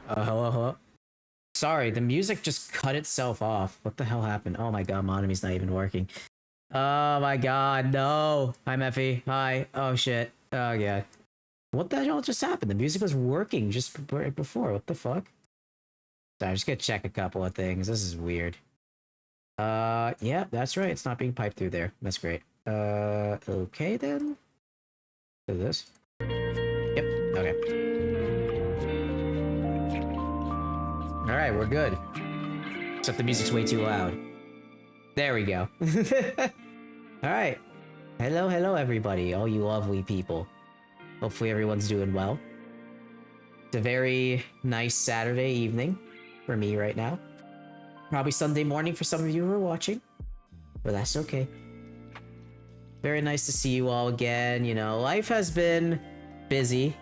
Hello, hello. Sorry, the music just cut itself off. What the hell happened? Oh my god, Monamy's not even working. Oh my god, no. Hi, Meffy. Hi. Oh shit. Oh yeah. What the hell just happened? The music was working just right before. What the fuck? Sorry, I'm just gonna check a couple of things. This is weird. Yeah, that's right. It's not being piped through there. That's great. Okay then. Do this. Yep. Okay. All right, we're good. Except the music's way too loud. There we go. All right. Hello, hello, everybody. All you lovely people. Hopefully everyone's doing well. It's a very nice Saturday evening for me right now. Probably Sunday morning for some of you who are watching. But that's okay. Very nice to see you all again. You know, life has been busy.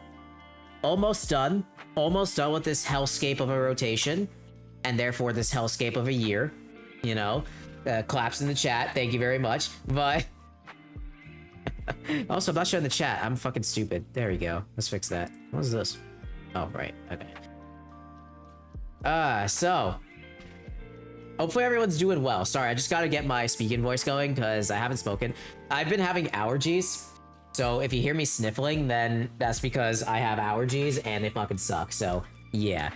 Almost done. Almost done with this hellscape of a rotation. And therefore this hellscape of a year. You know. Claps in the chat. Thank you very much. But... also, I'm not showing the chat. I'm fucking stupid. There we go. Let's fix that. What is this? Oh, right. Okay. So... hopefully everyone's doing well. Sorry, I just gotta get my speaking voice going because I haven't spoken. I've been having allergies. So if you hear me sniffling, then that's because I have allergies and they fucking suck. So, yeah.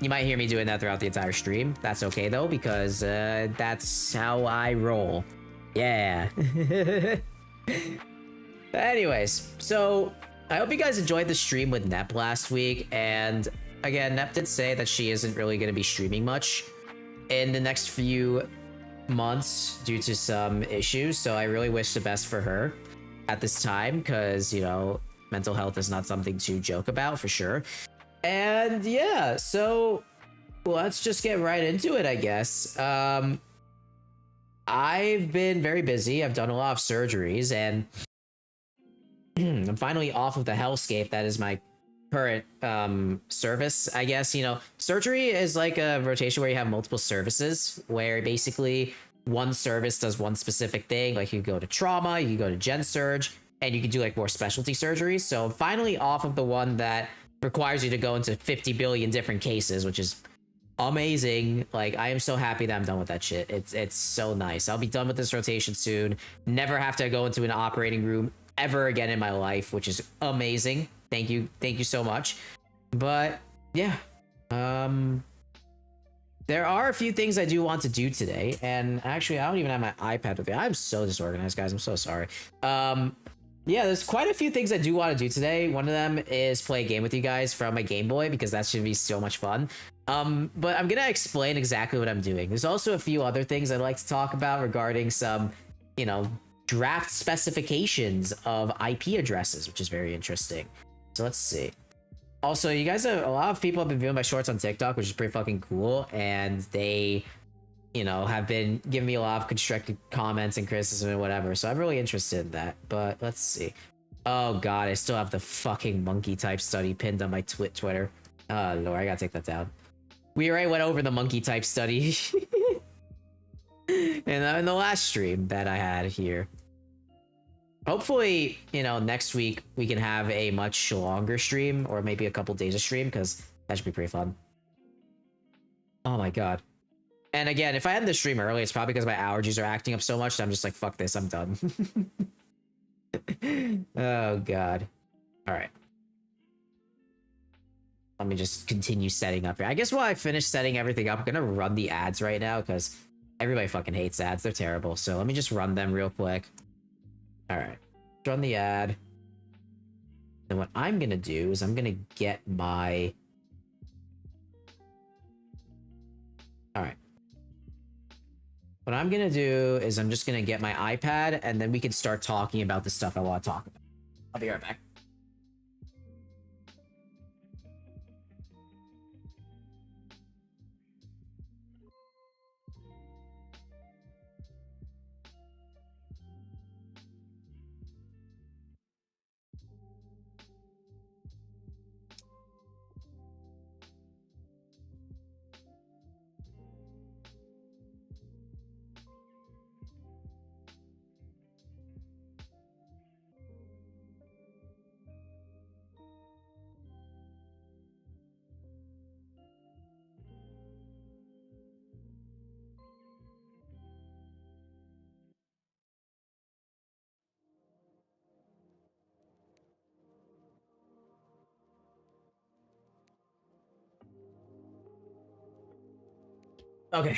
You might hear me doing that throughout the entire stream. That's okay, though, because that's how I roll. Yeah. Anyways, so I hope you guys enjoyed the stream with Nep last week. And again, Nep did say that she isn't really going to be streaming much in the next few months due to some issues. So I really wish the best for her at this time because, you know, mental health is not something to joke about for sure. And yeah, so let's just get right into it, I guess. I've been very busy. I've done a lot of surgeries and I'm finally off of the hellscape that is my current service, I guess. You know, surgery is like a rotation where you have multiple services where basically one service does one specific thing. Like you go to trauma, you go to gen surge, and you can do like more specialty surgeries. So I'm finally off of the one that requires you to go into 50 billion different cases, which is amazing. Like, I am so happy that I'm done with that shit. It's so nice. I'll be done with this rotation soon. Never have to go into an operating room ever again in my life, which is amazing. Thank you so much. But yeah, there are a few things I do want to do today, and actually I don't even have my iPad with me. I'm so disorganized, guys. I'm so sorry. Yeah, there's quite a few things I do want to do today. One of them is play a game with you guys from my Game Boy because that should be so much fun. But I'm gonna explain exactly what I'm doing. There's also a few other things I'd like to talk about regarding some, you know, draft specifications of IP addresses, which is very interesting. So let's see. Also, you guys have a lot of people have been viewing my shorts on TikTok, which is pretty fucking cool, and they, you know, have been giving me a lot of constructive comments and criticism and whatever. So I'm really interested in that. But let's see. Oh god, I still have the fucking monkey type study pinned on my Twitter. Oh lord, I gotta take that down. We already went over the monkey type study in the last stream that I had here. Hopefully, you know, next week we can have a much longer stream or maybe a couple days of stream because that should be pretty fun. Oh my god. And again, if I end the stream early, it's probably because my allergies are acting up so much that I'm just like, fuck this, I'm done. Oh god. Alright. Let me just continue setting up here. I guess while I finish setting everything up, I'm gonna run the ads right now because everybody fucking hates ads. They're terrible. So let me just run them real quick. Alright. Run the ad. And what I'm gonna do is I'm gonna get my... Alright. what I'm gonna do is I'm just gonna get my iPad and then we can start talking about the stuff I want to talk about. I'll be right back. Okay.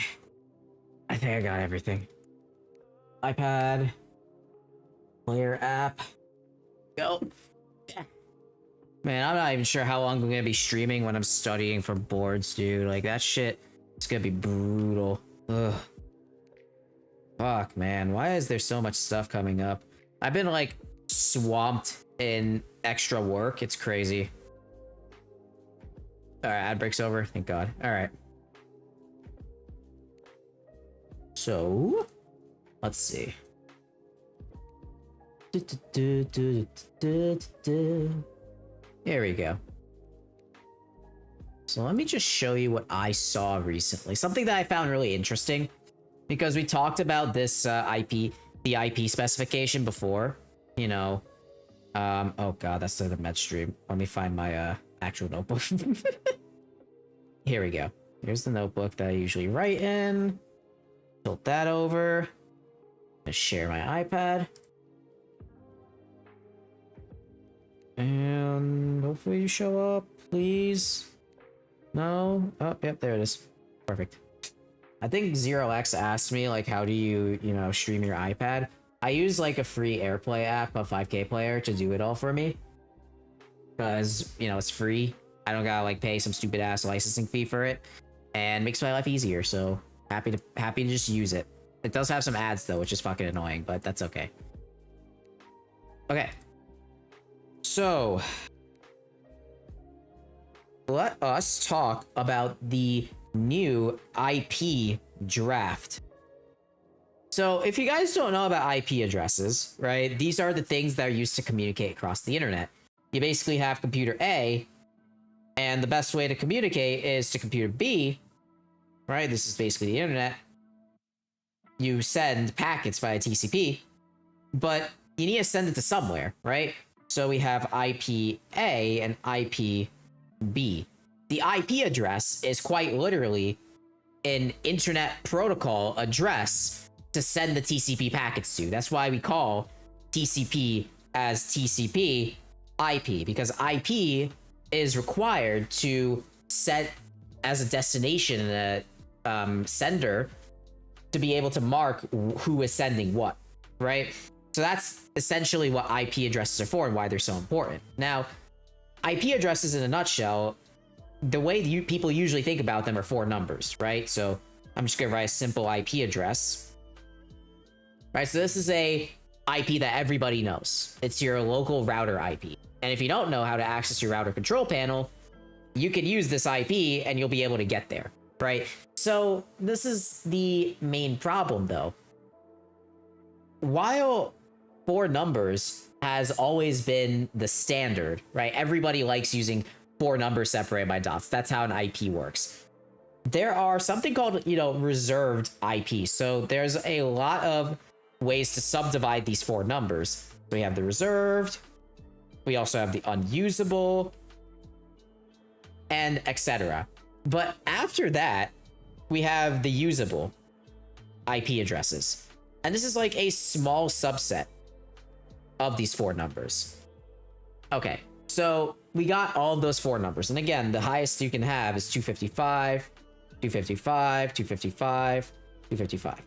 I think I got everything. iPad. Player app. Go. Man, I'm not even sure how long I'm gonna be streaming when I'm studying for boards, dude. Like, that shit, it's gonna be brutal. Ugh. Fuck, man. Why is there so much stuff coming up? I've been, like, swamped in extra work. It's crazy. Alright, ad break's over. Thank God. Alright. So, let's see. Here we go. So let me just show you what I saw recently. Something that I found really interesting, because we talked about this the IP specification before. You know, oh god, that's the med stream. Let me find my actual notebook. Here we go. Here's the notebook that I usually write in. Tilt that over. Just share my iPad. And hopefully you show up, please. No? Oh, yep, there it is. Perfect. I think 0x asked me, like, how do you, stream your iPad? I use, like, a free AirPlay app, a 5K player, to do it all for me. Because, it's free. I don't gotta, like, pay some stupid-ass licensing fee for it. And makes my life easier, so happy to just use it. It does have some ads, though, which is fucking annoying, but that's okay. Okay. So, let us talk about the new IP draft. So, if you guys don't know about IP addresses, right, these are the things that are used to communicate across the internet. You basically have computer A, and the best way to communicate is to computer B, right? This is basically the internet. You send packets via TCP, but you need to send it to somewhere, right? So we have IP A and IP B. The IP address is quite literally an internet protocol address to send the TCP packets to. That's why we call TCP as TCP IP, because IP is required to set as a destination and a sender to be able to mark who is sending what, right? So that's essentially what IP addresses are for and why they're so important. Now, IP addresses in a nutshell, the way people usually think about them are 4 numbers, right? So I'm just gonna write a simple IP address. Right, so this is a IP that everybody knows. It's your local router IP. And if you don't know how to access your router control panel, you can use this IP and you'll be able to get there, right? So this is the main problem though. While 4 numbers has always been the standard, right? Everybody likes using 4 numbers separated by dots. That's how an IP works. There are something called, reserved IP. So there's a lot of ways to subdivide these 4 numbers. We have the reserved, we also have the unusable, and etc. But after that, we have the usable IP addresses. And this is like a small subset of these 4 numbers. Okay, so we got all of those 4 numbers. And again, the highest you can have is 255, 255, 255, 255.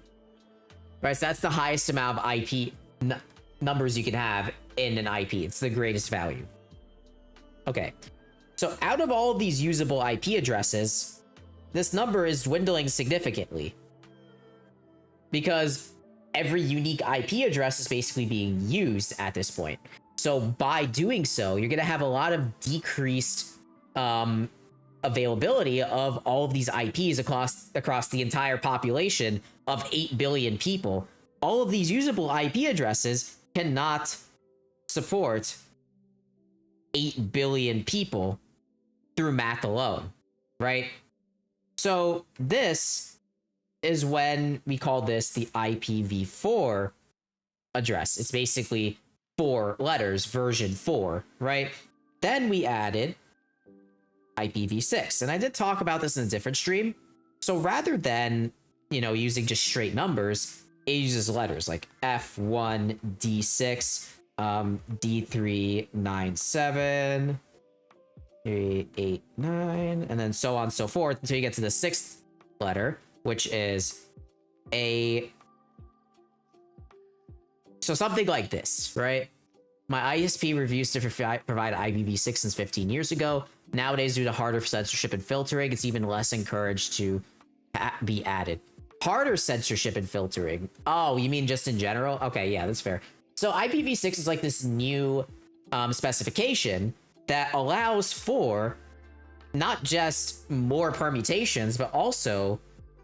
Right, so that's the highest amount of IP numbers you can have in an IP. It's the greatest value. Okay, so out of all of these usable IP addresses, this number is dwindling significantly. because every unique IP address is basically being used at this point. So by doing so, you're going to have a lot of decreased availability of all of these IPs across the entire population of 8 billion people. All of these usable IP addresses cannot support 8 billion people through math alone, right? So this is when we call this the IPv4 address. It's basically 4 letters, version 4, right? Then we added IPv6, and I did talk about this in a different stream. So rather than, using just straight numbers, it uses letters like F1, D6, D397, 389, and then so on and so forth until you get to the 6th letter, which is A. So something like this, right? My ISP refused to provide IPv6 since 15 years ago. Nowadays, due to harder censorship and filtering, it's even less encouraged to be added. Harder censorship and filtering. Oh, you mean just in general? Okay, yeah, that's fair. So IPv6 is like this new specification that allows for not just more permutations, but also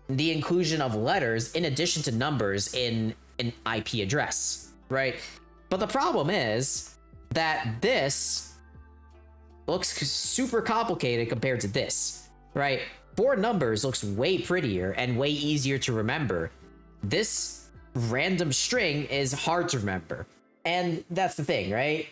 the inclusion of letters in addition to numbers in an IP address, right? But the problem is that this looks super complicated compared to this, right? 4 numbers looks way prettier and way easier to remember. This random string is hard to remember. And that's the thing, right?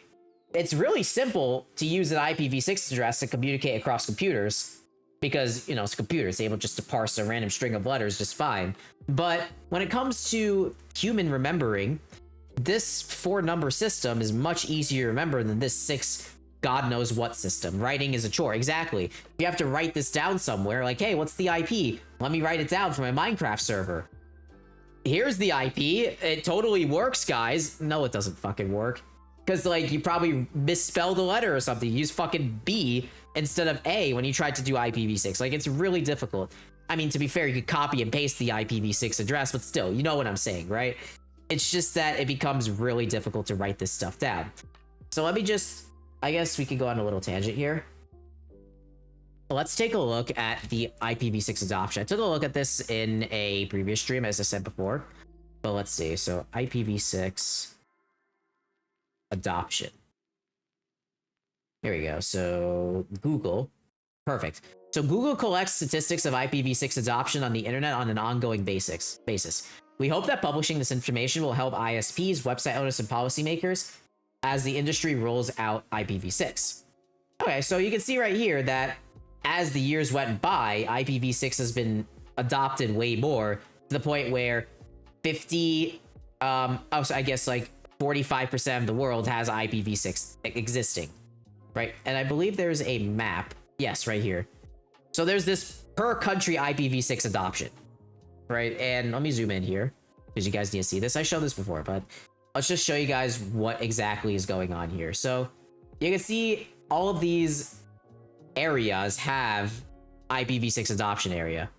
It's really simple to use an IPv6 address to communicate across computers because, it's a computer. It's able just to parse a random string of letters just fine. But when it comes to human remembering, this 4-number system is much easier to remember than this 6 God knows what system. Writing is a chore. Exactly. You have to write this down somewhere. Like, hey, what's the IP? Let me write it down for my Minecraft server. Here's the IP. It totally works, guys. No, it doesn't fucking work. Because, you probably misspelled a letter or something. You use fucking B instead of A when you tried to do IPv6. It's really difficult. I mean, to be fair, you could copy and paste the IPv6 address, but still, you know what I'm saying, right? It's just that it becomes really difficult to write this stuff down. So let me I guess we could go on a little tangent here. Let's take a look at the IPv6 adoption. I took a look at this in a previous stream, as I said before. But let's see. So IPv6 adoption. Here we go. So Google. Perfect. So Google collects statistics of IPv6 adoption on the internet on an ongoing basis. We hope that publishing this information will help ISPs, website owners, and policymakers as the industry rolls out IPv6. Okay, so you can see right here that as the years went by, IPv6 has been adopted way more to the point where 45% of the world has IPv6 existing, right? And I believe there's a map. Yes, right here. So there's this per country IPv6 adoption, right? And let me zoom in here because you guys need to see this. I showed this before, but let's just show you guys what exactly is going on here. So you can see all of these areas have IPv6 adoption area.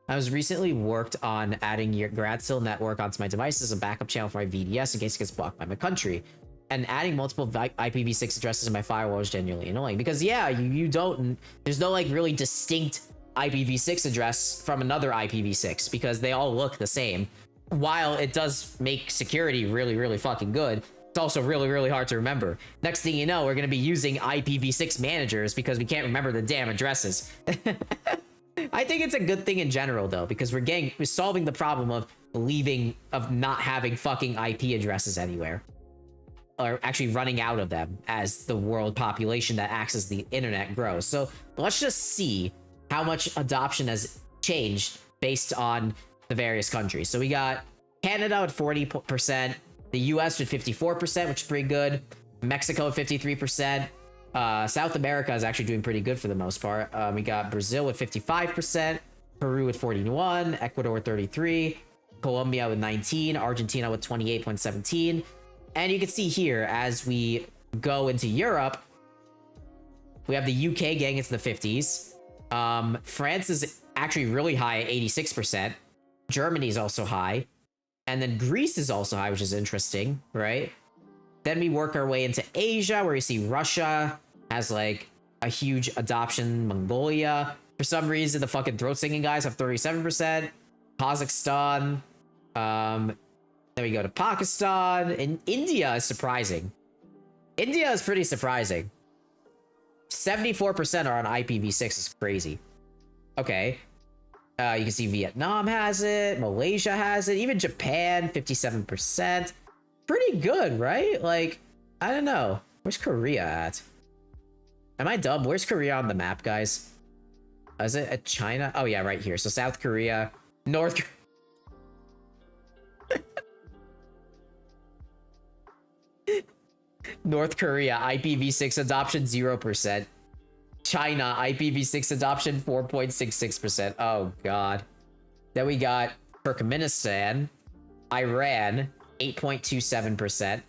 I was recently worked on adding your Gradsil network onto my device as a backup channel for my VDS in case it gets blocked by my country. And adding multiple IPv6 addresses in my firewall is genuinely annoying because, yeah, you don't, there's no really distinct IPv6 address from another IPv6 because they all look the same. While it does make security really, really fucking good, it's also really, really hard to remember. Next thing you know, we're going to be using IPv6 managers because we can't remember the damn addresses. I think it's a good thing in general, though, because we're solving the problem of not having fucking IP addresses anywhere. Or actually running out of them as the world population that accesses the internet grows. So let's just see how much adoption has changed based on the various countries. So we got Canada at 40%, the US with 54%, which is pretty good. Mexico at 53%. South America is actually doing pretty good for the most part. We got Brazil with 55%, Peru with 41%, Ecuador with 33%, Colombia with 19%, Argentina with 28.17%. And you can see here, as we go into Europe, we have the UK getting into the 50s. France is actually really high at 86%. Germany is also high. And then Greece is also high, which is interesting, right? Then we work our way into Asia, where you see Russia has like a huge adoption. Mongolia, for some reason, the fucking throat singing guys have 37%. Kazakhstan. Then we go to Pakistan. And India is surprising. India is pretty surprising. 74% are on IPv6 is crazy. Okay. You can see Vietnam has it. Malaysia has it. Even Japan, 57%. Pretty good, right? Like, I don't know. Where's Korea at? Am I dumb? Where's Korea on the map, guys? Is it at China? Oh, yeah, right here. So South Korea, North North Korea, IPv6 adoption 0%. China, IPv6 adoption 4.66%. Oh, God. Then we got Turkmenistan, Iran, 8.27%.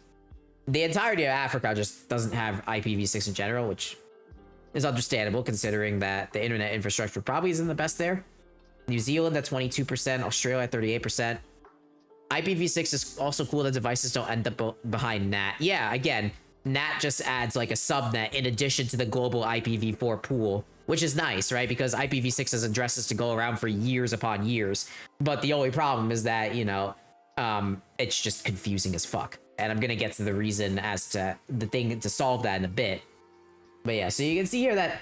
The entirety of Africa just doesn't have IPv6 in general, which is understandable considering that the internet infrastructure probably isn't the best there. New Zealand at 22%, Australia at 38%. IPv6 is also cool that devices don't end up behind NAT. Yeah, again, NAT just adds like a subnet in addition to the global IPv4 pool, which is nice, right? Because IPv6 has addresses to go around for years upon years. But the only problem is that, you know, it's just confusing as fuck. And I'm gonna get to the reason as to the thing to solve that in a bit. But yeah, so you can see here that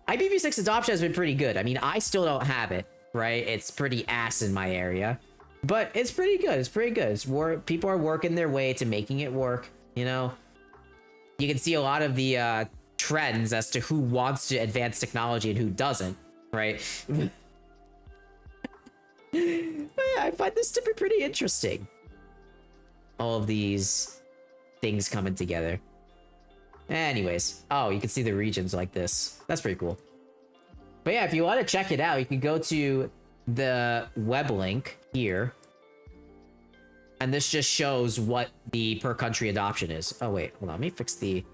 IPv6 adoption has been pretty good. I mean, I still don't have it, right? It's pretty ass in my area. But it's pretty good. It's pretty good. People are working their way to making it work, you know? You can see a lot of the trends as to who wants to advance technology and who doesn't, right? I find this to be pretty interesting. All of these things coming together. Anyways. Oh, you can see the regions like this. That's pretty cool. But yeah, if you want to check it out, you can go to the web link here. And this just shows what the per country adoption is. Oh, wait. Hold on. Let me fix the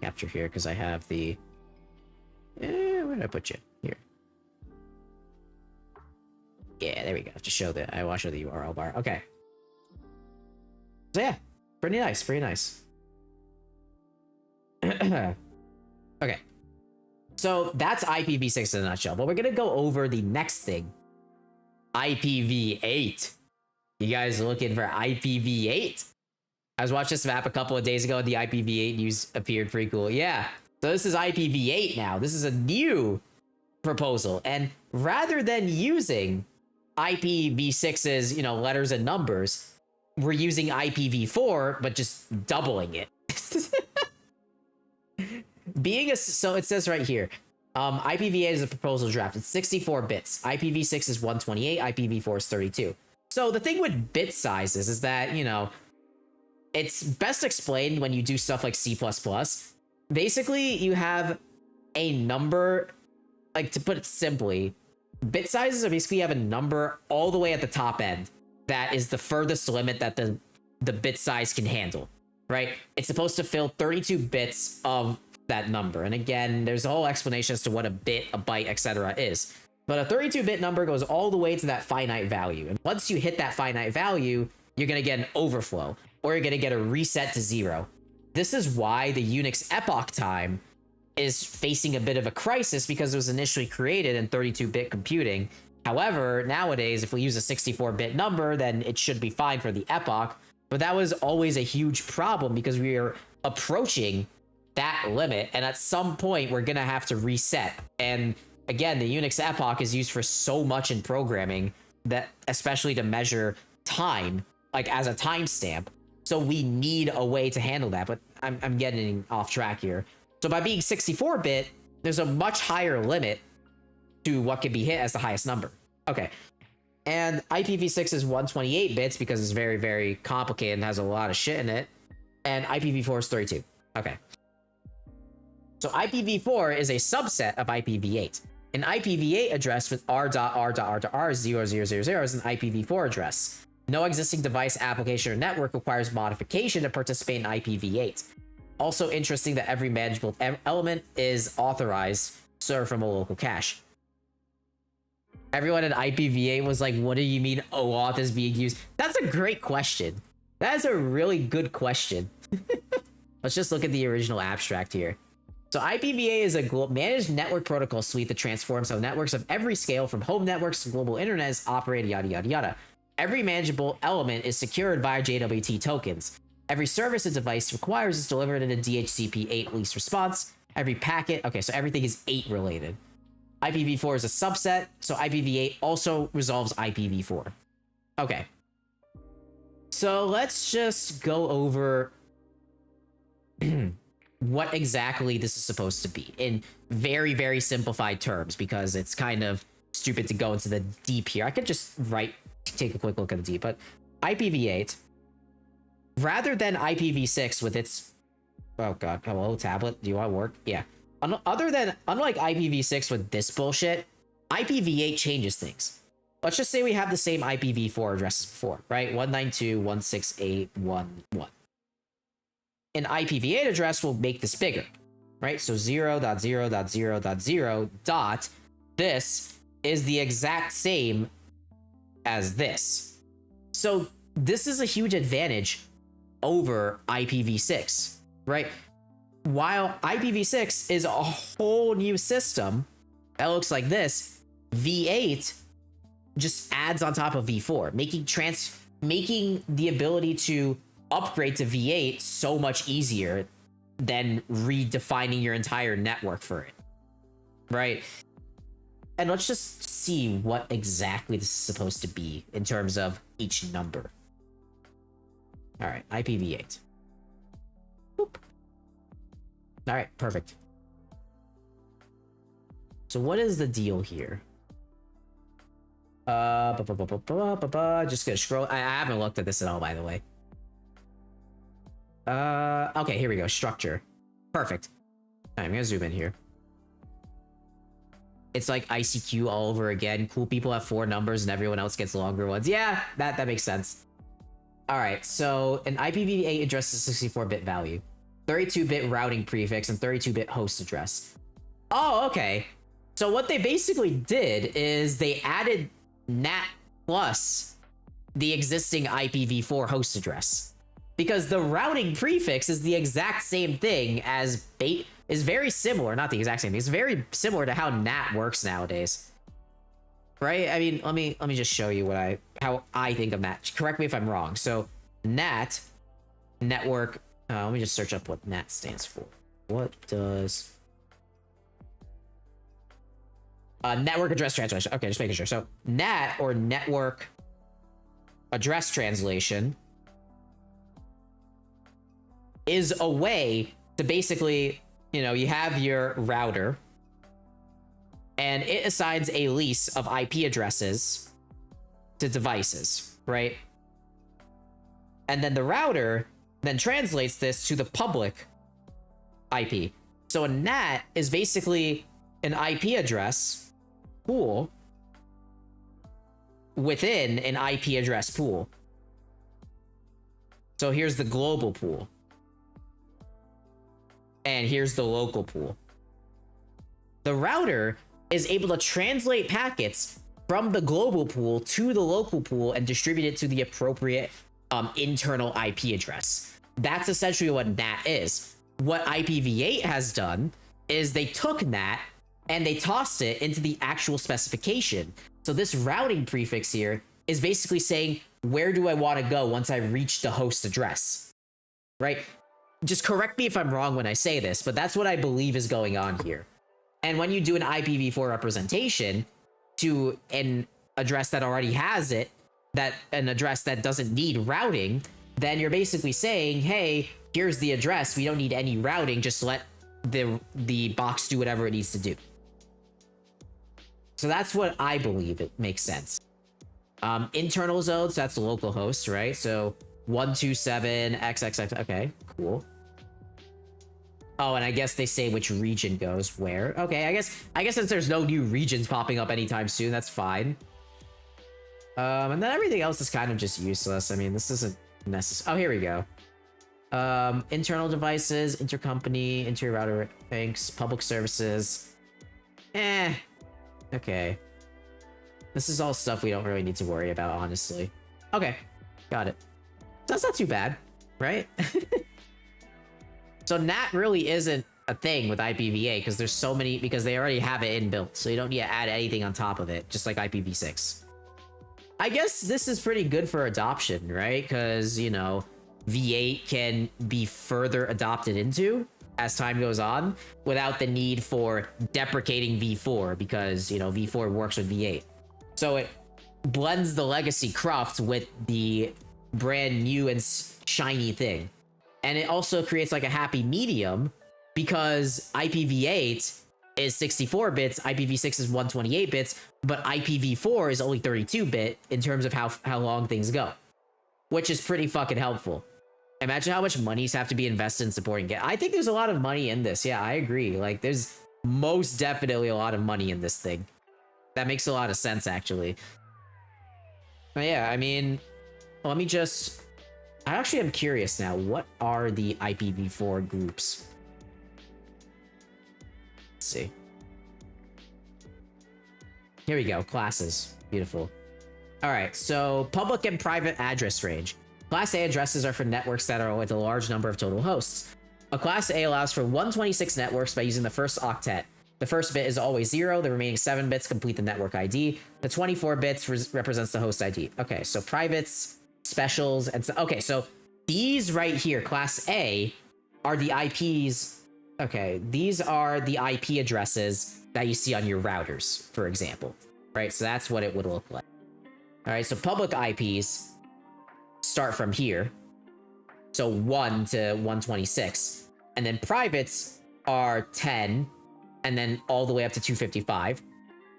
capture here because I have the... where did I put you? Here. Yeah, there we go. To show that. I want to show the URL bar. Okay. So yeah. Pretty nice. Pretty nice. Okay. So that's IPv6 in a nutshell. But we're going to go over the next thing. IPv8. You guys are looking for IPv8? I was watching this map a couple of days ago and the IPv8 news appeared pretty cool. Yeah. So this is IPv8 now. This is a new proposal. And rather than using IPv6's, you know, letters and numbers, we're using IPv4, but just doubling it. So it says right here, IPv8 is a proposal draft. It's 64 bits. IPv6 is 128. IPv4 is 32. So the thing with bit sizes is that, you know, it's best explained when you do stuff like C++. Basically, you have a number, like to put it simply, bit sizes are basically you have a number all the way at the top end that is the furthest limit that the bit size can handle, right? It's supposed to fill 32 bits of that number. And again, there's a whole explanation as to what a bit, a byte, etc. is. But a 32-bit number goes all the way to that finite value. And once you hit that finite value, you're going to get an overflow, or you're going to get a reset to 0. This is why the Unix epoch time is facing a bit of a crisis because it was initially created in 32-bit computing. However, nowadays, if we use a 64-bit number, then it should be fine for the epoch. But that was always a huge problem because we are approaching that limit. And at some point, we're going to have to reset. And again, the Unix epoch is used for so much in programming that, especially to measure time, like as a timestamp. So we need a way to handle that, but I'm getting off track here. So by being 64-bit, there's a much higher limit to what can be hit as the highest number. Okay. And IPv6 is 128 bits because it's very, very complicated and has a lot of shit in it. And IPv4 is 32. Okay. So IPv4 is a subset of IPv8. An IPv8 address with r.r.r.r.0.0.0.0 is an IPv4 address. No existing device, application, or network requires modification to participate in IPv8. Also interesting that every manageable element is authorized to serve from a local cache. Everyone at IPv8 was like, what do you mean OAuth is being used? That's a great question. That is a really good question. Let's just look at the original abstract here. So IPv8 is a managed network protocol suite that transforms how networks of every scale from home networks to global internet is operated, yada, yada, yada. Every manageable element is secured via JWT tokens. Every service a device requires is delivered in a DHCP8 least response. Every packet, okay, so everything is 8 related. IPv4 is a subset, so IPv8 also resolves IPv4. Okay. So let's just go over what exactly this is supposed to be in very, very simplified terms, because it's kind of stupid to go into the deep here. I could just take a quick look at the deep, but IPv8, rather than IPv6 with its, oh god, hello tablet, do you want to work? Yeah. Unlike IPv6 with this bullshit, IPv8 changes things. Let's just say we have the same IPv4 addresses before, right? 192.168.1.1. An IPv8 address will make this bigger, right? So 0.0.0.0 dot, this is the exact same as this. So this is a huge advantage over IPv6, right? While IPv6 is a whole new system that looks like this, V8 just adds on top of V4, making the ability to upgrade to V8 so much easier than redefining your entire network for it, right? And let's just see what exactly this is supposed to be in terms of each number. All right, IPv8. Boop. All right, perfect. So what is the deal here? Just gonna scroll. I haven't looked at this at all, by the way. Okay, here we go. Structure. Perfect. All right, I'm gonna zoom in here. It's like ICQ all over again. Cool people have 4 numbers and everyone else gets longer ones. Yeah, that makes sense. All right, so an IPv8 addresses 64-bit value, 32-bit routing prefix, and 32-bit host address. Oh, okay. So what they basically did is they added NAT plus the existing IPv4 host address, because the routing prefix is the exact same thing as is very similar, not the exact same thing. It's very similar to how NAT works nowadays, right? I mean, let me just show you how I think of NAT. Correct me if I'm wrong. So NAT, network. Let me just search up what NAT stands for. What does network address translation? Okay, just making sure. So NAT, or network address translation, is a way to basically, you have your router and it assigns a lease of IP addresses to devices, right? And then the router then translates this to the public IP. So a NAT is basically an IP address pool within an IP address pool. So here's the global pool. And here's the local pool. The router is able to translate packets from the global pool to the local pool and distribute it to the appropriate internal IP address. That's essentially what NAT is. What IPv8 has done is they took NAT and they tossed it into the actual specification. So this routing prefix here is basically saying, where do I want to go once I reach the host address, right? Just correct me if I'm wrong when I say this, but that's what I believe is going on here. And when you do an IPv4 representation to an address that already has it, an address that doesn't need routing, then you're basically saying, hey, here's the address. We don't need any routing. Just let the box do whatever it needs to do. So that's what I believe it makes sense. Internal zones, that's the local host, right? So 127xxx. Okay, cool. Oh, and I guess they say which region goes where. Okay, I guess since there's no new regions popping up anytime soon, that's fine. And then everything else is kind of just useless. I mean, this isn't necessary. Oh, here we go. Internal devices, intercompany, interior router banks, public services. Okay. This is all stuff we don't really need to worry about, honestly. Okay, got it. That's not too bad, right? So NAT really isn't a thing with IPv8 because there's so many, because they already have it inbuilt, so you don't need to add anything on top of it, just like IPv6. I guess this is pretty good for adoption, right? Because, you know, V8 can be further adopted into as time goes on without the need for deprecating V4 because, you know, V4 works with V8. So it blends the legacy cruft with the brand new and shiny thing. And it also creates like a happy medium because IPv8 is 64 bits, IPv6 is 128 bits, but IPv4 is only 32-bit in terms of how long things go, which is pretty fucking helpful. Imagine how much money's have to be invested in supporting it. I think there's a lot of money in this. Yeah, I agree. Like, there's most definitely a lot of money in this thing. That makes a lot of sense, actually. But yeah, I mean, let me just... I actually am curious now. What are the IPv4 groups? Let's see. Here we go. Classes. Beautiful. All right, so public and private address range. Class A addresses are for networks that are with a large number of total hosts. A Class A allows for 126 networks by using the first octet. The first bit is always 0. The remaining 7 bits complete the network ID. The 24 bits represents the host ID. Okay, so privates, specials, and so... Okay, so these right here, Class A, are the IPs... Okay, these are the IP addresses that you see on your routers, for example. Right, so that's what it would look like. All right, so public IPs start from here. So 1 to 126. And then privates are 10, and then all the way up to 255.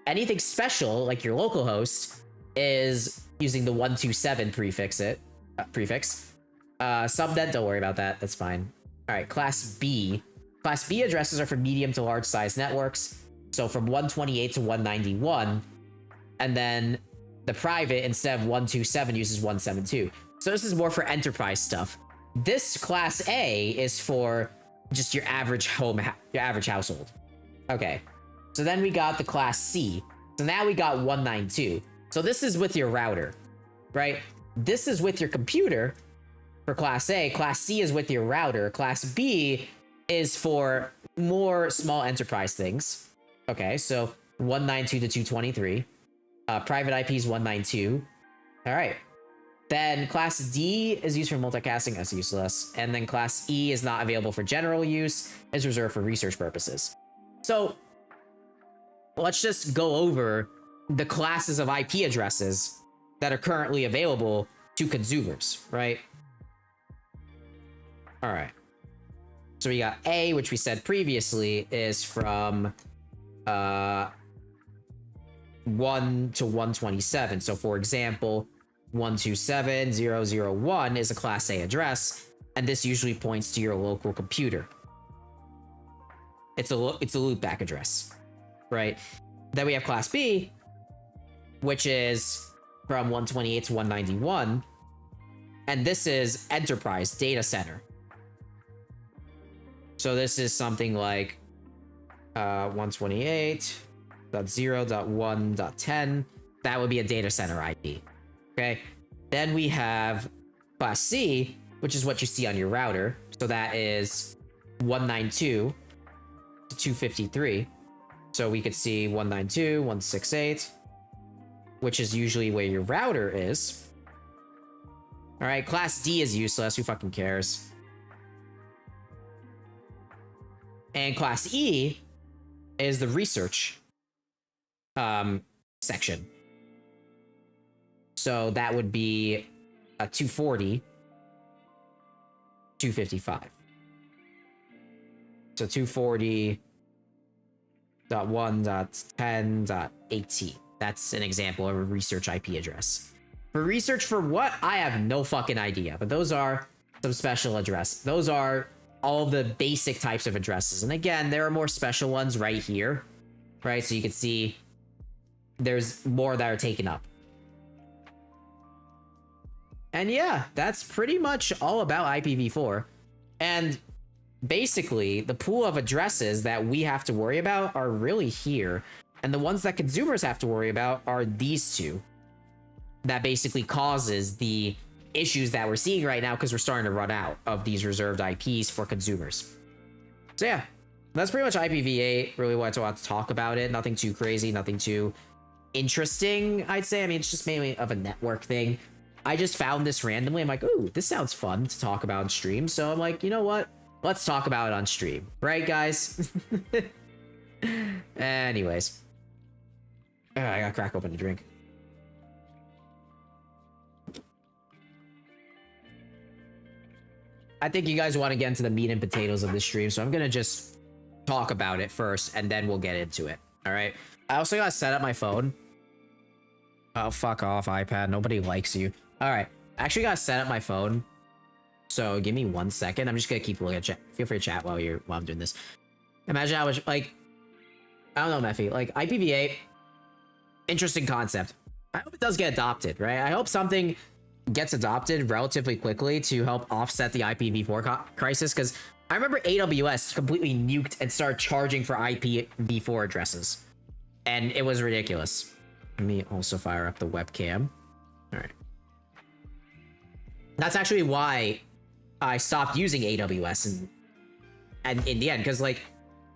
Anything special, like your local host, is using the 127 prefix. Subnet, don't worry about that. That's fine. All right, Class B. Class B addresses are for medium to large size networks. So from 128 to 191. And then the private, instead of 127, uses 172. So this is more for enterprise stuff. This Class A is for just your average your average household. Okay. So then we got the Class C. So now we got 192. So this is with your router, right? This is with your computer for Class A. Class C is with your router. Class B is for more small enterprise things. Okay, so 192 to 223. Private IP is 192. All right. Then Class D is used for multicasting. That's useless. And then Class E is not available for general use. Is reserved for research purposes. So let's just go over the classes of IP addresses that are currently available to consumers, right? All right. So we got A, which we said previously is from 1 to 127. So for example, 127.0.0.1 is a Class A address, and this usually points to your local computer. It's a loopback address, right? Then we have Class B, which is from 128 to 191, and this is enterprise data center. So this is something like 128.0.1.10. That would be a data center IP. Okay. Then we have Class C, which is what you see on your router. So that is 192 to 253. So we could see 192, 168, which is usually where your router is. All right. Class D is useless. Who fucking cares? And Class E is the research section. So that would be a 240, 255. So 240.1.10.18. That's an example of a research IP address. For research for what? I have no fucking idea. But those are some special addresses. Those are all the basic types of addresses. And again, there are more special ones right here. Right? So you can see there's more that are taken up. And yeah, that's pretty much all about IPv4. And basically, the pool of addresses that we have to worry about are really here. And the ones that consumers have to worry about are these two. That basically causes the issues that we're seeing right now because we're starting to run out of these reserved IPs for consumers. So yeah, that's pretty much IPv8. Really wanted to talk about it. Nothing too crazy, nothing too interesting, I'd say. I mean, it's just mainly of a network thing. I just found this randomly. I'm like, ooh, this sounds fun to talk about on stream. So I'm like, you know what? Let's talk about it on stream. Right, guys? Anyways. I gotta crack open a drink. I think you guys want to get into the meat and potatoes of this stream, so I'm gonna just talk about it first, and then we'll get into it. All right. I also gotta set up my phone. Oh, fuck off, iPad. Nobody likes you. All right. I actually gotta set up my phone. So give me 1 second. I'm just gonna keep looking at chat. Feel free to chat while I'm doing this. Imagine how much, like, I don't know, Mephi. Like, IPv8, interesting concept. I hope it does get adopted, right? I hope something gets adopted relatively quickly to help offset the IPv4 crisis, because I remember AWS completely nuked and started charging for IPv4 addresses, and it was ridiculous. Let me also fire up the webcam. All right. That's actually why I stopped using AWS and in the end, because like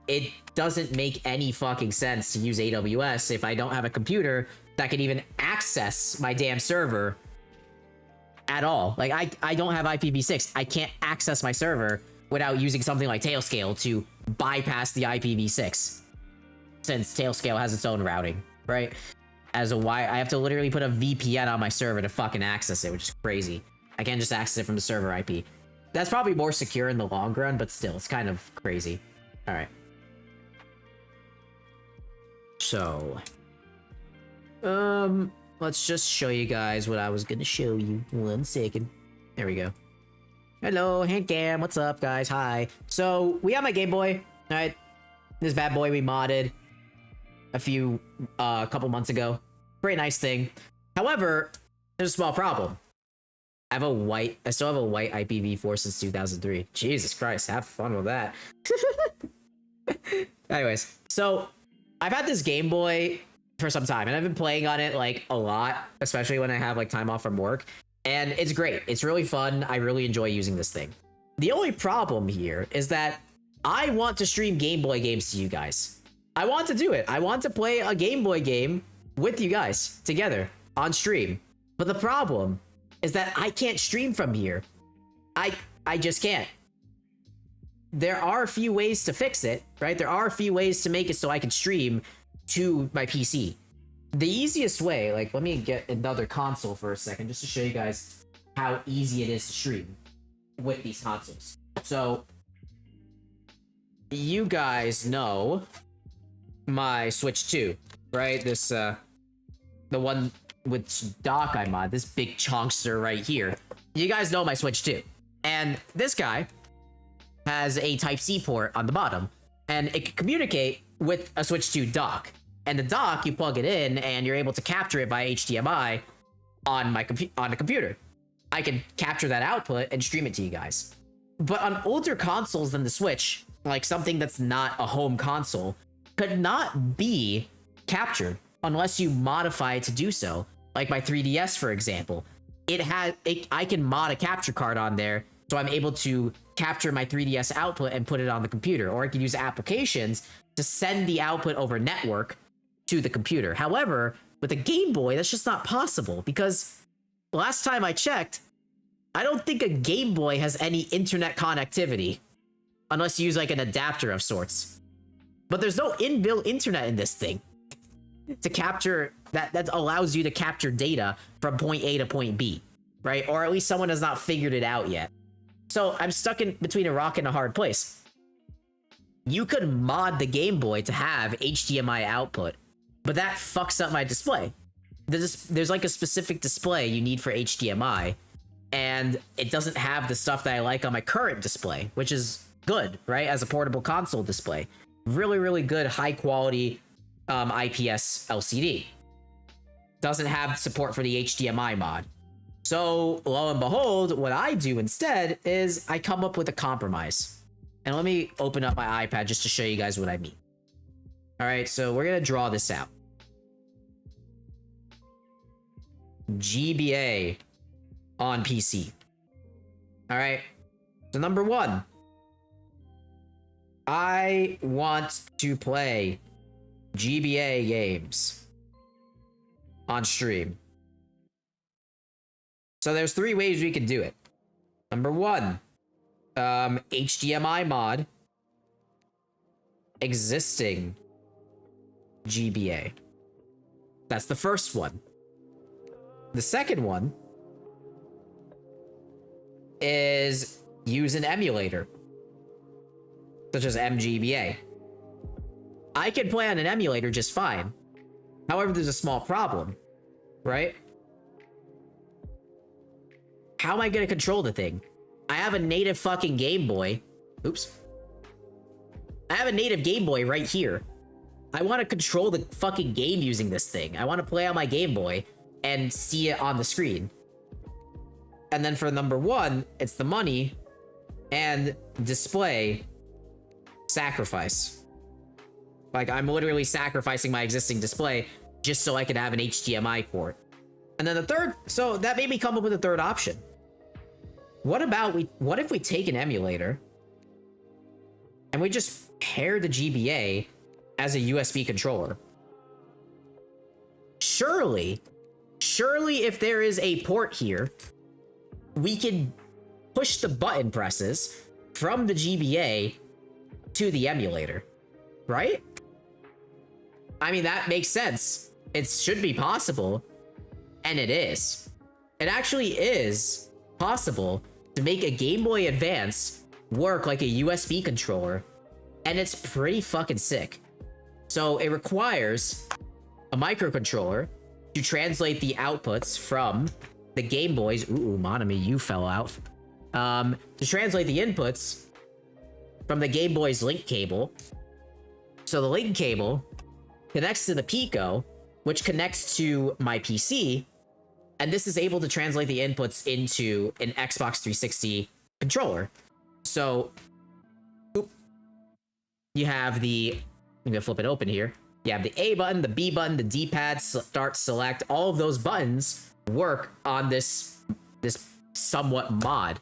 it doesn't make any fucking sense to use AWS if I don't have a computer that can even access my damn server at all. Like I don't have IPv6. I can't access my server without using something like Tailscale to bypass the IPv6, since Tailscale has its own routing, right? As a why, I have to literally put a VPN on my server to fucking access it, which is crazy. I can't just access it from the server IP. That's probably more secure in the long run, but still, it's kind of crazy. All right. So, let's just show you guys what I was gonna show you. 1 second. There we go. Hello, Handcam. What's up, guys? Hi. So, we have my Game Boy, all right? This bad boy we modded a couple months ago. Very nice thing. However, there's a small problem. I still have a white IPv4 since 2003. Jesus Christ, have fun with that. Anyways, so I've had this Game Boy for some time, and I've been playing on it like a lot, especially when I have like time off from work. And it's great. It's really fun. I really enjoy using this thing. The only problem here is that I want to stream Game Boy games to you guys. I want to do it. I want to play a Game Boy game with you guys together on stream. But the problem is that I can't stream from here. I just can't. There are a few ways to fix it, right? There are a few ways to make it so I can stream to my PC. The easiest way, like, let me get another console for a second just to show you guys how easy it is to stream with these consoles. So, you guys know my Switch 2, right? This, the one with dock I mod, this big chunkster right here. You guys know my Switch 2. And this guy has a Type-C port on the bottom, and it can communicate with a Switch 2 dock. And the dock, you plug it in, and you're able to capture it via HDMI on the computer. I can capture that output and stream it to you guys. But on older consoles than the Switch, like something that's not a home console, could not be captured unless you modify it to do so. Like my 3DS, for example. I can mod a capture card on there, so I'm able to capture my 3DS output and put it on the computer. Or I can use applications to send the output over network to the computer. However, with a Game Boy, that's just not possible, because last time I checked, I don't think a Game Boy has any internet connectivity, unless you use like an adapter of sorts. But there's no inbuilt internet in this thing to capture that allows you to capture data from point A to point B, right? Or at least someone has not figured it out yet. So I'm stuck in between a rock and a hard place. You could mod the Game Boy to have HDMI output, but that fucks up my display. There's like a specific display you need for HDMI, and it doesn't have the stuff that I like on my current display, which is good, right? As a portable console display. Really, really good, high quality IPS LCD. Doesn't have support for the HDMI mod. So, lo and behold, what I do instead is I come up with a compromise. And let me open up my iPad just to show you guys what I mean. All right, so we're gonna draw this out. GBA on PC. All right. So number one, I want to play GBA games on stream. So there's 3 ways we can do it. Number one, HDMI mod, existing GBA. That's the first one. The second one is use an emulator, such as MGBA. I can play on an emulator just fine. However, there's a small problem, right? How am I going to control the thing? I have a native fucking Game Boy. Oops. I have a native Game Boy right here. I want to control the fucking game using this thing. I want to play on my Game Boy and see it on the screen. And then for number one, it's the money and display sacrifice. Like, I'm literally sacrificing my existing display just so I could have an HDMI port. And then the third, so that made me come up with a third option. What if we take an emulator and we just pair the GBA as a USB controller? Surely if there is a port here, we can push the button presses from the GBA to the emulator, right? I mean, that makes sense. It should be possible, and it is. It actually is possible to make a Game Boy Advance work like a USB controller, and it's pretty fucking sick. So it requires a microcontroller to translate the outputs from the Game Boys. Ooh, Monami, you fell out. To translate the inputs from the Game Boy's link cable. So the link cable connects to the Pico, which connects to my PC, and this is able to translate the inputs into an Xbox 360 controller. So you have the, I'm gonna flip it open here. You have the A button, the B button, the D-pad, start, select. All of those buttons work on this somewhat mod,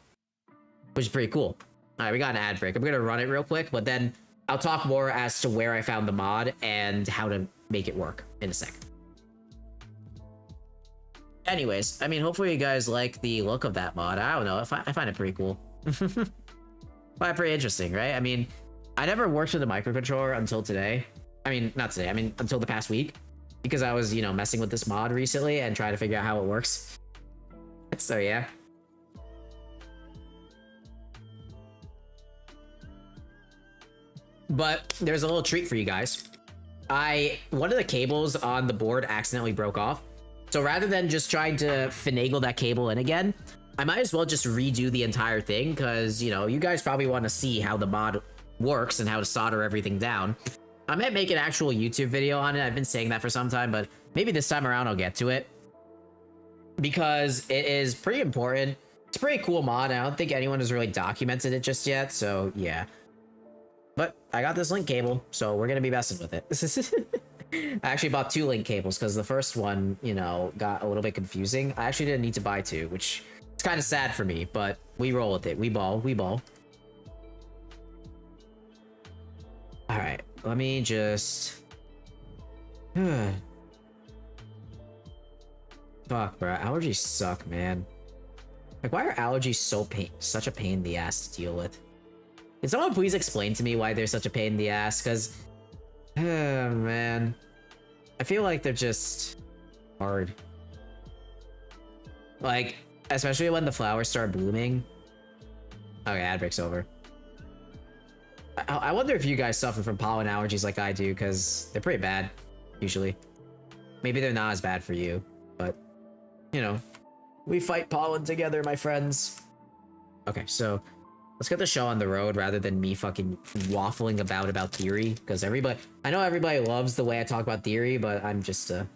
which is pretty cool. All right, we got an ad break. I'm gonna run it real quick, but then I'll talk more as to where I found the mod and how to make it work in a sec. Anyways, I mean, hopefully you guys like the look of that mod. I don't know, I find it pretty cool. Find it pretty interesting, right? I mean, I never worked with a microcontroller until today. I mean, not today, I mean, until the past week. Because I was, you know, messing with this mod recently and trying to figure out how it works. So, yeah. But there's a little treat for you guys. One of the cables on the board accidentally broke off. So rather than just trying to finagle that cable in again, I might as well just redo the entire thing, because, you know, you guys probably want to see how the mod works and how to solder everything down. I might make an actual YouTube video on it. I've been saying that for some time, but maybe this time around I'll get to it, because it is pretty important. It's a pretty cool mod. I don't think anyone has really documented it just yet, so yeah. But I got this link cable, so we're gonna be messing with it. I actually bought 2 link cables because the first one, you know, got a little bit confusing. I actually didn't need to buy 2, which is kind of sad for me, but we roll with it. We ball. All right, let me just... Fuck, bro. Allergies suck, man. Like, why are allergies such a pain in the ass to deal with? Can someone please explain to me why they're such a pain in the ass? Because, oh, man. I feel like they're just hard. Like, especially when the flowers start blooming. Okay, ad break's over. I wonder if you guys suffer from pollen allergies like I do, because they're pretty bad, usually. Maybe they're not as bad for you, but, you know, we fight pollen together, my friends. Okay, so let's get the show on the road rather than me fucking waffling about theory, because I know everybody loves the way I talk about theory, but I'm just a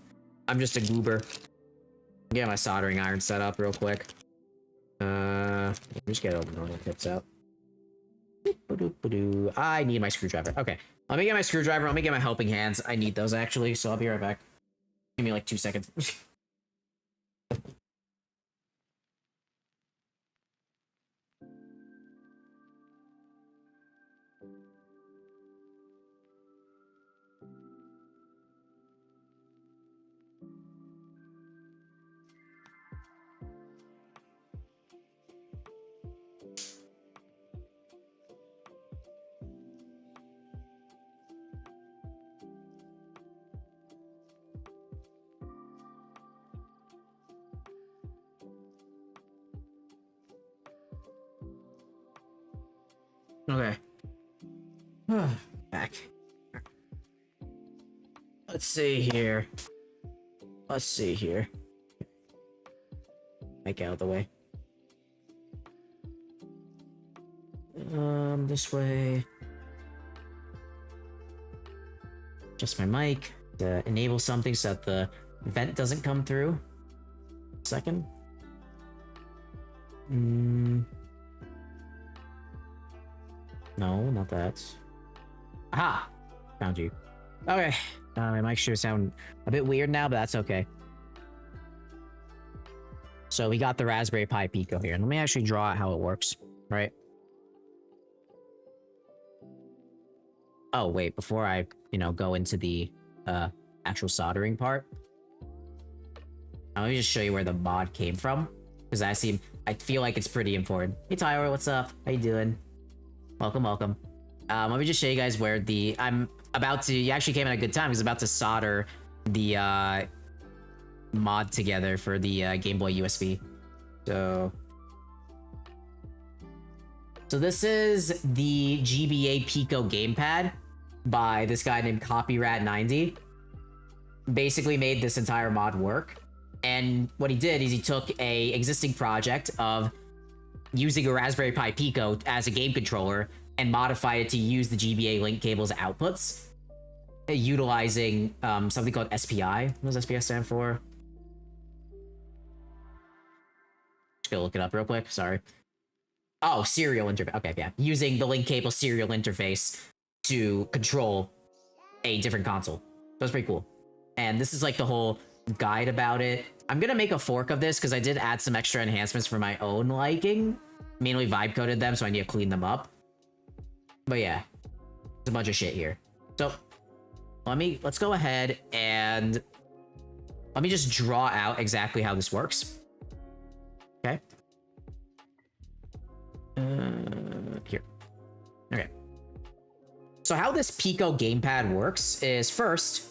goober. Get my soldering iron set up real quick. Just get all the normal tips out. I need my screwdriver. Okay, let me get my screwdriver. Let me get my helping hands. I need those actually, so I'll be right back. Give me like 2 seconds. Okay. Back. Let's see here. Let's see here. Make out of the way. This way. Just my mic to enable something so that the vent doesn't come through. Second. No, not that. Aha! Found you. Okay. My mic should sound a bit weird now, but that's okay. So we got the Raspberry Pi Pico here. And let me actually draw out how it works, right? Oh, wait, before I, go into the actual soldering part, let me just show you where the mod came from. Because I feel like it's pretty important. Hey Tyler, what's up? How you doing? Welcome, welcome. Let me just show you guys where you actually came at a good time, because I'm about to solder the mod together for the Game Boy USB. So this is the GBA Pico gamepad by this guy named Copyrat90. Basically made this entire mod work. And what he did is he took a existing project of using a Raspberry Pi Pico as a game controller and modified it to use the GBA link cable's outputs, utilizing something called SPI. What does SPI stand for? Just gonna look it up real quick. Sorry. Oh, serial interface. Okay, yeah. Using the link cable serial interface to control a different console. That's pretty cool. And this is like the whole guide about it. I'm gonna make a fork of this because I did add some extra enhancements for my own liking. Mainly vibe coded them, so I need to clean them up. But yeah, there's a bunch of shit here. So let's go ahead and let me just draw out exactly how this works. Okay. Here. Okay. So how this Pico gamepad works is, first,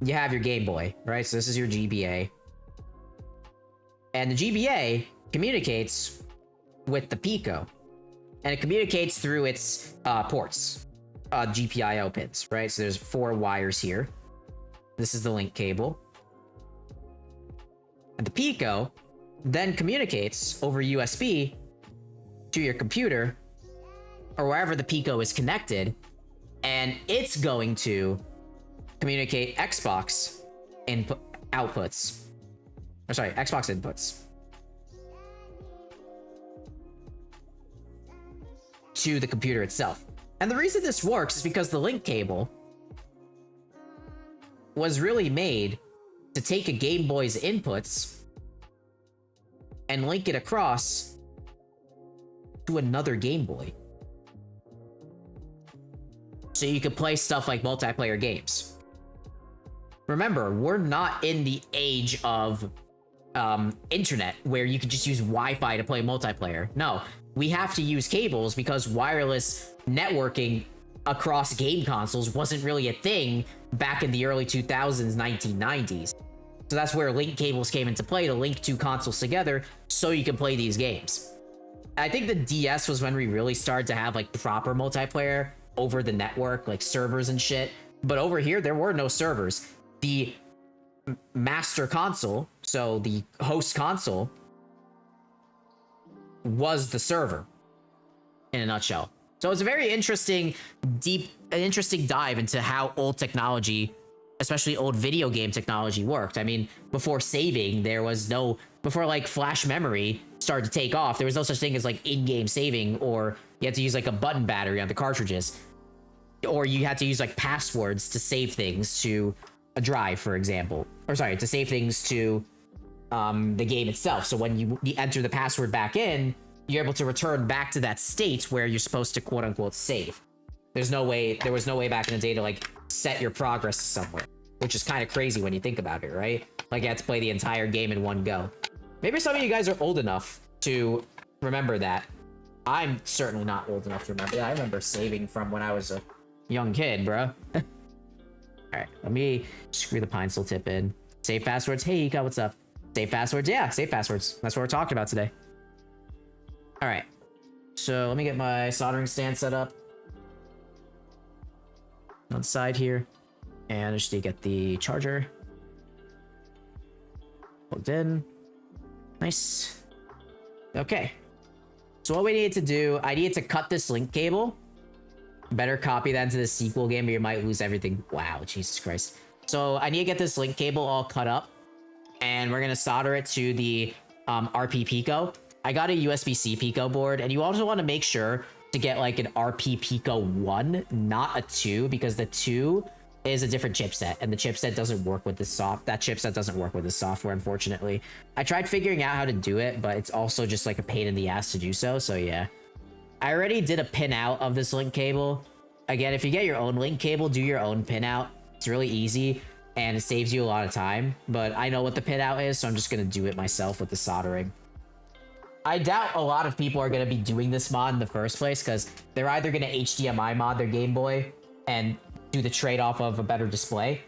you have your Game Boy, right? So this is your GBA. And the GBA communicates with the Pico. And it communicates through its ports, GPIO pins, right? So there's 4 wires here. This is the link cable. And the Pico then communicates over USB to your computer or wherever the Pico is connected. And it's going to communicate Xbox outputs. Or sorry, Xbox inputs to the computer itself. And the reason this works is because the link cable was really made to take a Game Boy's inputs and link it across to another Game Boy. So you could play stuff like multiplayer games. Remember, we're not in the age of internet where you could just use Wi-Fi to play multiplayer. No, we have to use cables because wireless networking across game consoles wasn't really a thing back in the early 2000s, 1990s. So that's where link cables came into play, to link 2 consoles together so you can play these games. I think the DS was when we really started to have like proper multiplayer over the network, like servers and shit. But over here, there were no servers. The master console, so the host console, was the server in a nutshell. So it's a very interesting dive into how old technology especially old video game technology worked. I mean, before saving, before like flash memory started to take off, there was no such thing as like in-game saving, or you had to use like a button battery on the cartridges, or you had to use like passwords to save things to a drive, for example, or sorry, to save things to the game itself. So when you enter the password back in, you're able to return back to that state where you're supposed to quote unquote save. There was no way back in the day to like set your progress somewhere, which is kind of crazy when you think about it, right? Like you had to play the entire game in one go. Maybe some of you guys are old enough to remember that. I'm certainly not old enough to remember that. I remember saving from when I was a young kid, bro. All right, let me screw the pine steel tip in. Save passwords. Hey, Ika, what's up? Save passwords. Yeah, save passwords. That's what we're talking about today. All right, so let me get my soldering stand set up on the side here, and I just need to get the charger plugged in. Nice. Okay, so what we need to do, I need to cut this link cable. Better copy that into the sequel game or you might lose everything. Wow, Jesus Christ. So I need to get this link cable all cut up, and we're gonna solder it to the RP Pico. I got a USB-C Pico board, and you also want to make sure to get like an RP Pico 1, not a 2, because the 2 is a different chipset, and the chipset doesn't work with the chipset doesn't work with the software, unfortunately. I tried figuring out how to do it, but it's also just like a pain in the ass to do so yeah. I already did a pin out of this link cable. Again, if you get your own link cable, do your own pin out. It's really easy, and it saves you a lot of time, but I know what the pin out is, so I'm just gonna do it myself with the soldering. I doubt a lot of people are going to be doing this mod in the first place, because they're either going to HDMI mod their Game Boy and do the trade-off of a better display,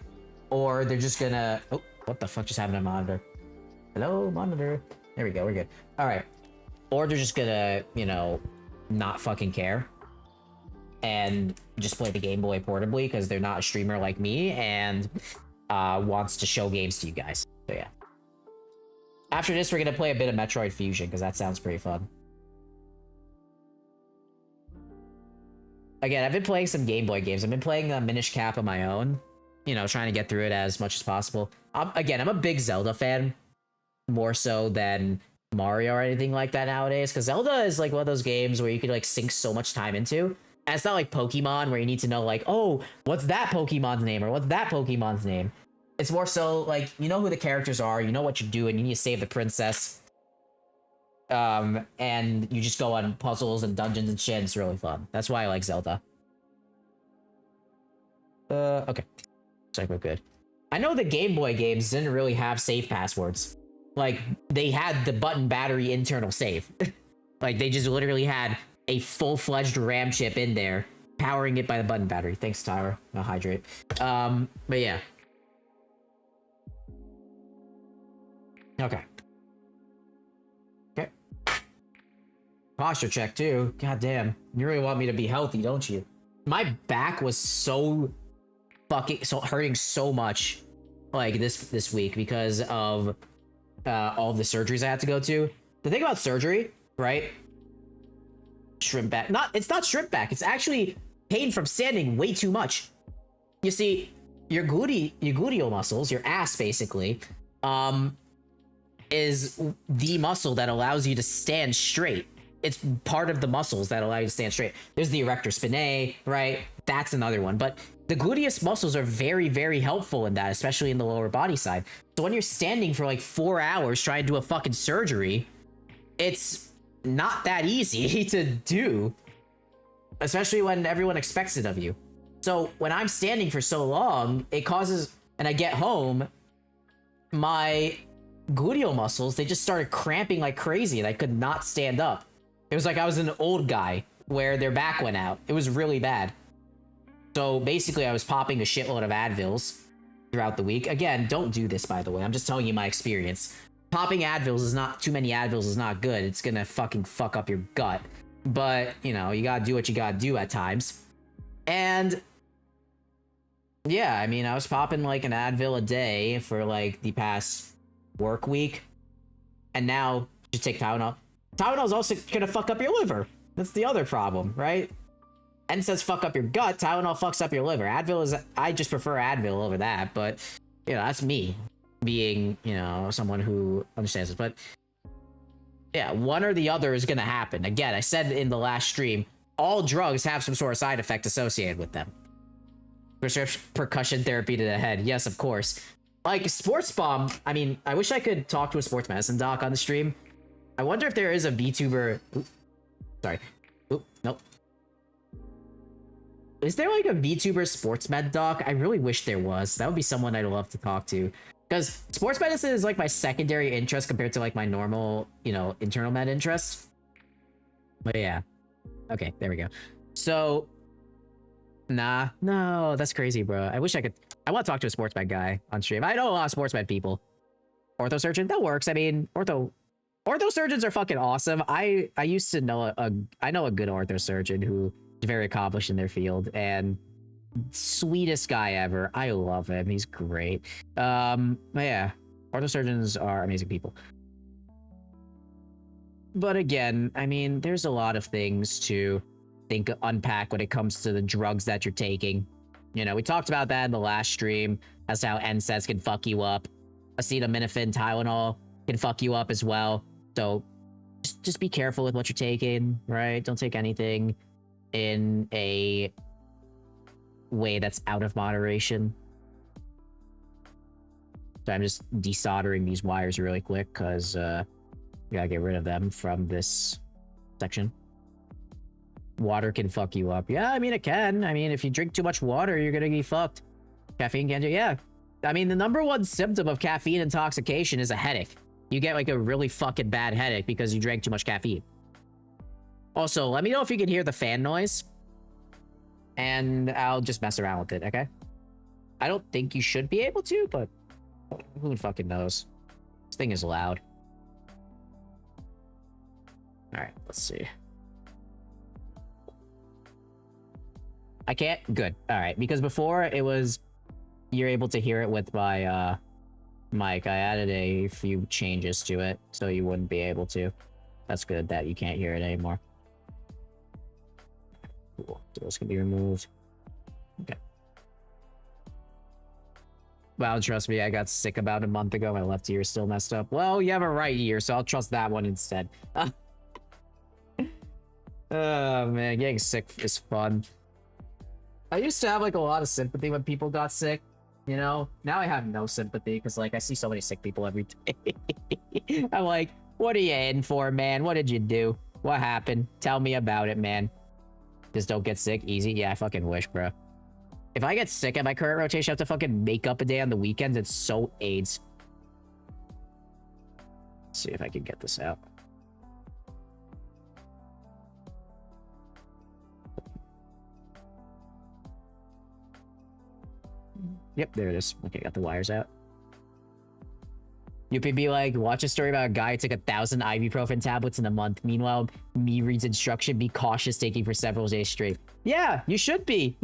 or they're just going to... Oh, what the fuck just happened to monitor? Hello, monitor. There we go, we're good. All right. Or they're just going to, you know, not fucking care and just play the Game Boy portably because they're not a streamer like me and wants to show games to you guys. So yeah. After this, we're going to play a bit of Metroid Fusion, because that sounds pretty fun. Again, I've been playing some Game Boy games. I've been playing Minish Cap on my own. You know, trying to get through it as much as possible. Again, I'm a big Zelda fan. More so than Mario or anything like that nowadays. Because Zelda is like one of those games where you could like sink so much time into. And it's not like Pokemon where you need to know like, oh, what's that Pokemon's name? Or what's that Pokemon's name? It's more so, like, you know who the characters are, you know what you're doing, you need to save the princess. And you just go on puzzles and dungeons and shit, it's really fun. That's why I like Zelda. Okay. Looks like we're good. I know the Game Boy games didn't really have save passwords. Like, they had the button battery internal save. Like, they just literally had a full-fledged RAM chip in there, powering it by the button battery. Thanks, Tyler. I'll hydrate. But yeah. Okay. Okay. Posture check too. God damn. You really want me to be healthy, don't you? My back was so hurting so much like this week because of all the surgeries I had to go to. The thing about surgery, right? Shrimp back. It's not shrimp back. It's actually pain from standing way too much. You see, your gluteal muscles, your ass basically, is the muscle that allows you to stand straight. It's part of the muscles that allow you to stand straight. There's the erector spinae, right? That's another one. But the gluteus muscles are very, very helpful in that, especially in the lower body side. So when you're standing for like 4 hours trying to do a fucking surgery, it's not that easy to do, especially when everyone expects it of you. So when I'm standing for so long, it causes, and I get home, my gluteal muscles, they just started cramping like crazy and I could not stand up. It was like I was an old guy where their back went out. It was really bad. So basically I was popping a shitload of Advils throughout the week. Again, don't do this, by the way. I'm just telling you my experience. Popping Advils is not, too many Advils is not good. It's gonna fucking fuck up your gut. But, you know, you gotta do what you gotta do at times. And yeah, I mean, I was popping like an Advil a day for like the past work week, and now just take Tylenol. Tylenol is also gonna fuck up your liver. That's the other problem, right? NSAIDs fuck up your gut, Tylenol fucks up your liver. Advil is, I just prefer Advil over that, but, you know, that's me being, you know, someone who understands this. But, yeah, one or the other is gonna happen. Again, I said in the last stream, all drugs have some sort of side effect associated with them. Prescription percussion therapy to the head. Yes, of course. Like, sports bomb, I mean, I wish I could talk to a sports medicine doc on the stream. I wonder if there is a VTuber... Oop, sorry. Oop, nope. Is there like a VTuber sports med doc? I really wish there was. That would be someone I'd love to talk to. Because sports medicine is like my secondary interest compared to like my normal, you know, internal med interest. But yeah. Okay, there we go. So... Nah, no, that's crazy, bro. I wish I could... I want to talk to a sports med guy on stream. I know a lot of sports med people. Ortho surgeon, that works. I mean, ortho surgeons are fucking awesome. I used to know I know a good ortho surgeon who is very accomplished in their field and sweetest guy ever. I love him. He's great. But yeah, ortho surgeons are amazing people. But again, I mean, there's a lot of things to unpack when it comes to the drugs that you're taking. You know, we talked about that in the last stream as to how NSAIDs can fuck you up. Acetaminophen, Tylenol can fuck you up as well. So just be careful with what you're taking, right? Don't take anything in a way that's out of moderation. So I'm just desoldering these wires really quick because we gotta get rid of them from this section. Water can fuck you up. Yeah, I mean, it can. I mean, if you drink too much water, you're gonna get fucked. Caffeine can do, yeah. I mean, the #1 symptom of caffeine intoxication is a headache. You get like a really fucking bad headache because you drank too much caffeine. Also, let me know if you can hear the fan noise. And I'll just mess around with it, okay? I don't think you should be able to, but who fucking knows? This thing is loud. Alright, let's see. I can't? Good. Alright, because before it was... You're able to hear it with my, mic. I added a few changes to it, so you wouldn't be able to. That's good that you can't hear it anymore. Cool. Those can be removed. Okay. Wow, trust me, I got sick about a month ago. My left ear is still messed up. Well, you have a right ear, so I'll trust that one instead. Oh, man, getting sick is fun. I used to have, like, a lot of sympathy when people got sick, you know? Now I have no sympathy, because, like, I see so many sick people every day. I'm like, what are you in for, man? What did you do? What happened? Tell me about it, man. Just don't get sick. Easy? Yeah, I fucking wish, bro. If I get sick at my current rotation, I have to fucking make up a day on the weekends. It's so AIDS. Let's see if I can get this out. Yep, there it is. Okay, got the wires out. You could be like, watch a story about a guy who took 1,000 ibuprofen tablets in a month. Meanwhile, me reads instruction, be cautious taking for several days straight. Yeah, you should be.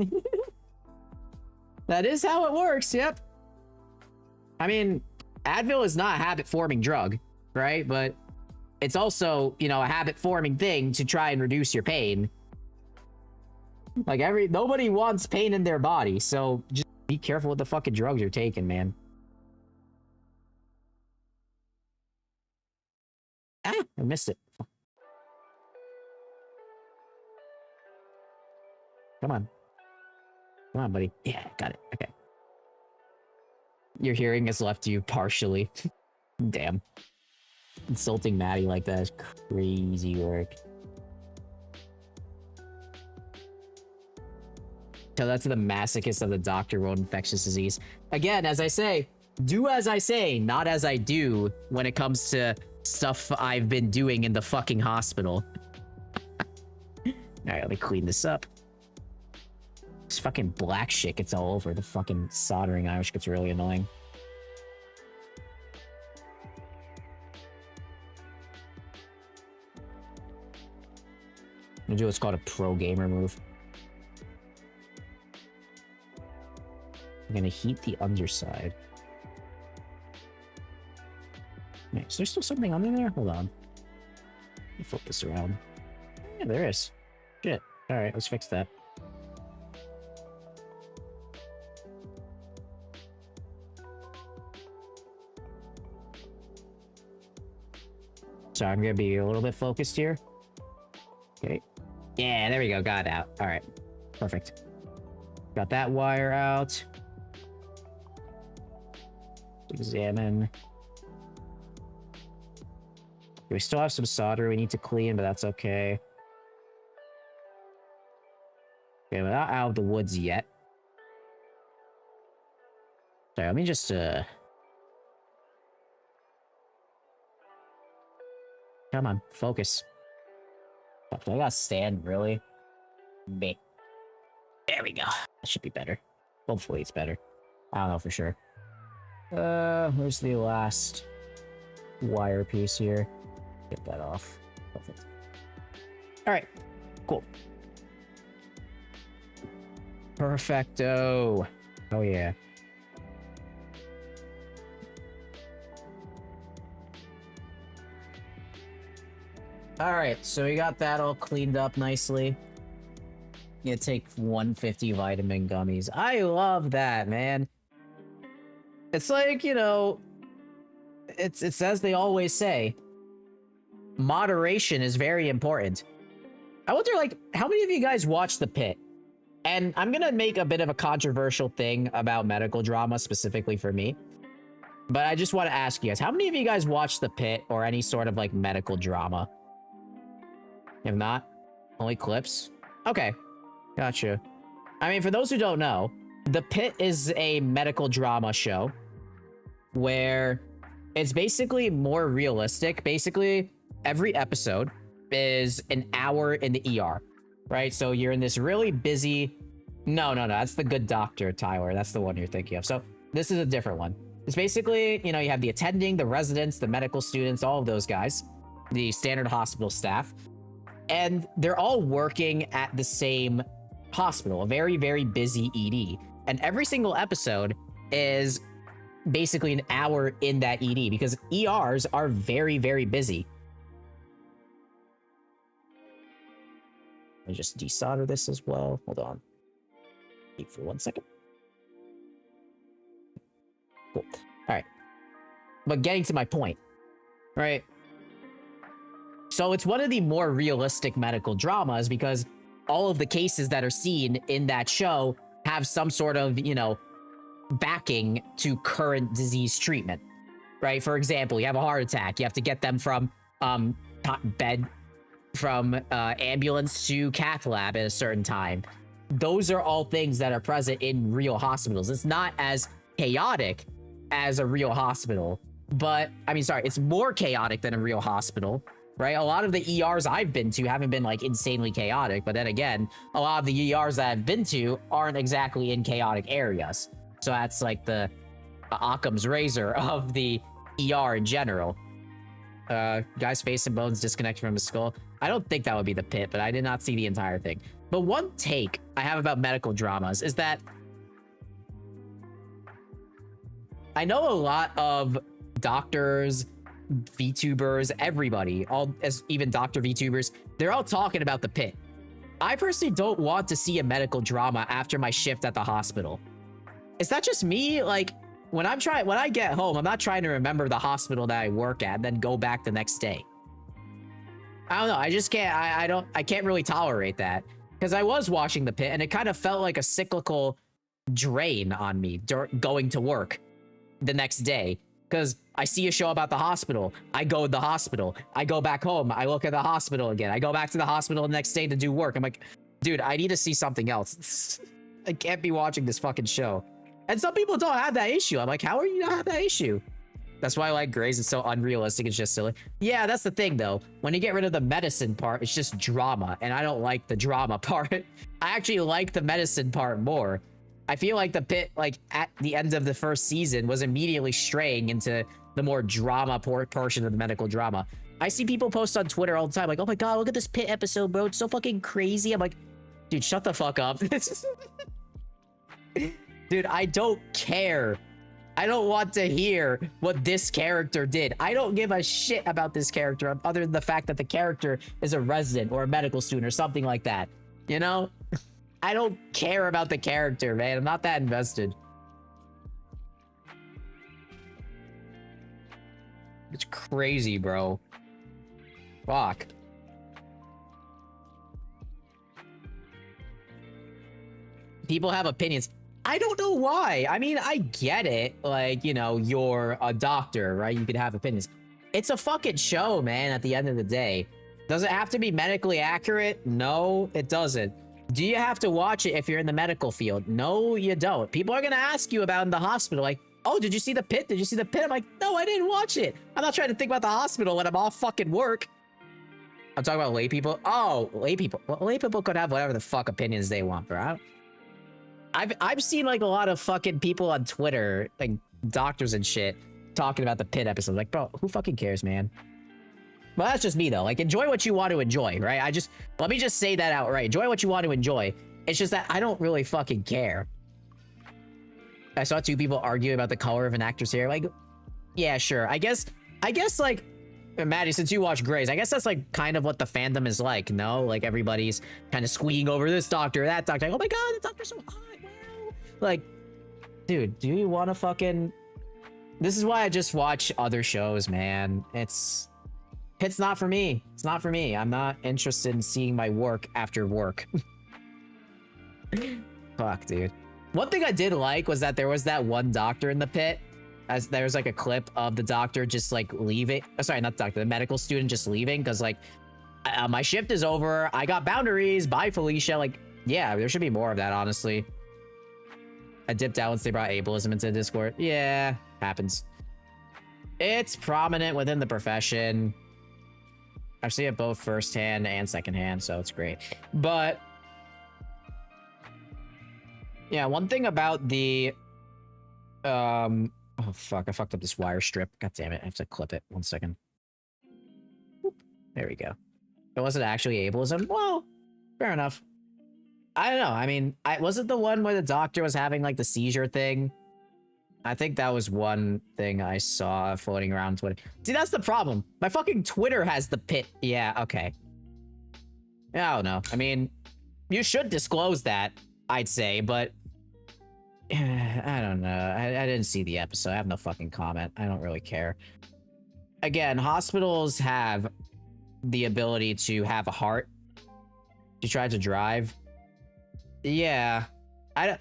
That is how it works, yep. I mean, Advil is not a habit-forming drug, right? But it's also, you know, a habit-forming thing to try and reduce your pain. Like, nobody wants pain in their body, so just be careful with the fucking drugs you're taking, man. Ah, I missed it. Come on. Come on, buddy. Yeah, got it. Okay. Your hearing has left you partially. Damn. Insulting Maddie like that is crazy work. Tell that to the masochist of the Dr. World Infectious Disease. Again, as I say, do as I say, not as I do when it comes to stuff I've been doing in the fucking hospital. Alright, let me clean this up. This fucking black shit gets all over. The fucking soldering iron gets really annoying. I'm gonna do what's called a pro gamer move. I'm gonna heat the underside. Wait, is there still something under there? Hold on. Let me flip this around. Yeah, there is. Shit. Alright, let's fix that. So I'm gonna be a little bit focused here. Okay. Yeah, there we go. Got it out. All right. Perfect. Got that wire out. Examine. We still have some solder we need to clean, but that's okay. Okay, we're not out of the woods yet. Sorry, let me just, come on, focus. Fuck, do I gotta stand, really? Me. There we go. That should be better. Hopefully it's better. I don't know for sure. Where's the last wire piece here? Get that off. Perfect. Alright, cool. Perfecto. Oh, yeah. Alright, so we got that all cleaned up nicely. You take 150 vitamin gummies. I love that, man. It's like, you know, it's as they always say, moderation is very important. I wonder, like, how many of you guys watch The Pit? And I'm gonna make a bit of a controversial thing about medical drama, specifically for me. But I just want to ask you guys, how many of you guys watch The Pit or any sort of, like, medical drama? If not, only clips? Okay, gotcha. I mean, for those who don't know, The Pit is a medical drama show where it's basically more realistic. Basically, every episode is an hour in the ER, right? So you're in this really busy... No, that's The Good Doctor, Tyler. That's the one you're thinking of. So this is a different one. It's basically, you know, you have the attending, the residents, the medical students, all of those guys, the standard hospital staff, and they're all working at the same hospital, a very, very busy ED. And every single episode is basically an hour in that ED because ERs are very, very busy. Let me just desolder this as well. Hold on. Wait for 1 second. Cool. All right. But getting to my point, right? So it's one of the more realistic medical dramas because all of the cases that are seen in that show have some sort of, you know, backing to current disease treatment, right? For example, you have a heart attack. You have to get them from bed, from ambulance to cath lab at a certain time. Those are all things that are present in real hospitals. It's not as chaotic as a real hospital, but I mean, sorry, it's more chaotic than a real hospital, right? A lot of the ERs I've been to haven't been like insanely chaotic, but then again, a lot of the ERs that I've been to aren't exactly in chaotic areas. So that's like the Occam's razor of the ER in general. Guy's face and bones disconnected from his skull. I don't think that would be The Pit, but I did not see the entire thing. But one take I have about medical dramas is that I know a lot of doctors, VTubers, everybody, all as even doctor VTubers, they're all talking about The Pit. I personally don't want to see a medical drama after my shift at the hospital. Is that just me? Like, when I get home, I'm not trying to remember the hospital that I work at and then go back the next day. I don't know. I just can't. I can't really tolerate that because I was watching The Pit and it kind of felt like a cyclical drain on me going to work the next day. Because I see a show about the hospital, I go to the hospital, I go back home, I look at the hospital again, I go back to the hospital the next day to do work. I'm like, dude, I need to see something else. I can't be watching this fucking show. And some people don't have that issue. I'm like, how are you not have that issue? That's why I like Grey's. It's so unrealistic. It's just silly. Yeah, that's the thing, though. When you get rid of the medicine part, it's just drama. And I don't like the drama part. I actually like the medicine part more. I feel like The Pit, like, at the end of the first season, was immediately straying into the more drama portion of the medical drama. I see people post on Twitter all the time, like, oh my god, look at this Pit episode, bro. It's so fucking crazy. I'm like, dude, shut the fuck up. Dude, I don't care. I don't want to hear what this character did. I don't give a shit about this character other than the fact that the character is a resident or a medical student or something like that. You know? I don't care about the character, man. I'm not that invested. It's crazy, bro. Fuck. People have opinions. I don't know why. I mean, I get it. Like, you know, you're a doctor, right? You could have opinions. It's a fucking show, man, at the end of the day. Does it have to be medically accurate? No, it doesn't. Do you have to watch it if you're in the medical field? No, you don't. People are going to ask you about in the hospital, like, oh, did you see the pit? Did you see the pit? I'm like, no, I didn't watch it. I'm not trying to think about the hospital when I'm off fucking work. I'm talking about lay people. Oh, lay people. Well, lay people could have whatever the fuck opinions they want, bro. I've seen like a lot of fucking people on Twitter, like doctors and shit, talking about the pit episode. Like, bro, who fucking cares, man? Well, that's just me though. Like, enjoy what you want to enjoy, right? Let me just say that outright. Enjoy what you want to enjoy. It's just that I don't really fucking care. I saw two people argue about the color of an actor's hair. Like, yeah, sure. I guess like, Maddie, since you watch Grey's, I guess that's like kind of what the fandom is like, no? Like everybody's kind of squeeing over this doctor, that doctor. Like, oh my god, the doctor's so hot, wow. Like, dude, do you want to fucking... This is why I just watch other shows, man. It's not for me. It's not for me. I'm not interested in seeing my work after work. Fuck, dude. One thing I did like was that there was that one doctor in the pit. As there was like a clip of the doctor just like leaving. Oh, sorry, not the doctor, the medical student just leaving because like my shift is over. I got boundaries. Bye, Felicia. Like, yeah, there should be more of that, honestly. I dipped out once they brought ableism into Discord. Yeah, happens. It's prominent within the profession. I see it both firsthand and secondhand, so it's great. But yeah, one thing about the oh fuck, I fucked up this wire strip. God damn it, I have to clip it. 1 second. Whoop. There we go. It wasn't actually ableism. Well, fair enough. I don't know. I mean, was it the one where the doctor was having like the seizure thing? I think that was one thing I saw floating around Twitter. See, that's the problem. My fucking Twitter has the pit. Yeah, okay. Yeah, I don't know. I mean, you should disclose that, I'd say, but I don't know. I didn't see the episode. I have no fucking comment. I don't really care. Again, hospitals have the ability to have a heart. You try to drive. Yeah. I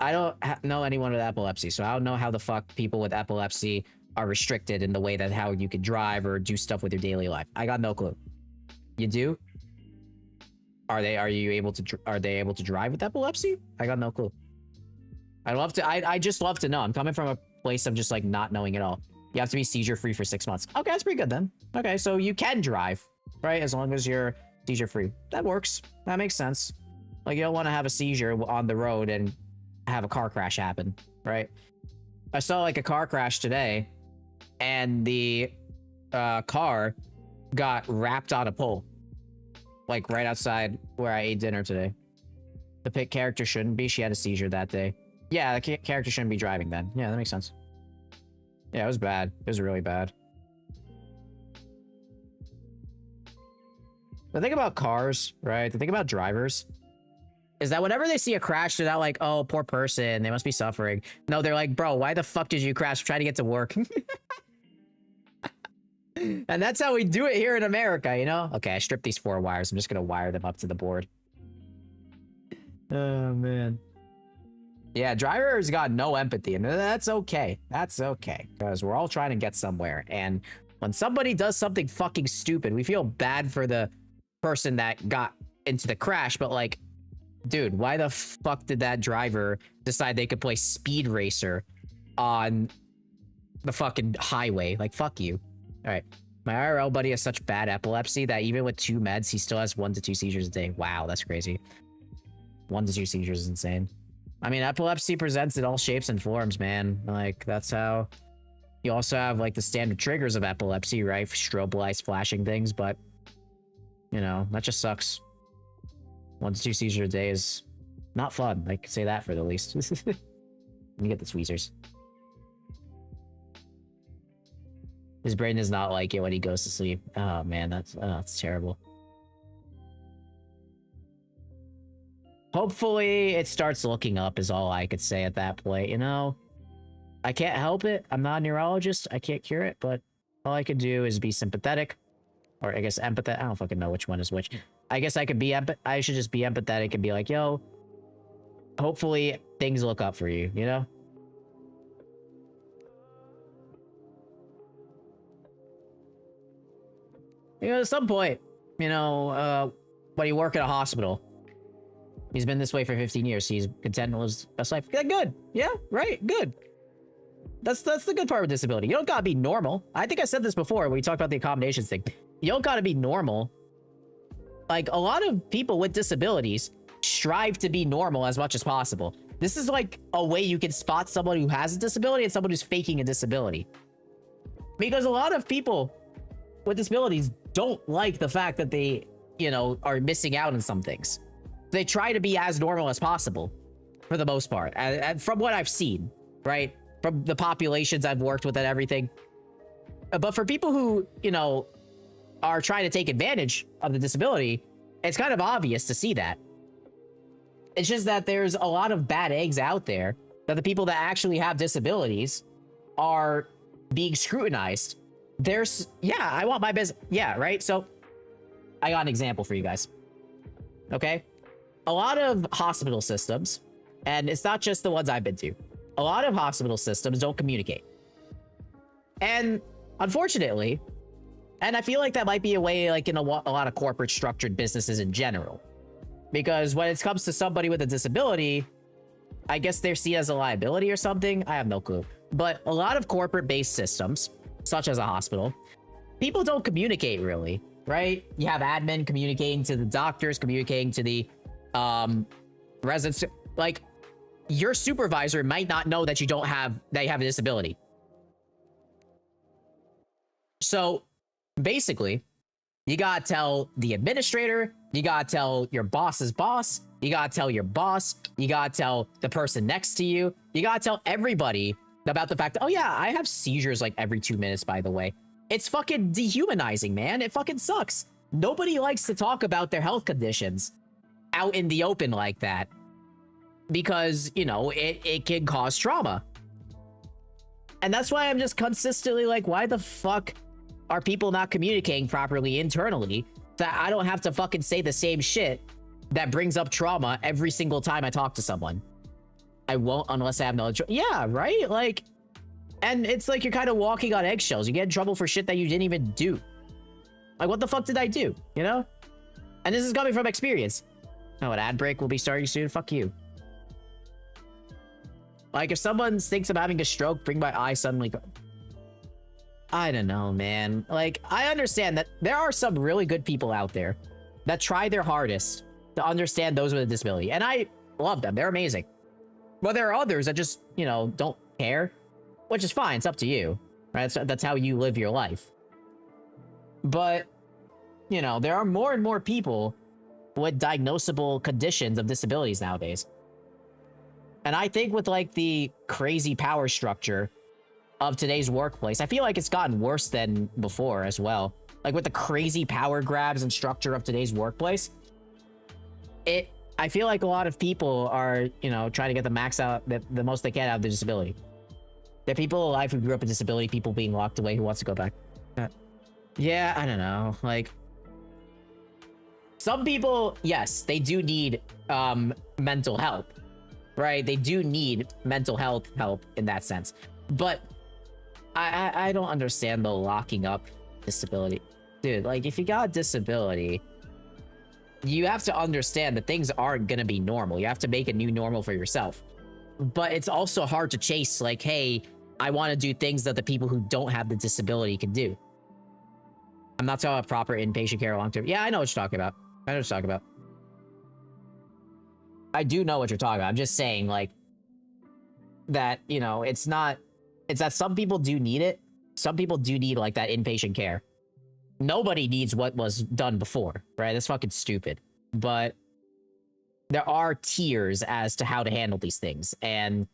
don't know anyone with epilepsy, so I don't know how the fuck people with epilepsy are restricted in the way that how you can drive or do stuff with your daily life. I got no clue. You do? Are they able to drive with epilepsy? I got no clue. I just love to know. I'm coming from a place of just like not knowing at all. You have to be seizure free for 6 months. Okay, that's pretty good then. Okay, so you can drive, right? As long as you're seizure free. That works. That makes sense. Like, you don't want to have a seizure on the road and have a car crash happen, right? I saw like a car crash today and the car got wrapped on a pole. Like right outside where I ate dinner today. The pit character shouldn't be. She had a seizure that day. Yeah, the character shouldn't be driving then. Yeah, that makes sense. Yeah, it was bad. It was really bad. The thing about cars, right? The thing about drivers is that whenever they see a crash, they're not like, oh, poor person, they must be suffering. No, they're like, bro, why the fuck did you crash? Try to get to work. And that's how we do it here in America, you know? Okay, I stripped these 4 wires. I'm just gonna wire them up to the board. Oh, man. Yeah, drivers got no empathy, and that's okay. That's okay, because we're all trying to get somewhere. And when somebody does something fucking stupid, we feel bad for the person that got into the crash, but like, dude, why the fuck did that driver decide they could play Speed Racer on the fucking highway? Like, fuck you. All right. My IRL buddy has such bad epilepsy that even with 2 meds, he still has 1 to 2 seizures a day. Wow, that's crazy. 1 to 2 seizures is insane. I mean, epilepsy presents in all shapes and forms, man. Like, that's how... You also have, like, the standard triggers of epilepsy, right? Strobe lights, flashing things, but... You know, that just sucks. 1 to 2 seizures a day is not fun. I can say that for the least. Let me get the tweezers. His brain does not like it when he goes to sleep. Oh, man, that's terrible. Hopefully, it starts looking up is all I could say at that point, you know? I can't help it. I'm not a neurologist. I can't cure it, but all I could do is be sympathetic Or I guess empathetic. I don't fucking know which one is which. I guess I could be I should just be empathetic and be like, yo, hopefully things look up for you, you know? You know, at some point, you know, when you work at a hospital, he's been this way for 15 years. He's content with his best life. Yeah, good. Yeah, right. Good. That's the good part with disability. You don't gotta be normal. I think I said this before when we talked about the accommodations thing. You don't gotta be normal. Like, a lot of people with disabilities strive to be normal as much as possible. This is like a way you can spot someone who has a disability and someone who's faking a disability. Because a lot of people with disabilities don't like the fact that they, you know, are missing out on some things. They try to be as normal as possible for the most part. And from what I've seen, right? From the populations I've worked with and everything. But for people who, you know, are trying to take advantage of the disability, it's kind of obvious to see that. It's just that there's a lot of bad eggs out there that the people that actually have disabilities are being scrutinized. There's, yeah, I want my business. Yeah, right? So I got an example for you guys. Okay? A lot of hospital systems, and it's not just the ones I've been to, a lot of hospital systems don't communicate. And unfortunately, and I feel like that might be a way, like in a lot of corporate structured businesses in general. Because when it comes to somebody with a disability, I guess they're seen as a liability or something. I have no clue. But a lot of corporate-based systems, such as a hospital, people don't communicate really, right? You have admin communicating to the doctors, communicating to the residents. Like, your supervisor might not know that you have a disability. So basically, you gotta tell the administrator, you gotta tell your boss's boss, you gotta tell your boss, you gotta tell the person next to you, you gotta tell everybody about the fact that, oh yeah, I have seizures like every 2 minutes, by the way. It's fucking dehumanizing, man. It fucking sucks. Nobody likes to talk about their health conditions out in the open like that. Because, you know, it can cause trauma. And that's why I'm just consistently like, why the fuck are people not communicating properly internally that I don't have to fucking say the same shit that brings up trauma every single time I talk to someone? I won't unless I have knowledge. Yeah, right? Like, and it's like you're kind of walking on eggshells. You get in trouble for shit that you didn't even do. Like, what the fuck did I do? You know? And this is coming from experience. Oh, an ad break will be starting soon. Fuck you. Like, if someone thinks I'm having a stroke, bring my eye suddenly go. I don't know, man. Like, I understand that there are some really good people out there that try their hardest to understand those with a disability. And I love them. They're amazing. But there are others that just, you know, don't care. Which is fine. It's up to you. Right? That's how you live your life. But, you know, there are more and more people with diagnosable conditions of disabilities nowadays. And I think with, like, the crazy power structure of today's workplace, I feel like it's gotten worse than before as well. Like, with the crazy power grabs and structure of today's workplace, I feel like a lot of people are, you know, trying to get the max out, the most they can out of their disability. There are people alive who grew up with disability, people being locked away who wants to go back. Yeah, I don't know. Like, some people, yes, they do need mental help. Right? They do need mental health help in that sense. But I don't understand the locking up disability. Dude, like, if you got a disability, you have to understand that things aren't gonna be normal. You have to make a new normal for yourself. But it's also hard to chase, like, hey, I want to do things that the people who don't have the disability can do. I'm not talking about proper inpatient care long-term. Yeah, I know what you're talking about. I know what you're talking about. I do know what you're talking about. I'm just saying, like, that, you know, it's that some people do need it. Some people do need, like, that inpatient care. Nobody needs what was done before, right? That's fucking stupid. But there are tiers as to how to handle these things, and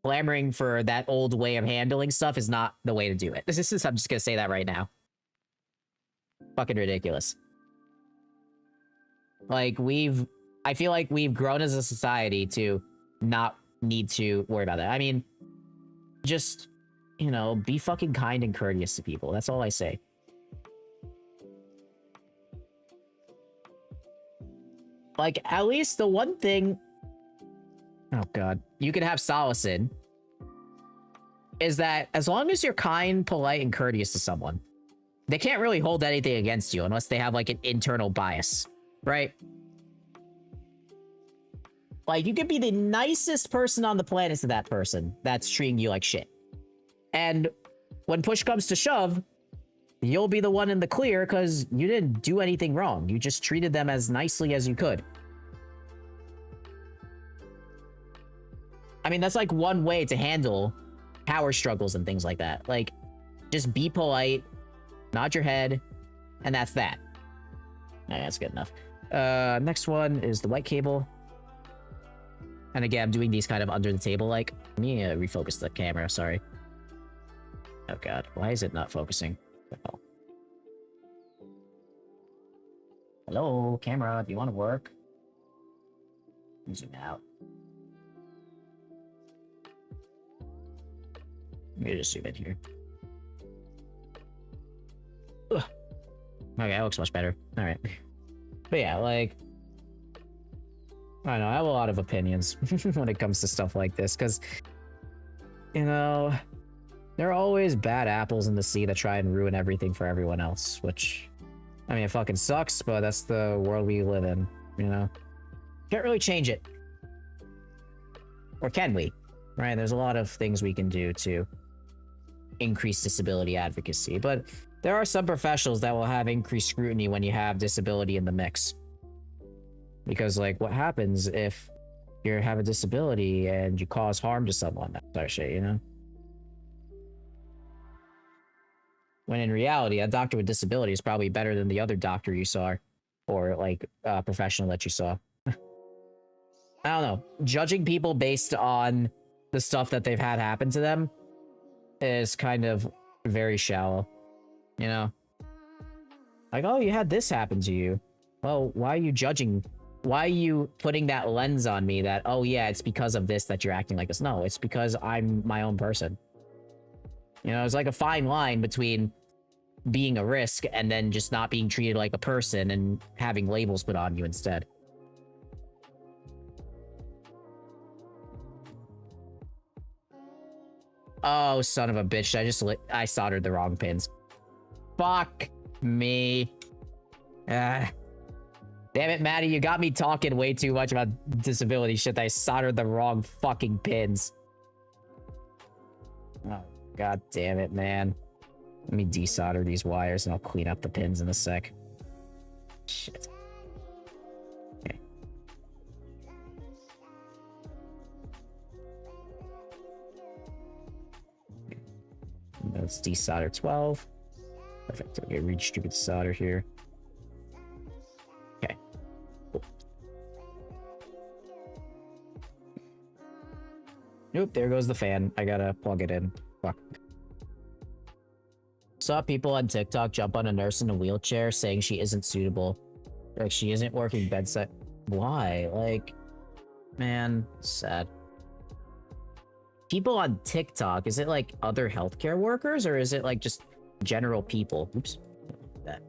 clamoring for that old way of handling stuff is not the way to do it. I'm just gonna say that right now. Fucking ridiculous. Like, I feel like we've grown as a society to not need to worry about that. I mean, just, you know, be fucking kind and courteous to people. That's all I say. Like, at least the one thing... Oh, God. You can have solace in is that as long as you're kind, polite, and courteous to someone, they can't really hold anything against you unless they have, like, an internal bias, right? Like, you could be the nicest person on the planet to that person that's treating you like shit. And when push comes to shove, you'll be the one in the clear because you didn't do anything wrong. You just treated them as nicely as you could. I mean, that's like one way to handle power struggles and things like that. Like, just be polite, nod your head, and that's that. Yeah, that's good enough. Next one is the white cable. And again, I'm doing these kind of under the table, like. Let me refocus the camera, sorry. Oh god, why is it not focusing? Oh. Hello, camera, do you want to work? Zoom out. Let me just zoom in here. Ugh. Okay, that looks much better. Alright. But yeah, like... I don't know, I have a lot of opinions when it comes to stuff like this, because... You know... There are always bad apples in the sea that try and ruin everything for everyone else, which... I mean, it fucking sucks, but that's the world we live in, you know? Can't really change it. Or can we? Right, there's a lot of things we can do to increase disability advocacy, but there are some professionals that will have increased scrutiny when you have disability in the mix. Because, like, what happens if you have a disability and you cause harm to someone? That sort of shit, you know? When in reality, a doctor with disability is probably better than the other doctor you saw, or, like, a professional that you saw. I don't know. Judging people based on the stuff that they've had happen to them is kind of very shallow, you know? Like, oh, you had this happen to you. Well, why are you judging? Why are you putting that lens on me that, oh yeah, it's because of this that you're acting like this? No, it's because I'm my own person. You know, it's like a fine line between being a risk and then just not being treated like a person and having labels put on you instead. Oh, son of a bitch. I soldered the wrong pins. Fuck me. Damn it, Maddie. You got me talking way too much about disability shit. I soldered the wrong fucking pins. Oh, god damn it, man. Let me desolder these wires and I'll clean up the pins in a sec. Shit. Okay. Let's desolder 12. Perfect. Okay, redistribute the solder here. Okay. Cool. Nope, there goes the fan. I gotta plug it in. Fuck. Saw people on TikTok jump on a nurse in a wheelchair saying she isn't suitable. Like, she isn't working bedside. Why? Like, man, sad. People on TikTok, is it like other healthcare workers or is it like just general people? Oops. That.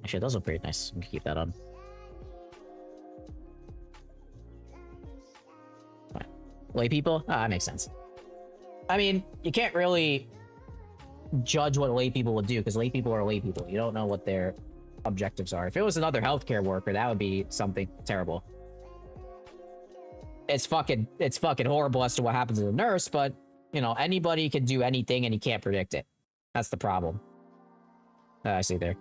Actually, those look pretty nice. I'm gonna keep that on. Right. Lay people? Ah, that makes sense. I mean, you can't really judge what lay people would do because lay people are lay people. You don't know what their objectives are. If it was another healthcare worker, that would be something terrible. It's fucking horrible as to what happens to the nurse, but, you know, anybody can do anything and you can't predict it. That's the problem. I see there.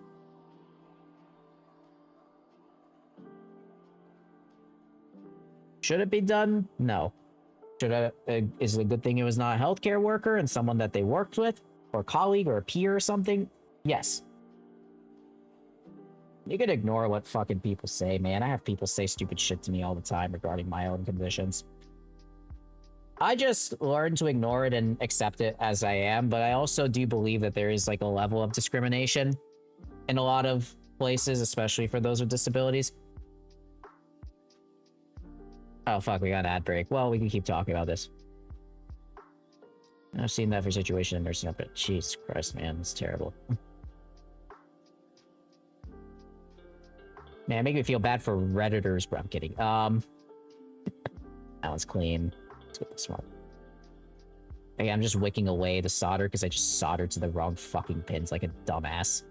Should it be done? No. Is it a good thing it was not a healthcare worker and someone that they worked with? Or a colleague or a peer or something? Yes. You can ignore what fucking people say, man. I have people say stupid shit to me all the time regarding my own conditions. I just learn to ignore it and accept it as I am, but I also do believe that there is like a level of discrimination in a lot of places, especially for those with disabilities. Oh fuck, we got an ad break. Well, we can keep talking about this. I've seen that for situation in nursing up, but Jesus Christ, man, it's terrible. Man, make me feel bad for Redditors, but I'm kidding. That one's clean. Let's get this one. Okay, I'm just wicking away the solder because I just soldered to the wrong fucking pins like a dumbass.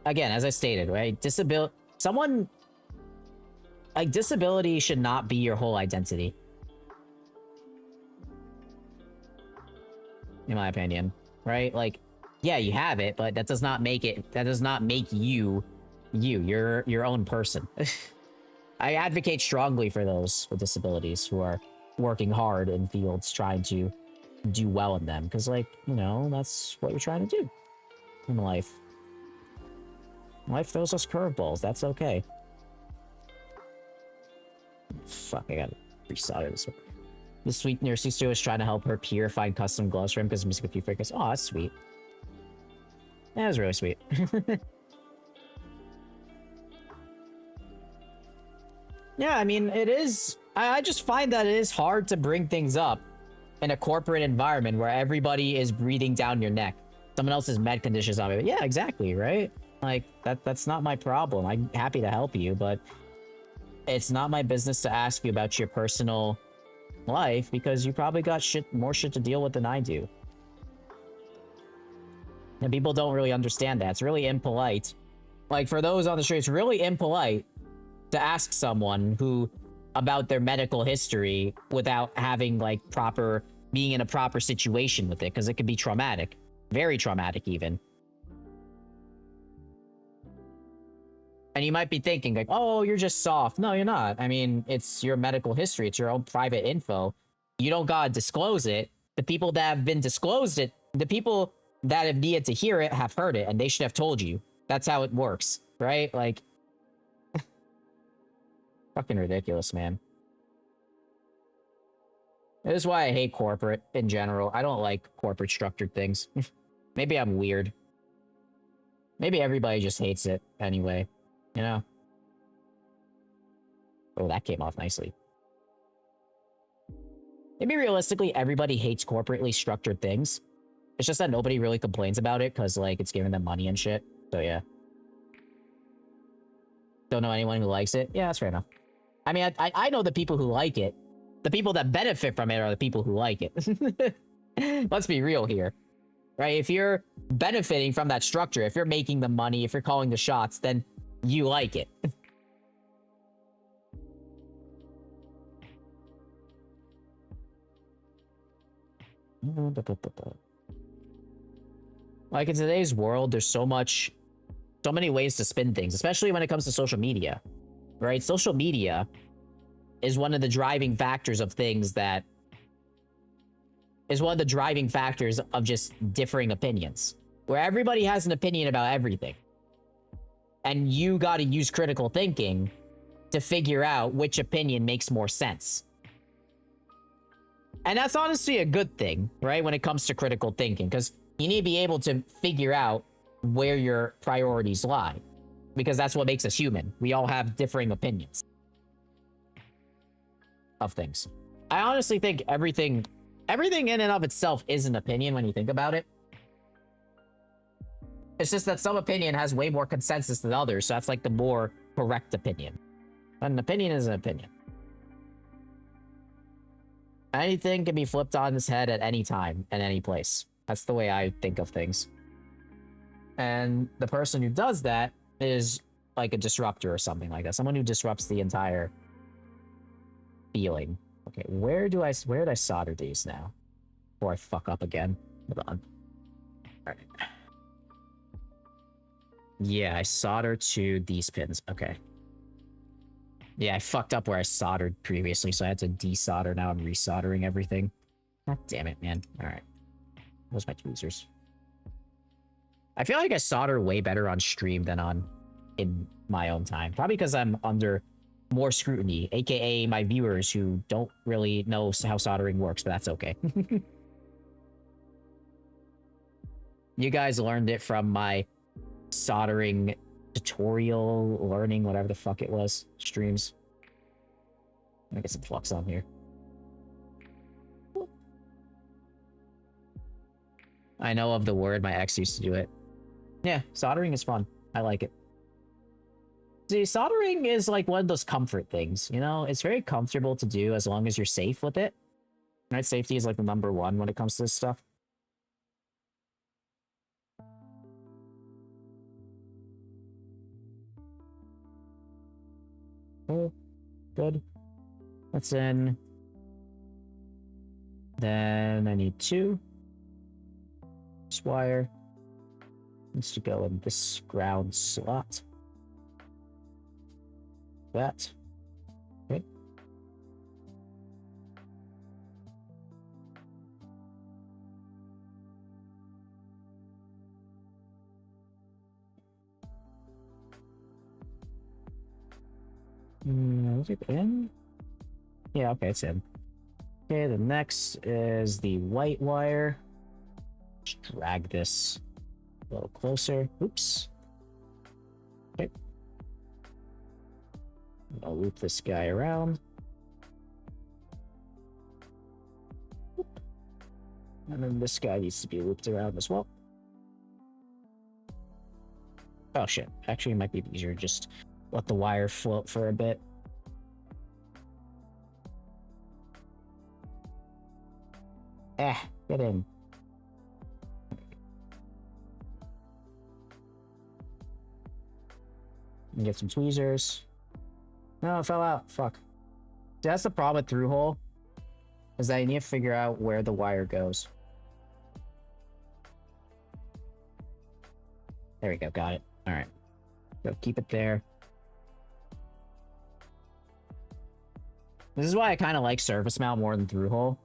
Again, as I stated, right? Disability should not be your whole identity. In my opinion, right? Like, yeah, you have it, but that does not make you your own person. I advocate strongly for those with disabilities who are working hard in fields trying to do well in them, because, like, you know, that's what you're trying to do in life. Life throws us curveballs. That's okay. Fuck, I gotta resolder this one. The sweet nursing student was trying to help her peer find custom gloves for him because missing a few fingers. Oh, that's sweet. That was really sweet. Yeah, I mean, it is... I just find that it is hard to bring things up in a corporate environment where everybody is breathing down your neck. Someone else's med conditions on me. Yeah, exactly, right? Like, that's not my problem. I'm happy to help you, but it's not my business to ask you about your personal life because you probably got more shit to deal with than I do. And people don't really understand that. It's really impolite. Like, for those on the street, it's really impolite to ask someone about their medical history without having, like, being in a proper situation with it, because it could be traumatic. Very traumatic, even. And you might be thinking, like, oh, you're just soft. No, you're not. I mean, it's your medical history. It's your own private info. You don't gotta disclose it. The people that have been disclosed it, the people that have needed to hear it have heard it, and they should have told you. That's how it works, right? Like, fucking ridiculous, man. This is why I hate corporate in general. I don't like corporate structured things. Maybe I'm weird. Maybe everybody just hates it anyway. You know? Oh, that came off nicely. Maybe realistically, everybody hates corporately structured things. It's just that nobody really complains about it because, like, it's giving them money and shit. So, yeah. Don't know anyone who likes it? Yeah, that's fair enough. I mean, I know the people who like it. The people that benefit from it are the people who like it. Let's be real here. Right? If you're benefiting from that structure, if you're making the money, if you're calling the shots, then you like it. Like, in today's world, there's so many ways to spin things, especially when it comes to social media, right? Social media is one of the driving factors of things that is one of the driving factors of just differing opinions, where everybody has an opinion about everything. And you got to use critical thinking to figure out which opinion makes more sense. And that's honestly a good thing, right? When it comes to critical thinking, because you need to be able to figure out where your priorities lie, because that's what makes us human. We all have differing opinions of things. I honestly think everything in and of itself is an opinion when you think about it. It's just that some opinion has way more consensus than others, so that's like the more correct opinion. But an opinion is an opinion. Anything can be flipped on its head at any time, at any place. That's the way I think of things. And the person who does that is like a disruptor or something like that. Someone who disrupts the entire feeling. Okay, where did I solder these now? Before I fuck up again. Hold on. Alright. Yeah, I soldered to these pins. Okay. Yeah, I fucked up where I soldered previously, so I had to desolder. Now I'm resoldering everything. God damn it, man. Alright. Those are my tweezers. I feel like I solder way better on stream than in my own time. Probably because I'm under more scrutiny, aka my viewers who don't really know how soldering works, but that's okay. You guys learned it from my soldering tutorial, learning, whatever the fuck it was, streams. Let me get some flux on here. I know of the word, my ex used to do it. Yeah, soldering is fun. I like it. See, soldering is like one of those comfort things, you know? It's very comfortable to do as long as you're safe with it. Right? Safety is like the #1 when it comes to this stuff. Oh, good. That's in. Then I need 2. This wire needs to go in this ground slot. That. Okay. Is it in? Yeah, okay, it's in. Okay, the next is the white wire. Just drag this a little closer. Oops. Okay. I'll loop this guy around. And then this guy needs to be looped around as well. Oh shit. Actually, it might be easier to just let the wire float for a bit. Get in. And get some tweezers. No, it fell out. Fuck. See, that's the problem with through hole. Is that you need to figure out where the wire goes. There we go. Got it. Alright. So keep it there. This is why I kind of like surface mount more than through hole.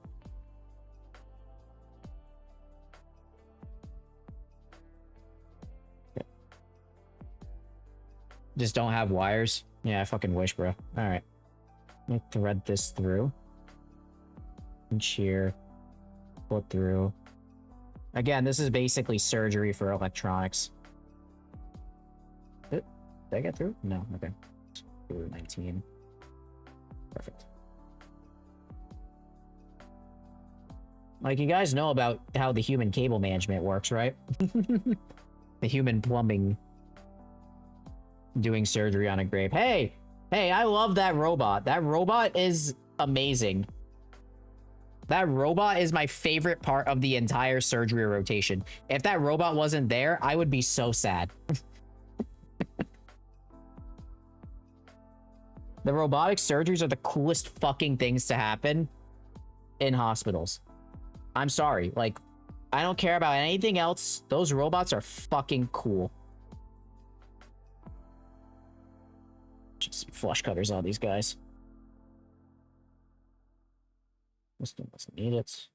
Just don't have wires? Yeah, I fucking wish, bro. Alright. Let me thread this through. And shear. Pull it through. Again, this is basically surgery for electronics. Did I get through? No, okay. 19. Perfect. Like, you guys know about how the human cable management works, right? The human plumbing doing surgery on a grave. Hey, I love that robot. That robot is amazing. That robot is my favorite part of the entire surgery rotation. If that robot wasn't there, I would be so sad. The robotic surgeries are the coolest fucking things to happen in hospitals. I'm sorry. Like, I don't care about anything else. Those robots are fucking cool. Just flush cutters on these guys. This one doesn't need it.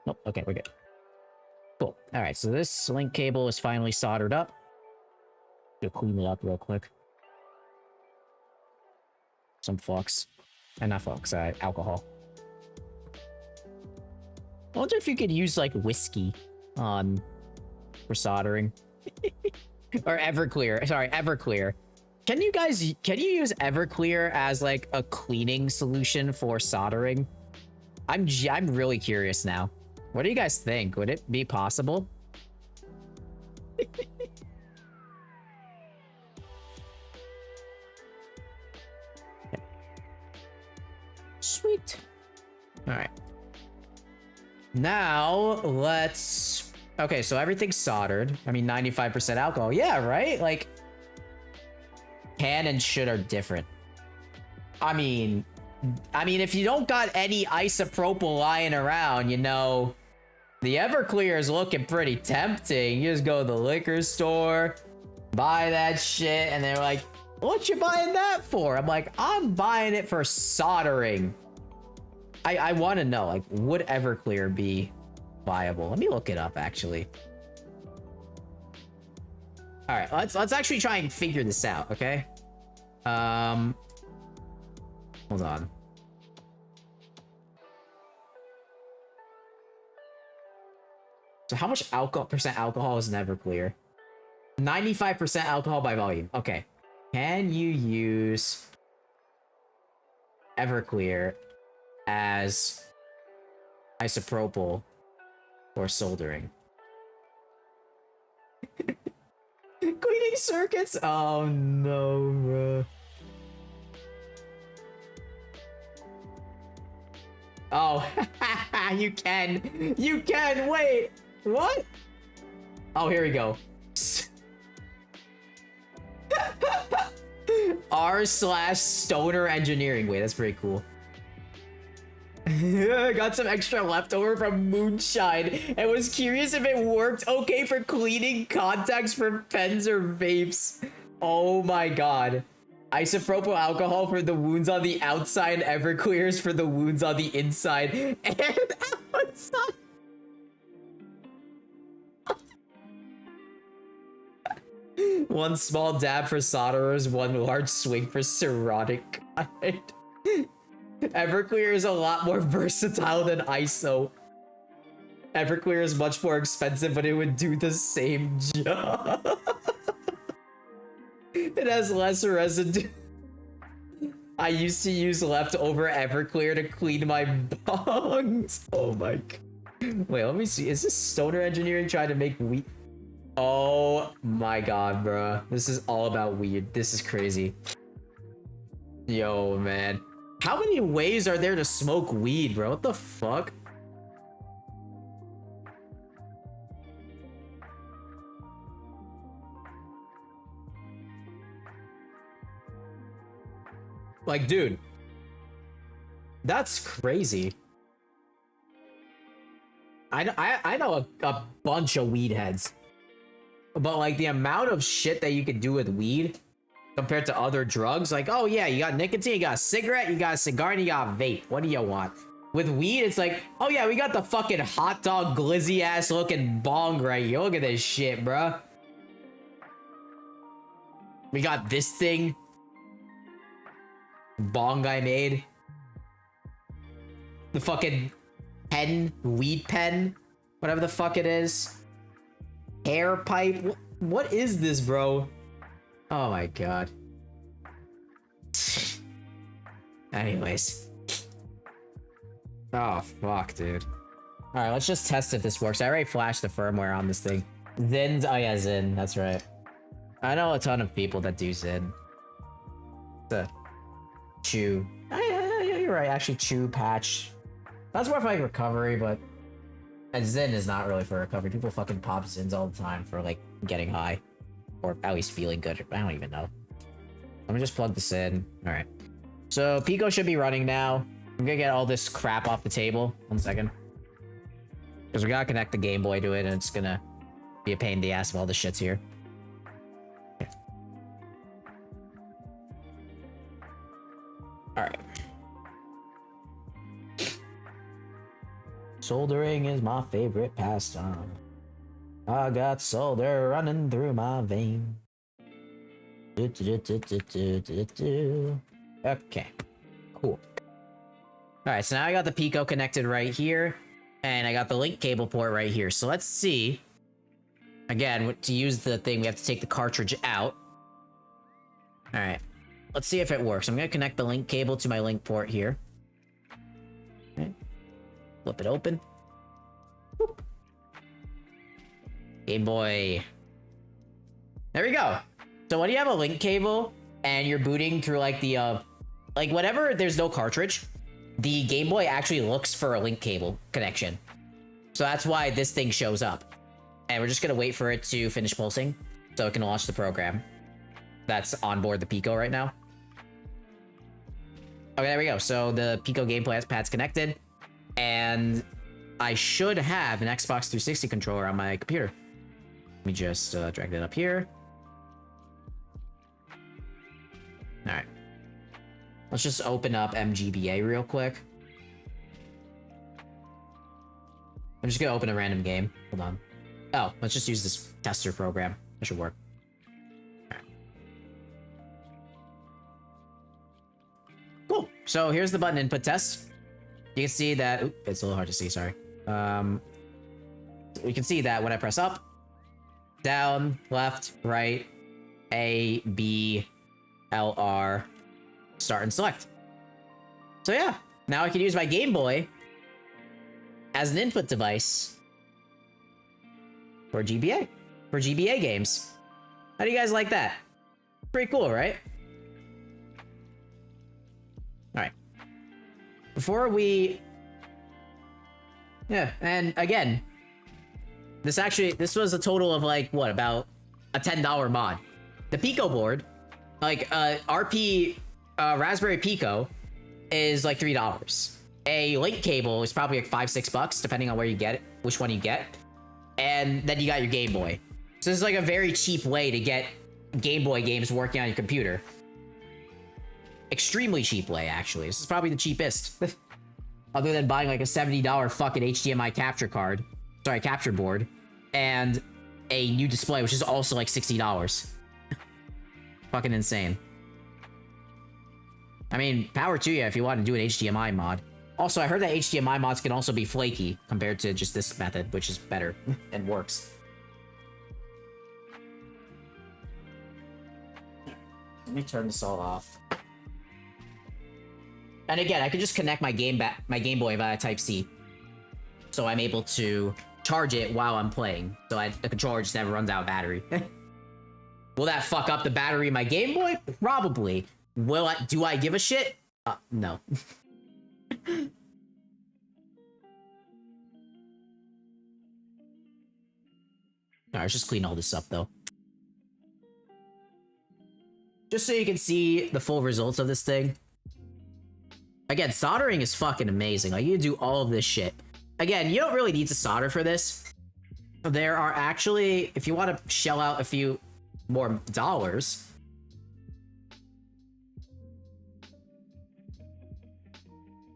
Nope. Okay, we're good. Cool. All right, so this link cable is finally soldered up. Go clean it up real quick. Some flux. And not flux, alcohol. I wonder if you could use, like, whiskey for soldering. Or Everclear. Sorry, Everclear. Can you use Everclear as, like, a cleaning solution for soldering? I'm really curious now. What do you guys think? Would it be possible? Sweet. All right. Now, let's... Okay, so everything's soldered. I mean, 95% alcohol. Yeah, right? Like, can and should are different. I mean, if you don't got any isopropyl lying around, you know, the Everclear is looking pretty tempting. You just go to the liquor store, buy that shit, and they're like, what you buying that for? I'm like, I'm buying it for soldering. I want to know, like, would Everclear be viable? Let me look it up, actually. All right, let's actually try and figure this out, okay? Hold on. So how much percent alcohol is in Everclear? 95% alcohol by volume. Okay. Can you use Everclear as isopropyl or soldering. Cleaning circuits? Oh no, bro. Oh, you can. You can. Wait. What? Oh, here we go. R/stoner engineering. Wait, that's pretty cool. Got some extra leftover from moonshine and was curious if it worked okay for cleaning contacts for pens or vapes. Oh my god. Isopropyl alcohol for the wounds on the outside, Everclears for the wounds on the inside and outside. One small dab for solderers, one large swing for cirrhotic kind. Everclear is a lot more versatile than ISO. Everclear is much more expensive, but it would do the same job. It has less residue. I used to use leftover Everclear to clean my bongs. Oh my god. Wait, let me see. Is this stoner engineering trying to make weed? Oh my god, bro. This is all about weed. This is crazy. Yo, man. How many ways are there to smoke weed, bro? What the fuck? Like, dude. That's crazy. I know a bunch of weed heads. But like the amount of shit that you can do with weed compared to other drugs, like, oh yeah, you got nicotine, you got a cigarette, you got a cigar, and you got a vape. What do you want? With weed, it's like, oh yeah, we got the fucking hot dog glizzy ass looking bong right here. Look at this shit, bruh. We got this thing. Bong I made. The fucking pen, weed pen, whatever the fuck it is. Hair pipe. What is this, bro? Oh my god. Anyways. Oh fuck, dude. Alright, let's just test if this works. I already flashed the firmware on this thing. Zin's, oh yeah, Zin, that's right. I know a ton of people that do Zin. The chew. Oh, yeah, you're right, actually chew, patch. That's more for like recovery, but and Zin is not really for recovery. People fucking pop Zins all the time for like getting high. Or at least feeling good. I don't even know. Let me just plug this in. Alright. So Pico should be running now. I'm gonna get all this crap off the table. 1 second. Because we gotta connect the Game Boy to it and it's gonna be a pain in the ass if all this shit's here. Okay. Alright. Soldering is my favorite pastime. I got solder running through my vein. Okay, cool. Alright, so now I got the Pico connected right here, and I got the link cable port right here. So let's see. Again, to use the thing, we have to take the cartridge out. Alright, let's see if it works. I'm gonna connect the link cable to my link port here. Okay. Flip it open. Whoop. Game Boy. There we go. So when you have a link cable and you're booting through like the like whenever there's no cartridge, the Game Boy actually looks for a link cable connection. So that's why this thing shows up. And we're just gonna wait for it to finish pulsing so it can launch the program that's on board the Pico right now. Okay, there we go. So the Pico gameplay pad's connected, and I should have an Xbox 360 controller on my computer. Let me just drag that up here. Alright. Let's just open up MGBA real quick. I'm just gonna open a random game. Hold on. Oh, let's just use this tester program. That should work. Alright. Cool. So here's the button input test. You can see that... Oop, it's a little hard to see, sorry. You can see that when I press up, down, left, right, A, B, L, R, start and select. So yeah, now I can use my Game Boy as an input device for GBA. For GBA games. How do you guys like that? Pretty cool, right? Alright. Before we... Yeah, and again, this was a total of like, what, about a $10 mod. The Pico board, like, RP, Raspberry Pico is like $3. A link cable is probably like $5-6, depending on where you get it, which one you get. And then you got your Game Boy. So this is like a very cheap way to get Game Boy games working on your computer. Extremely cheap way, actually. This is probably the cheapest. Other than buying like a $70 fucking HDMI capture card. Sorry, capture board. And a new display, which is also like $60. Fucking insane. I mean, power to you if you want to do an HDMI mod. Also, I heard that HDMI mods can also be flaky compared to just this method, which is better and works. Let me turn this all off. And again, I can just connect my Game Boy via Type-C. So I'm able to charge it while I'm playing. So the controller just never runs out of battery. Will that fuck up the battery in my Game Boy? Probably. Do I give a shit? No. Alright, let's just clean all this up, though. Just so you can see the full results of this thing. Again, soldering is fucking amazing. Like, you do all of this shit. Again, you don't really need to solder for this. There are actually, if you want to shell out a few more dollars...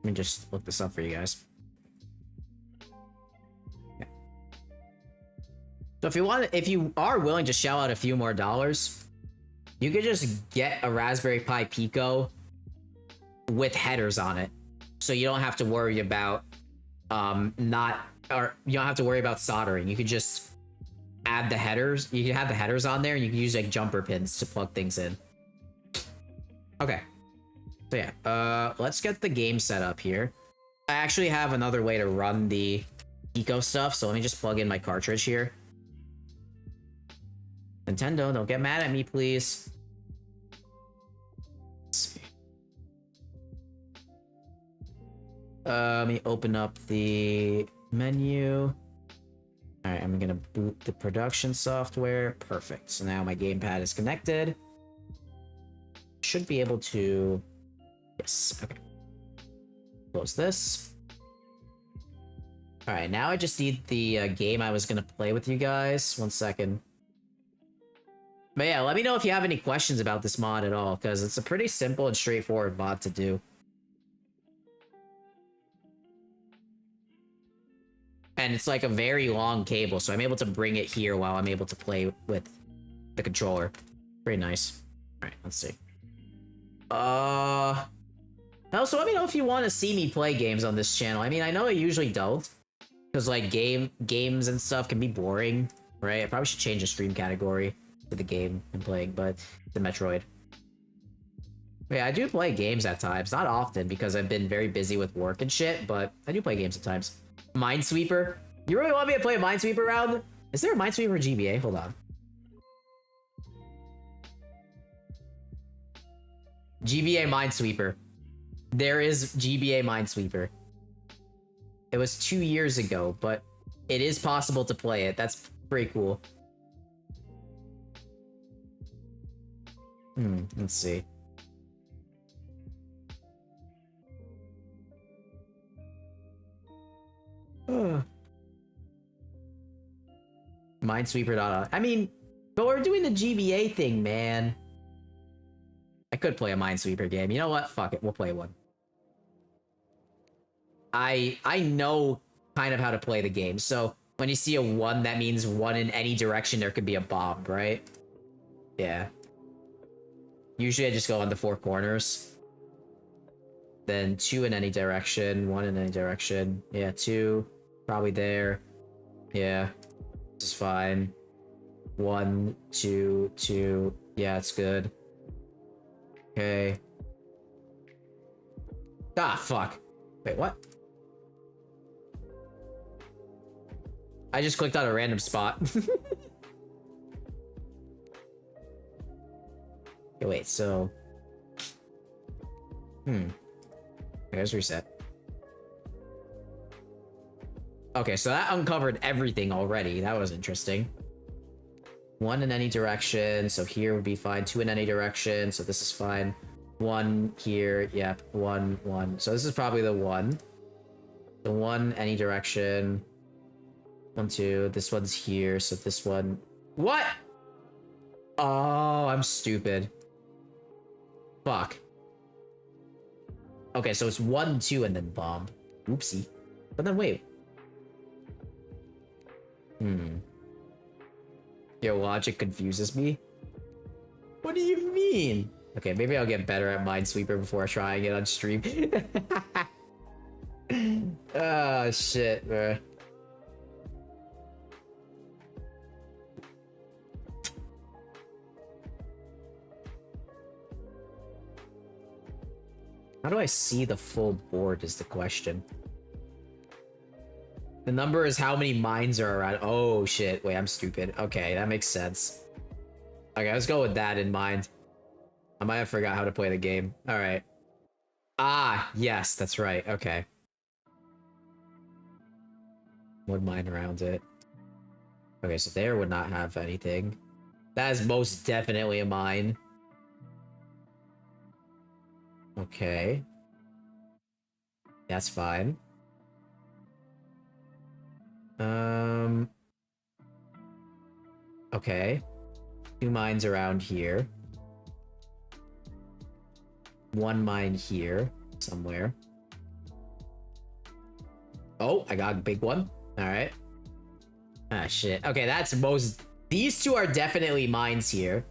Let me just look this up for you guys. Yeah. So if you are willing to shell out a few more dollars, you could just get a Raspberry Pi Pico with headers on it. So you don't have to worry about you don't have to worry about soldering. You could just add the headers. You can have the headers on there and you can use like jumper pins to plug things in. Okay. So yeah, let's get the game set up here. I actually have another way to run the Pico stuff, so let me just plug in my cartridge here. Nintendo, don't get mad at me, please. Let's see. Let me open up the menu. Alright, I'm gonna boot the production software. Perfect. So now my gamepad is connected. Should be able to... Yes, okay. Close this. Alright, now I just need the game I was gonna play with you guys. 1 second. But yeah, let me know if you have any questions about this mod at all, because it's a pretty simple and straightforward mod to do. And it's like a very long cable, so I'm able to bring it here while I'm able to play with the controller. Pretty nice. Alright, let's see. Also, let me know if you want to see me play games on this channel. I mean, I know I usually don't, because like games and stuff can be boring, right? I probably should change the stream category to the game I'm playing, but the Metroid. But yeah, I do play games at times, not often because I've been very busy with work and shit, but I do play games at times. Minesweeper? You really want me to play a Minesweeper round? Is there a Minesweeper GBA? Hold on. GBA Minesweeper. There is GBA Minesweeper. It was 2 years ago, but it is possible to play it. That's pretty cool. Let's see. Minesweeper. I mean, but we're doing the GBA thing, man. I could play a Minesweeper game. You know what? Fuck it. We'll play one. I know kind of how to play the game. So when you see a 1, that means 1 in any direction there could be a bomb, right? Yeah. Usually I just go on the 4 corners. Then 2 in any direction, 1 in any direction. Yeah, 2. Probably there. Yeah. This is fine. 1, 2, 2. Yeah, it's good. Okay. Ah, fuck. Wait, what? I just clicked on a random spot. Okay, wait, so... Okay, let's reset. Okay, so that uncovered everything already. That was interesting. 1 in any direction, so here would be fine. 2 in any direction, so this is fine. 1 here, yep. 1, 1. So this is probably the 1. The 1 any direction. 1, 2. This one's here, so this one. What? Oh, I'm stupid. Fuck. Okay, so it's 1, 2, and then bomb. Oopsie. But then wait. Your logic confuses me. What do you mean? Okay, maybe I'll get better at Minesweeper before trying it on stream. Oh, shit, bro. How do I see the full board is the question. The number is how many mines are around. Oh, shit. Wait, I'm stupid. Okay, that makes sense. Okay, let's go with that in mind. I might have forgot how to play the game. All right. Ah, yes, that's right. Okay. 1 mine around it. Okay, so there would not have anything. That is most definitely a mine. Okay. That's fine. Okay. 2 mines around here. 1 mine here somewhere. Oh, I got a big one. All right. Ah, shit. Okay, that's most... These two are definitely mines here.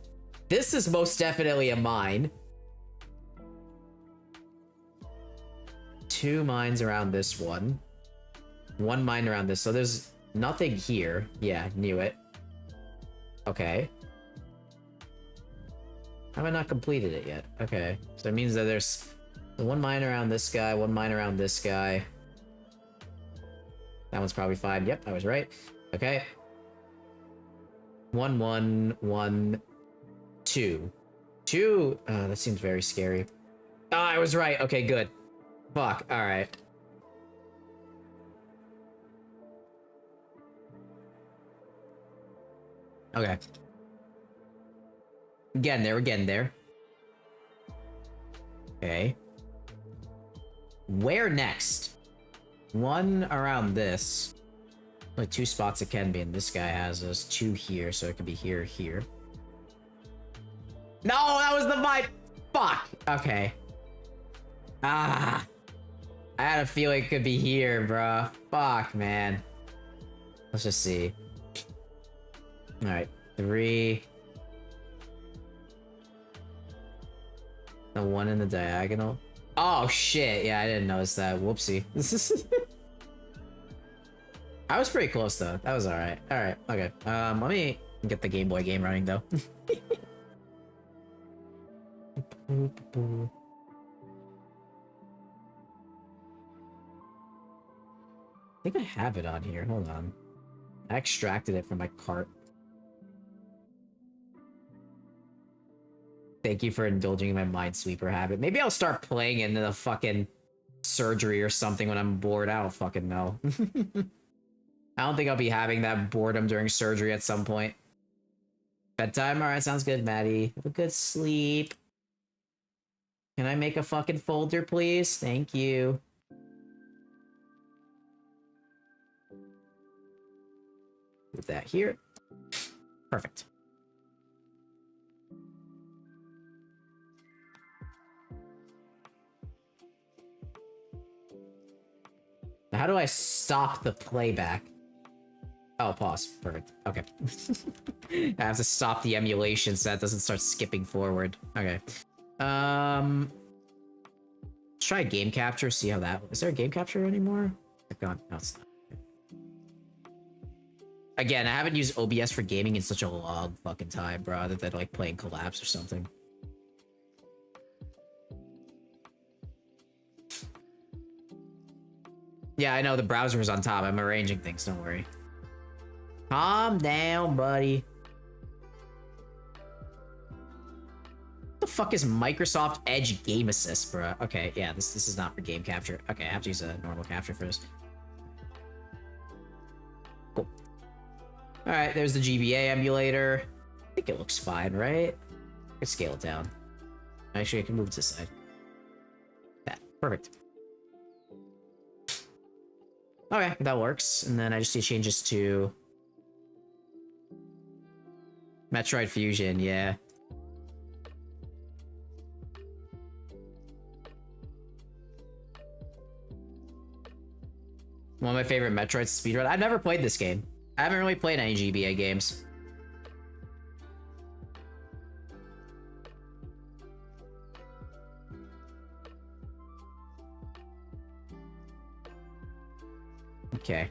This is most definitely a mine. 2 mines around this one. 1 mine around this. So there's nothing here. Yeah, knew it. Okay. Have I not completed it yet? Okay. So that means that there's 1 mine around this guy, 1 mine around this guy. That one's probably fine. Yep, I was right. Okay. 1, 1, 1, 2. 2. That seems very scary. Oh, I was right. Okay, good. Fuck. All right. Okay. Getting there. We're getting there. Okay. Where next? 1 around this. Only 2 spots it can be, and this guy has us 2 here, so it could be here, here. No, that was the mine. Fuck. Okay. Ah. I had a feeling it could be here, bruh. Fuck, man. Let's just see. Alright. 3. The 1 in the diagonal. Oh, shit. Yeah, I didn't notice that. Whoopsie. I was pretty close, though. That was alright. Alright, okay. Let me get the Game Boy game running, though. I think I have it on here. Hold on. I extracted it from my cart. Thank you for indulging in my Minesweeper habit. Maybe I'll start playing into the fucking surgery or something when I'm bored. I don't fucking know. I don't think I'll be having that boredom during surgery at some point. Bedtime? Alright, sounds good, Maddie. Have a good sleep. Can I make a fucking folder, please? Thank you. Put that here. Perfect. Now, how do I stop the playback? Oh, pause. Perfect. Okay. I have to stop the emulation so that doesn't start skipping forward. Okay. Let's try game capture, see how that... Is there a game capture anymore? It's gone. No, it's not. Again, I haven't used OBS for gaming in such a long fucking time, bro, that they're like playing Collapse or something. Yeah, I know the browser is on top. I'm arranging things, don't worry. Calm down, buddy. What the fuck is Microsoft Edge Game Assist, bro? Okay, yeah, this is not for game capture. Okay, I have to use a normal capture for this. Cool. Alright, there's the GBA emulator. I think it looks fine, right? I can scale it down. Actually, I can move it to the side. That, perfect. Okay, that works. And then I just need to change this to Metroid Fusion, yeah. One of my favorite Metroids speedrun. I've never played this game. I haven't really played any GBA games. Okay.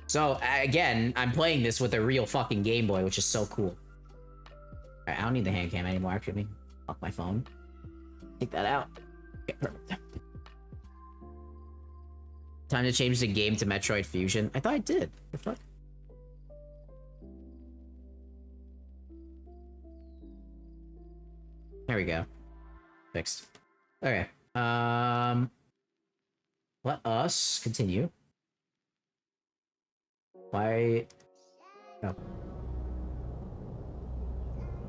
So, again, I'm playing this with a real fucking Game Boy, which is so cool. Alright, I don't need the hand cam anymore, actually. Fuck my phone. Take that out. Okay, perfect. Time to change the game to Metroid Fusion. I thought I did. The fuck? There we go. Fixed. Okay. Let us continue. Why? Oh.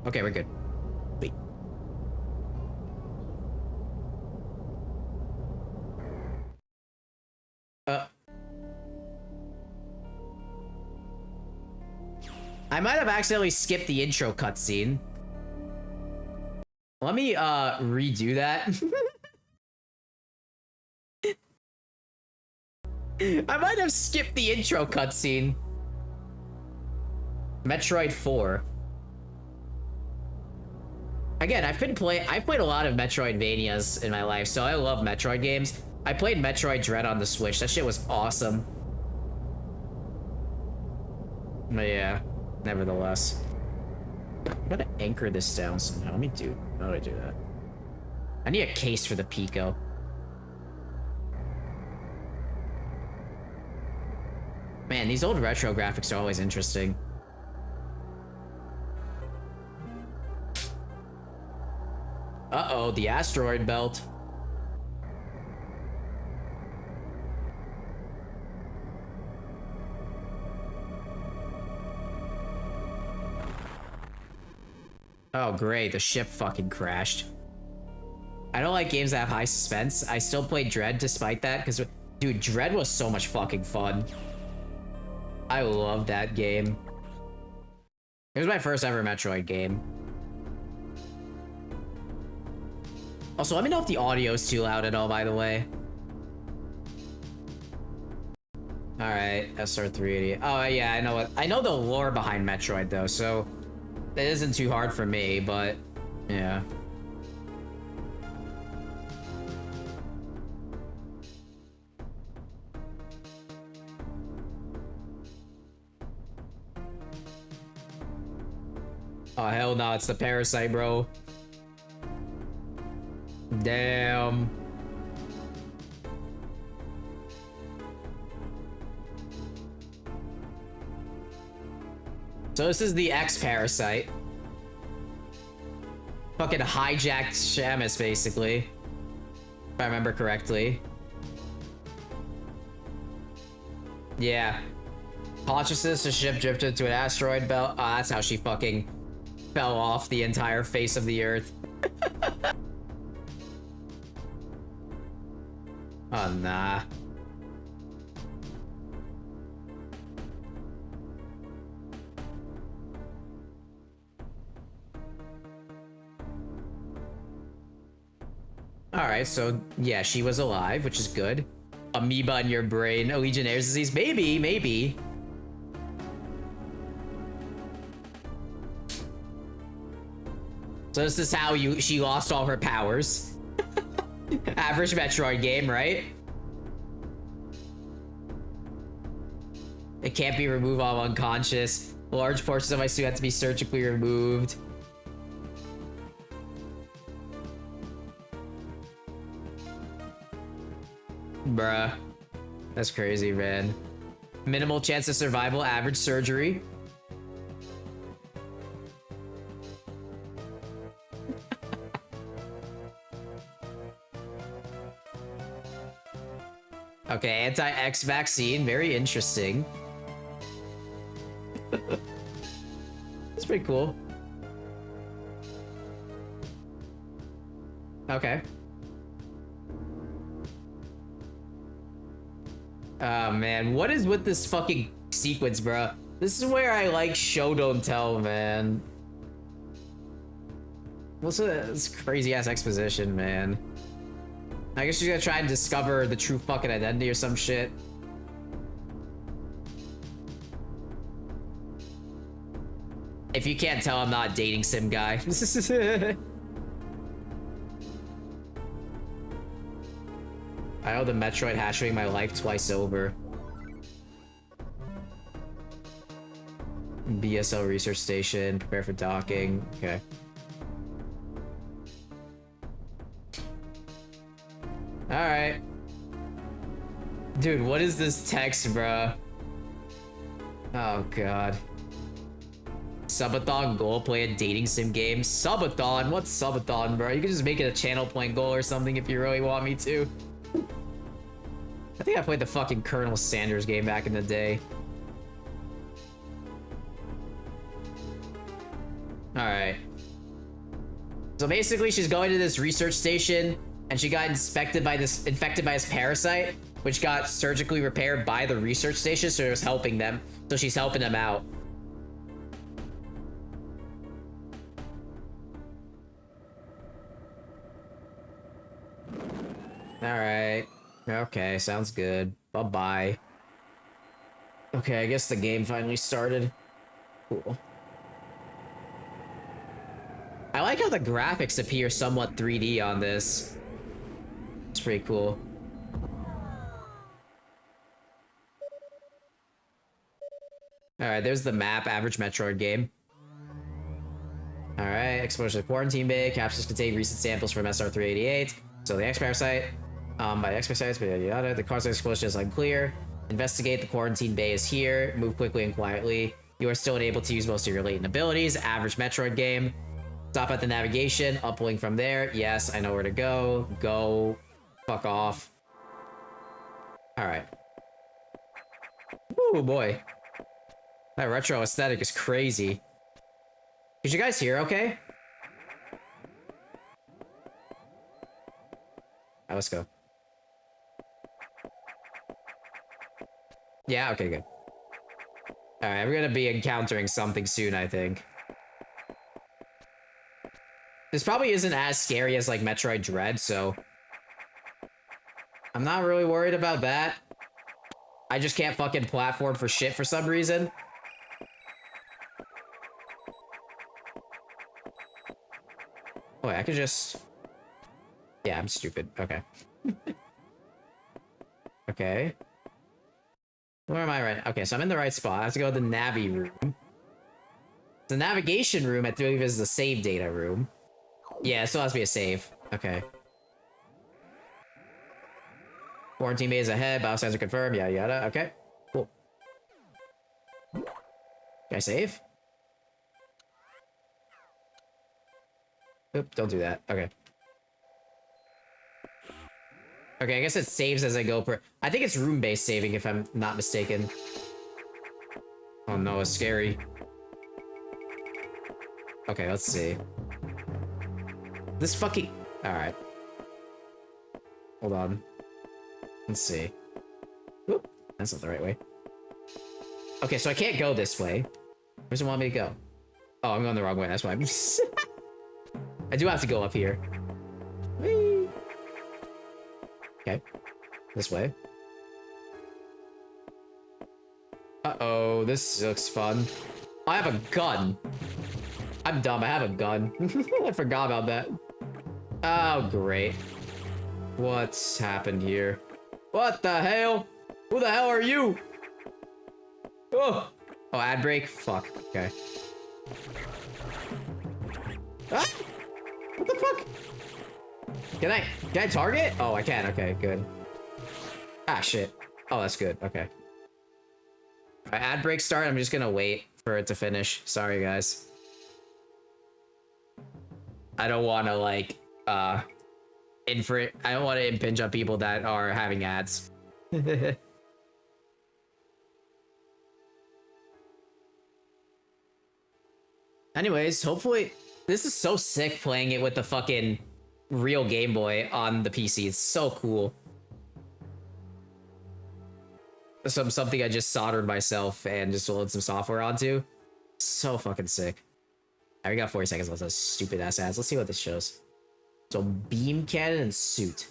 Okay, we're good. Wait. I might have accidentally skipped the intro cutscene. Let me redo that. I might have skipped the intro cutscene. Metroid 4. Again, I've played a lot of Metroidvanias in my life, so I love Metroid games. I played Metroid Dread on the Switch. That shit was awesome. But yeah, nevertheless. I gotta anchor this down somehow. Let me do. How do I do that? I need a case for the Pico. Man, these old retro graphics are always interesting. Uh-oh, the asteroid belt. Oh, great. The ship fucking crashed. I don't like games that have high suspense. I still played Dread despite that, because, dude, Dread was so much fucking fun. I love that game. It was my first ever Metroid game. Also, let me know if the audio is too loud at all, by the way. Alright, SR380. Oh, yeah, I know what. I know the lore behind Metroid, though, so it isn't too hard for me, but yeah. Oh, hell no, it's the parasite, bro. Damn. So this is the X-Parasite. Fucking hijacked Shamus, basically. If I remember correctly. Yeah. Consciousness, the ship drifted to an asteroid belt. Oh, that's how she fucking fell off the entire face of the Earth. Oh, nah. Alright, so yeah, she was alive, which is good. Amoeba in your brain, a Legionnaire's disease. Maybe, maybe. So this is how she lost all her powers. Average Metroid game, right? It can't be removed while I'm unconscious. Large portions of my suit have to be surgically removed. Bruh. That's crazy, man. Minimal chance of survival, average surgery. Okay, anti-X vaccine, very interesting. That's pretty cool. Okay. Oh man, what is with this fucking sequence, bro? This is where I like show don't tell, man. What's this crazy ass exposition, man? I guess she's gonna try and discover the true fucking identity or some shit. If you can't tell, I'm not a dating sim guy. I owe the Metroid hashing my life twice over. BSL research station, prepare for docking. Okay. Alright. Dude, what is this text, bruh? Oh god. Subathon goal, play a dating sim game. Subathon? What's Subathon, bro? You can just make it a channel point goal or something if you really want me to. I think I played the fucking Colonel Sanders game back in the day. Alright. So basically she's going to this research station and she got infected by this parasite, which got surgically repaired by the research station, so it was helping them. So she's helping them out. Alright. Okay, sounds good. Bye-bye. Okay, I guess the game finally started. Cool. I like how the graphics appear somewhat 3D on this. It's pretty cool. Alright, there's the map, average Metroid game. Alright, exposure to quarantine bay. Capsules contain recent samples from SR-388. So the X-Parasite. By X-Parasites, but yada. The cause of explosion is unclear. Investigate, the quarantine bay is here. Move quickly and quietly. You are still unable to use most of your latent abilities. Average Metroid game. Stop at the navigation. Uplink from there. Yes, I know where to go. Go. Fuck off. Alright. Oh boy. That retro aesthetic is crazy. Did you guys hear okay? Alright, let's go. Yeah, okay, good. Alright, we're gonna be encountering something soon, I think. This probably isn't as scary as, like, Metroid Dread, so... I'm not really worried about that. I just can't fucking platform for shit for some reason. Oh, wait, I could just... Yeah, I'm stupid. Okay. Okay. Where am I right? Okay, so I'm in the right spot. I have to go to the Navi room. The navigation room, I believe, is the save data room. Yeah, it still has to be a save. Okay. Quarantine bay is ahead. Biosigns are confirmed. Yada yada. Okay. Cool. Can I save? Oop, don't do that. Okay. Okay, I guess it saves as I go per... I think it's room-based saving, if I'm not mistaken. Oh no, it's scary. Okay, let's see. This fucking... Alright. Hold on. Let's see. Oop, that's not the right way. Okay, so I can't go this way. Where does it want me to go? Oh, I'm going the wrong way, that's why I'm... I do have to go up here. Whee! Okay. This way. Uh-oh, this looks fun. I have a gun. I'm dumb, I have a gun. I forgot about that. Oh, great. What's happened here? What the hell? Who the hell are you? Oh, oh, ad break? Fuck, okay. Ah! What the fuck? Can I target? Oh, I can. Okay, good. Ah, shit. Oh, that's good. Okay. Ad break start. I'm just gonna wait for it to finish. Sorry, guys. I don't want to like I don't want to impinge on people that are having ads. Anyways, hopefully this is so sick playing it with the fucking real Game Boy on the PC. It's so cool. Something I just soldered myself and just loaded some software onto. So fucking sick. Alright, we got 40 seconds left of those stupid ass ads. Let's see what this shows. So beam cannon and suit.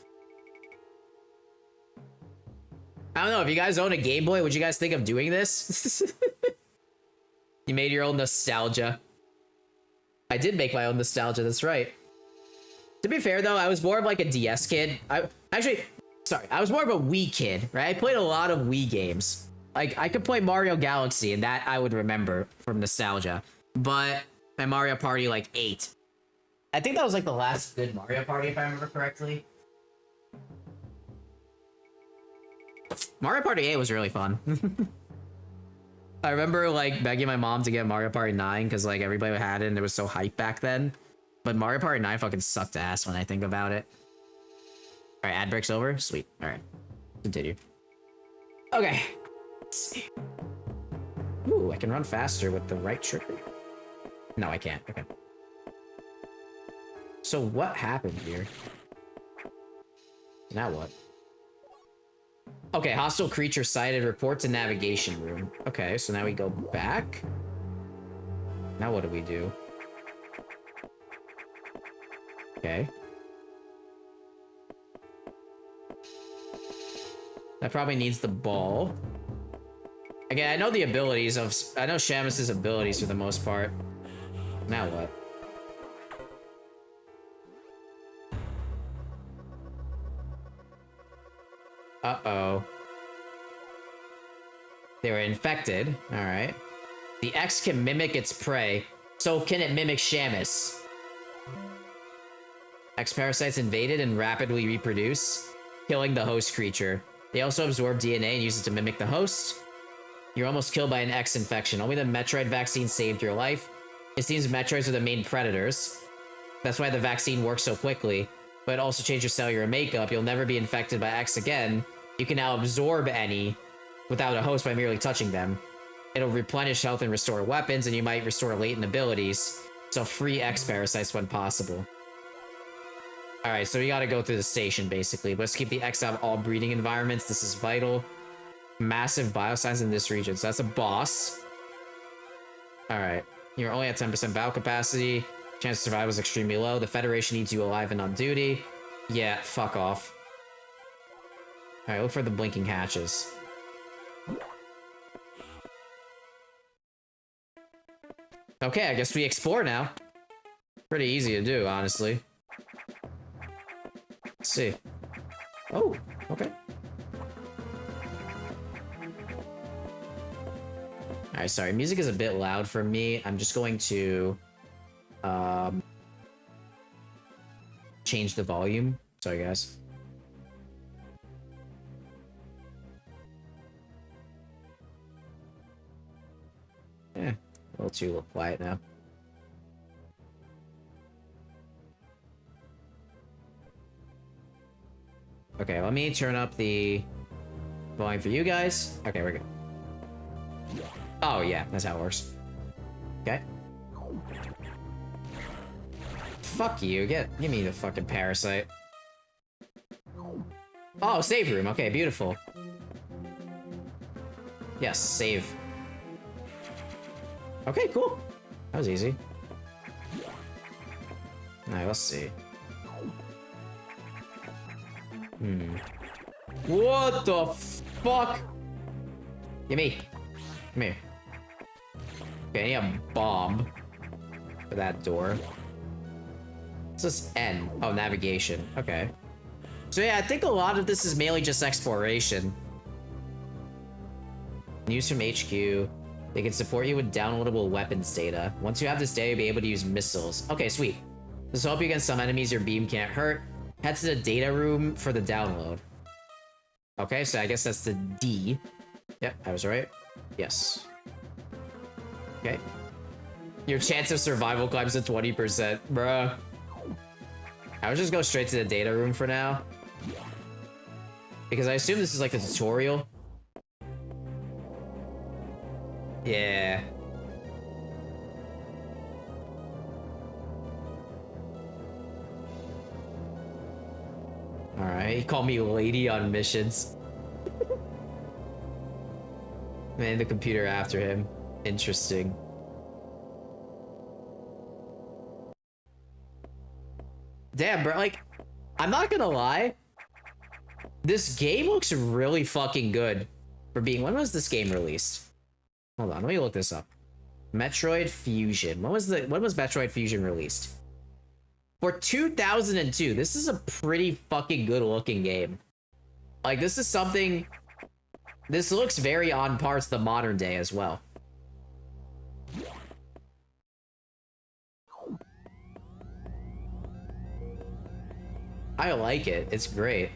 I don't know, if you guys own a Game Boy, would you guys think of doing this? You made your own nostalgia. I did make my own nostalgia, that's right. To be fair though, I was more of like a DS kid. I was more of a Wii kid, right? I played a lot of Wii games. Like, I could play Mario Galaxy, and that I would remember from nostalgia. But my Mario Party, like, 8. I think that was, like, the last good Mario Party, if I remember correctly. Mario Party 8 was really fun. I remember, like, begging my mom to get Mario Party 9, because, like, everybody had it, and it was so hyped back then. But Mario Party 9 fucking sucked ass when I think about it. Alright, ad break's over? Sweet. Alright. Continue. Okay. Let's see. Ooh, I can run faster with the right trigger. No, I can't. Okay. So what happened here? Now what? Okay, hostile creature sighted. Report to navigation room. Okay, so now we go back. Now what do we do? Okay. That probably needs the ball. Again, I know the abilities of... I know Shamus's abilities for the most part. Now what? Uh-oh. They were infected. Alright. The X can mimic its prey. So can it mimic Shamus? X parasites invaded and rapidly reproduce, killing the host creature. They also absorb DNA and use it to mimic the host. You're almost killed by an X infection. Only the Metroid vaccine saved your life. It seems Metroids are the main predators. That's why the vaccine works so quickly. But it also changes your cellular makeup. You'll never be infected by X again. You can now absorb any without a host by merely touching them. It'll replenish health and restore weapons, and you might restore latent abilities. So free X parasites when possible. Alright, so we gotta go through the station, basically. Let's keep the X out of all breeding environments. This is vital. Massive bioscience in this region. So that's a boss. Alright. You're only at 10% battle capacity. Chance to survive is extremely low. The Federation needs you alive and on duty. Yeah, fuck off. Alright, look for the blinking hatches. Okay, I guess we explore now. Pretty easy to do, honestly. Let's see. Oh, okay. Alright, sorry. Music is a bit loud for me. I'm just going to... change the volume. Sorry, guys. Yeah, a little too quiet now. Okay, let me turn up the volume for you guys. Okay, we're good. Oh, yeah, that's how it works. Okay. Fuck you. Give me the fucking parasite. Oh, save room. Okay, beautiful. Yes, save. Okay, cool. That was easy. Alright, let's see. What the fuck? Gimme. Come here. Okay, I need a bomb for that door. What's this N? Oh, navigation. Okay. So yeah, I think a lot of this is mainly just exploration. News from HQ. They can support you with downloadable weapons data. Once you have this data, you'll be able to use missiles. Okay, sweet. This will help you against some enemies your beam can't hurt. Head to the data room for the download. Okay, so I guess that's the D. Yep, I was right. Yes. Okay. Your chance of survival climbs to 20%, bruh. I would just go straight to the data room for now. Because I assume this is like the tutorial. Yeah. Alright, he called me lady on missions. Man, the computer after him. Interesting. Damn, bro, like, I'm not gonna lie. This game looks really fucking good for being... When was this game released? Hold on, let me look this up. Metroid Fusion. When was Metroid Fusion released? For 2002. This is a pretty fucking good looking game. Like, this is something... This looks very on par to the modern day as well. I like it. It's great.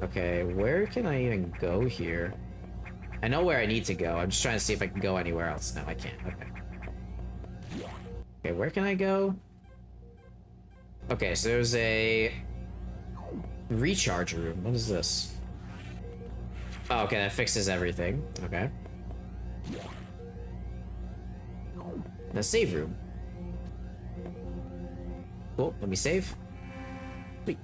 Okay, where can I even go here? I know where I need to go. I'm just trying to see if I can go anywhere else. No, I can't. Okay. Okay, where can I go? Okay, so there's a... recharge room. What is this? Oh, okay, that fixes everything. Okay. The save room. Cool, let me save. Sweet.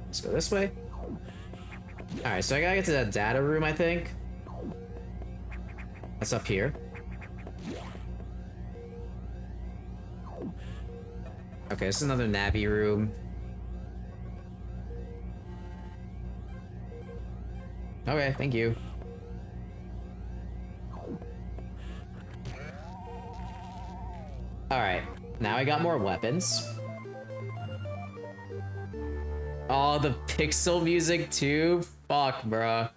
Let's go this way. Alright, so I gotta get to that data room, I think. That's up here. Okay, this is another Navi room. Okay, thank you. Alright, now I got more weapons. Oh, the pixel music too? Fuck, bruh.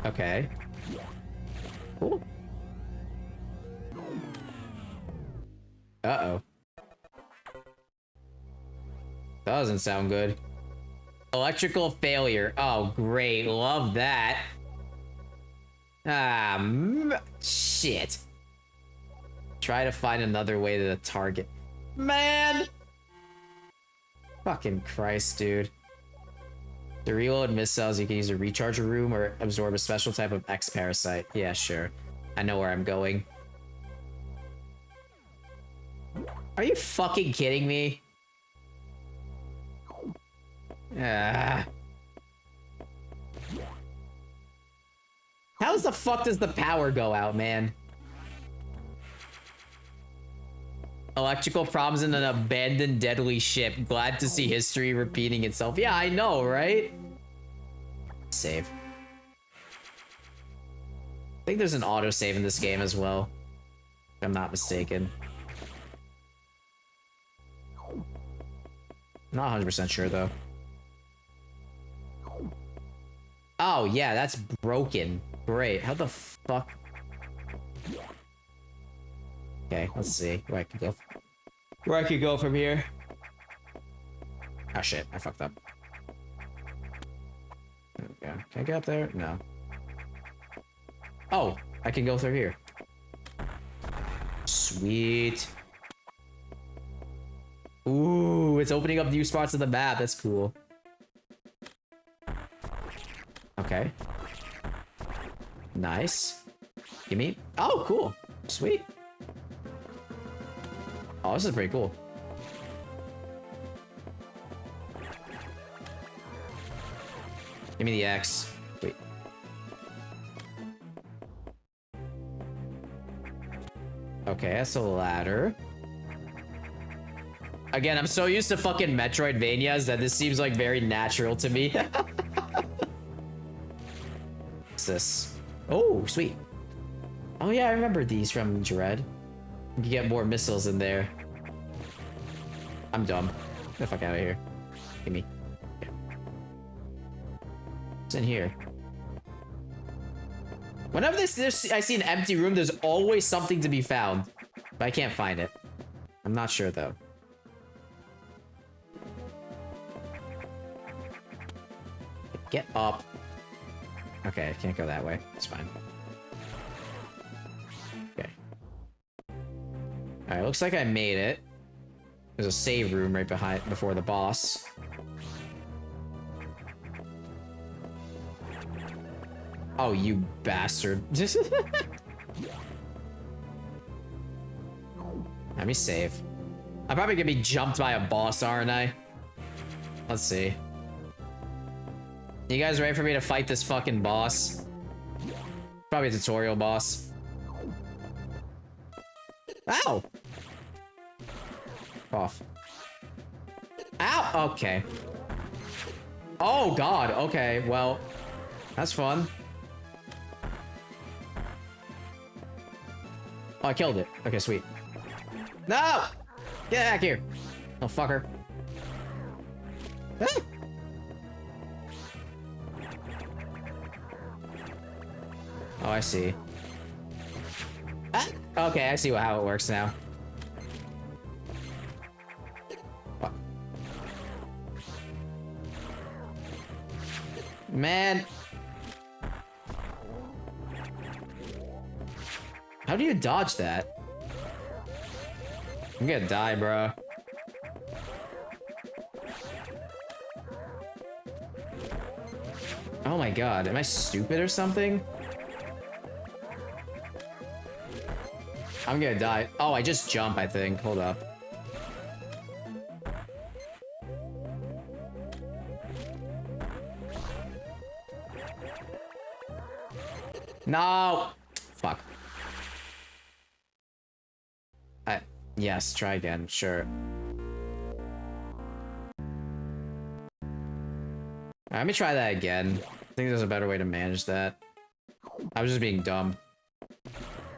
Okay. Cool. Uh-oh. That doesn't sound good. Electrical failure. Oh, great. Love that. Ah, shit. Try to find another way to the target. Man! Fucking Christ, dude. To reload missiles, you can use a recharger room or absorb a special type of X-parasite. Yeah, sure. I know where I'm going. Are you fucking kidding me? Ah. How the fuck does the power go out, man? Electrical problems in an abandoned deadly ship. Glad to see history repeating itself. Yeah, I know, right? Save. I think there's an autosave in this game as well. If I'm not mistaken. Not 100% sure, though. Oh, yeah, that's broken. Great. How the fuck? Okay, let's see where I can go. Where I could go from here. Oh, shit. I fucked up. Okay. Can I get up there? No. Oh, I can go through here. Sweet. Ooh, it's opening up new spots of the map. That's cool. Okay. Nice. Give me... Oh, cool. Sweet. Oh, this is pretty cool. Give me the X. Wait. Okay, that's a ladder. Again, I'm so used to fucking Metroidvanias that this seems like very natural to me. What's this? Oh, sweet. Oh yeah, I remember these from Dread. You can get more missiles in there. I'm dumb. Get the fuck out of here. Give me. Yeah. What's in here? Whenever I see an empty room, there's always something to be found. But I can't find it. I'm not sure though. Get up. Okay, I can't go that way. It's fine. Okay. Alright, looks like I made it. There's a save room right before the boss. Oh, you bastard. Let me save. I'm probably gonna be jumped by a boss, aren't I? Let's see. You guys ready for me to fight this fucking boss? Probably a tutorial boss. Ow! Off. Ow! Okay. Oh, God. Okay, well, that's fun. Oh, I killed it. Okay, sweet. No! Get back here. Oh, fucker. Ah! Oh, I see. Ah! Okay, I see how it works now. What? Man. How do you dodge that? I'm gonna die, bro. Oh my god, am I stupid or something? I'm gonna die. Oh, I just jump, I think. Hold up. No! Fuck. Yes, try again. Sure. Let me try that again. I think there's a better way to manage that. I was just being dumb.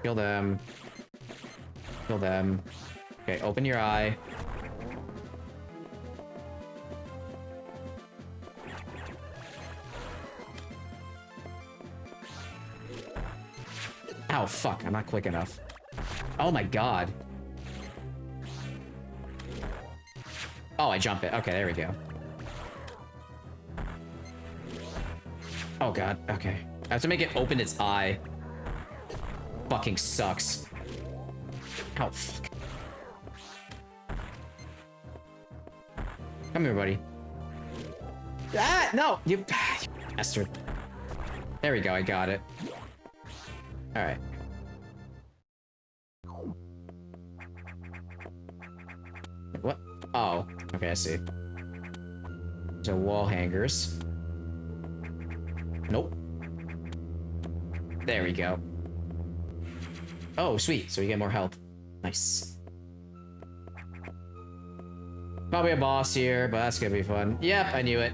Kill them. Kill them. Okay, open your eye. Ow, fuck. I'm not quick enough. Oh my god. Oh, I jump it. Okay, there we go. Oh god, okay. I have to make it open its eye. Fucking sucks. Oh, fuck. Come here, buddy. Ah, no! You bastard. There we go, I got it. Alright. What? Oh, okay, I see. So wall hangers. Nope. There we go. Oh, sweet. So we get more health. Nice. Probably a boss here, but that's gonna be fun. Yep, I knew it.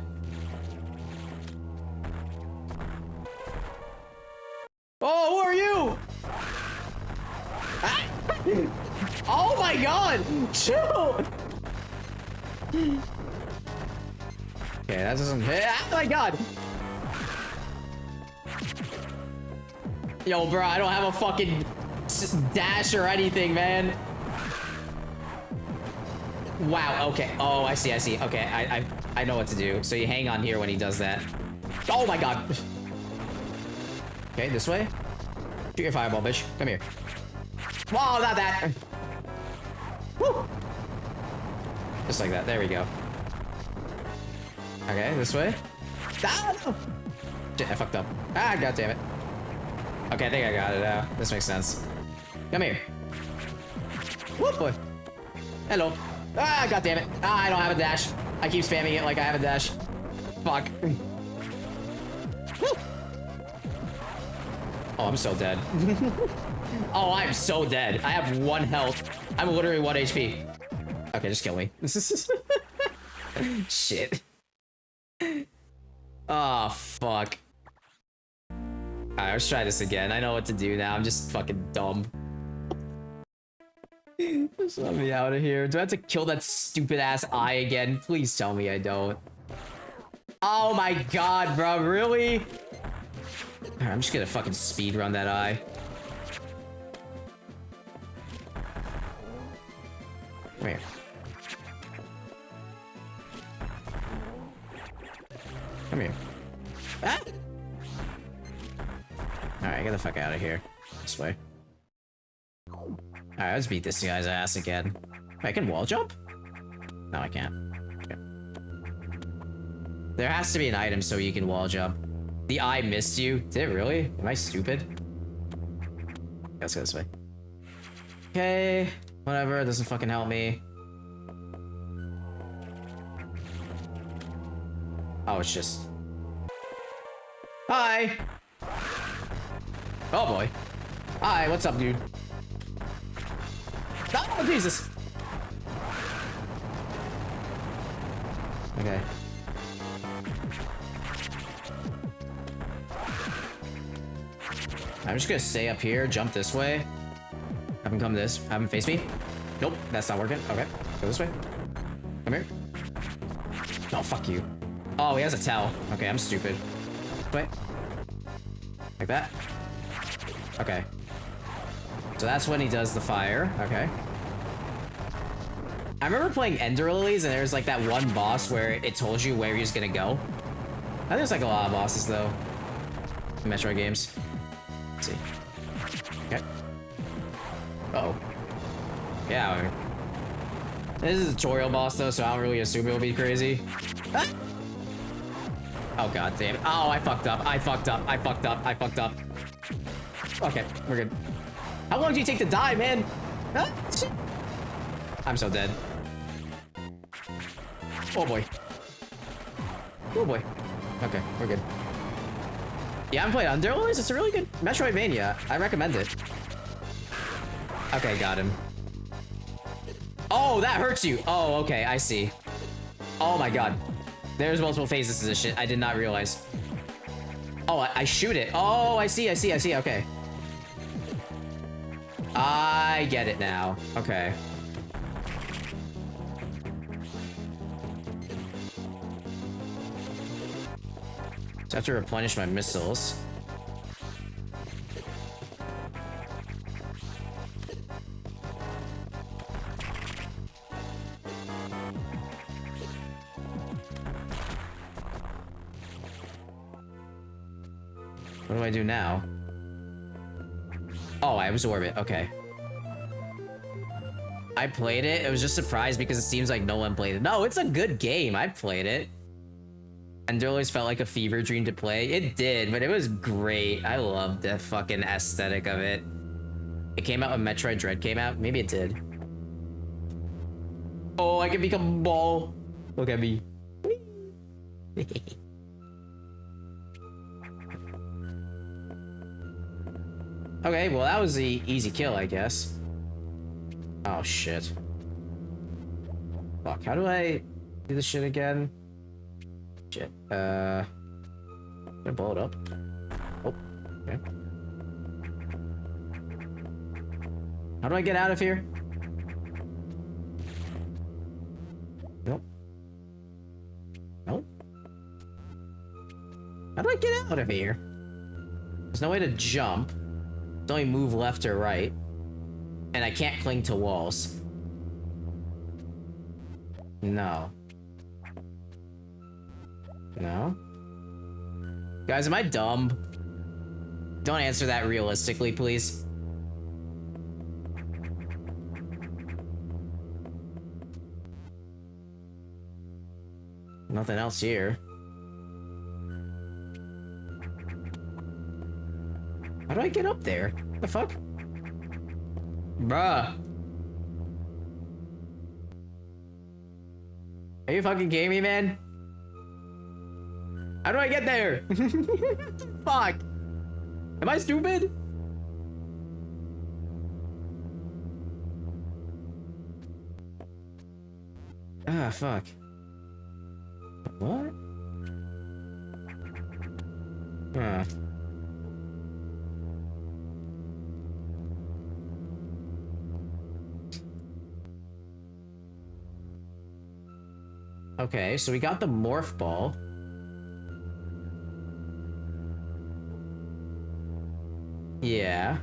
Oh, who are you? Ah! Oh my god! Chill! Okay, that doesn't hit. Oh my god! Yo, bro, I don't have a fucking dash or anything, man. Wow, okay. Oh, I see, I see. Okay, I know what to do. So you hang on here when he does that. Oh my god. Okay, this way. Shoot your fireball, bitch. Come here. Whoa, not that. Woo. Just like that. There we go. Okay, this way. Ah, no. Shit, I fucked up. Ah, god damn it. Okay, I think I got it now. This makes sense. Come here. Whoop, boy. Hello. Ah, god damn it. Ah, I don't have a dash. I keep spamming it like I have a dash. Fuck. Oh, I'm so dead. Oh, I'm so dead. I have 1 health. I'm literally 1 HP. Okay, just kill me. Shit. Oh, fuck. Alright, let's try this again. I know what to do now. I'm just fucking dumb. Just let me out of here. Do I have to kill that stupid ass eye again? Please tell me I don't. Oh my god, bro. Really? Alright, I'm just gonna fucking speed run that eye. Come here. Come here. Ah! Alright, get the fuck out of here. This way. Alright, let's beat this guy's ass again. Wait, I can wall jump? No, I can't. Okay. There has to be an item so you can wall jump. The eye missed you? Did it really? Am I stupid? Let's go this way. Okay, whatever, it doesn't fucking help me. Oh, it's just... Hi! Oh boy. Hi, what's up, dude? Oh, Jesus! Okay. I'm just gonna stay up here, jump this way. Have him come this. Have him face me. Nope, that's not working. Okay, go this way. Come here. Oh, fuck you. Oh, he has a towel. Okay, I'm stupid. Wait. Like that. Okay. So that's when he does the fire. Okay. I remember playing Ender Lilies, and there was like that one boss where it told you where he was gonna go. I think there's like a lot of bosses though in Metroid games. Let's see. Okay. Uh-oh. Yeah. This is a tutorial boss though, so I don't really assume it'll be crazy. Ah! Oh god damn it. Oh, I fucked up. I fucked up. I fucked up. I fucked up. Okay, we're good. How long do you take to die, man? Ah, shit. I'm so dead. Oh boy. Oh boy. Okay, we're good. Yeah, I haven't played Ender Lilies. It's a really good Metroidvania. I recommend it. Okay, got him. Oh, that hurts you. Oh, okay, I see. Oh my god. There's multiple phases to this shit. I did not realize. Oh, I shoot it. Oh, I see, I see, I see. Okay. I get it now. Okay. So I have to replenish my missiles. What do I do now? Oh, I absorb it. Okay. I played it. It was just surprised because it seems like no one played it. No, it's a good game. I played it. And it always felt like a fever dream to play. It did, but it was great. I loved the fucking aesthetic of it. It came out when Metroid Dread came out. Maybe it did. Oh, I can become a ball. Look at me. Okay, well that was the easy kill, I guess. Oh shit. Fuck, how do I do this shit again? Shit. Can I blow it up? Oh, okay. How do I get out of here? Nope. Nope. How do I get out of here? There's no way to jump. It's only move left or right. And I can't cling to walls. No. No? Guys, am I dumb? Don't answer that realistically, please. Nothing else here. How do I get up there? What the fuck? Bruh. Are you fucking kidding me, man? How do I get there? Fuck. Am I stupid? Ah, fuck. What? Huh. Okay, so we got the morph ball. Yeah.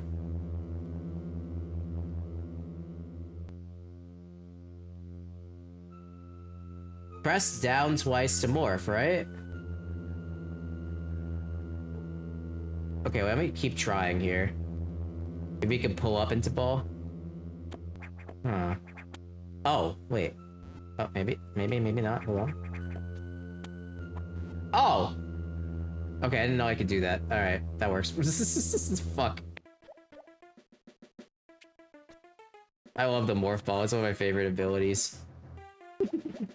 Press down twice to morph, right? Okay, well, let me keep trying here. Maybe we can pull up into ball. Huh. Oh, wait. Oh, maybe not. Hold on. Oh! Okay, I didn't know I could do that. Alright, that works. Fuck. I love the morph ball. It's one of my favorite abilities.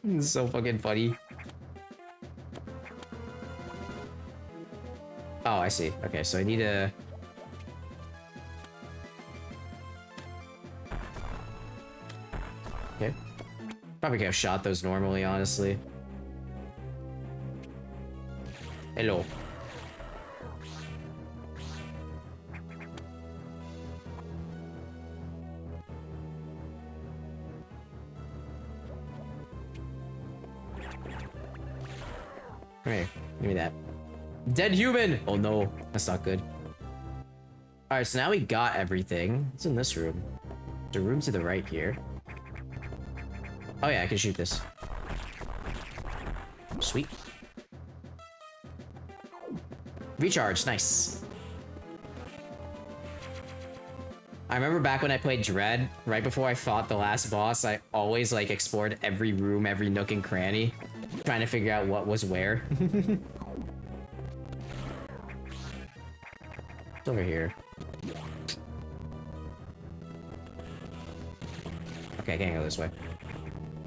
It's so fucking funny. Oh, I see. Okay, so I need to... Okay. Probably could have shot those normally, honestly. Hello. Come here. Give me that. Dead human! Oh no, that's not good. Alright, so now we got everything. What's in this room? There's a room to the right here. Oh yeah, I can shoot this. Sweet. Recharge, nice. I remember back when I played Dread, right before I fought the last boss, I always like explored every room, every nook and cranny, trying to figure out what was where. It's over here. Okay, I can't go this way.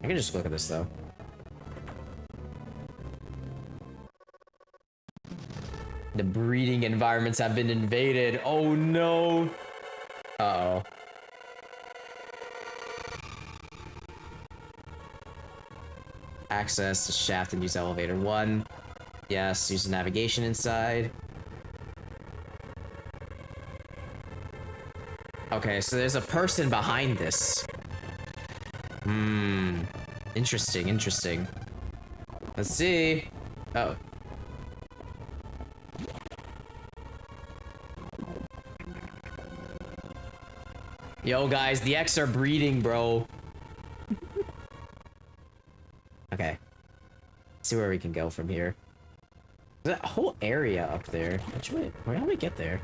I can just look at this though. The breeding environments have been invaded. Oh no. Uh-oh. Access the shaft and use elevator 1. Yes, use the navigation inside. Okay, so there's a person behind this. Interesting, interesting. Let's see. Oh. Yo, guys, the X are breeding, bro. Okay. Let's see where we can go from here. There's that whole area up there. Which way? How do we get there?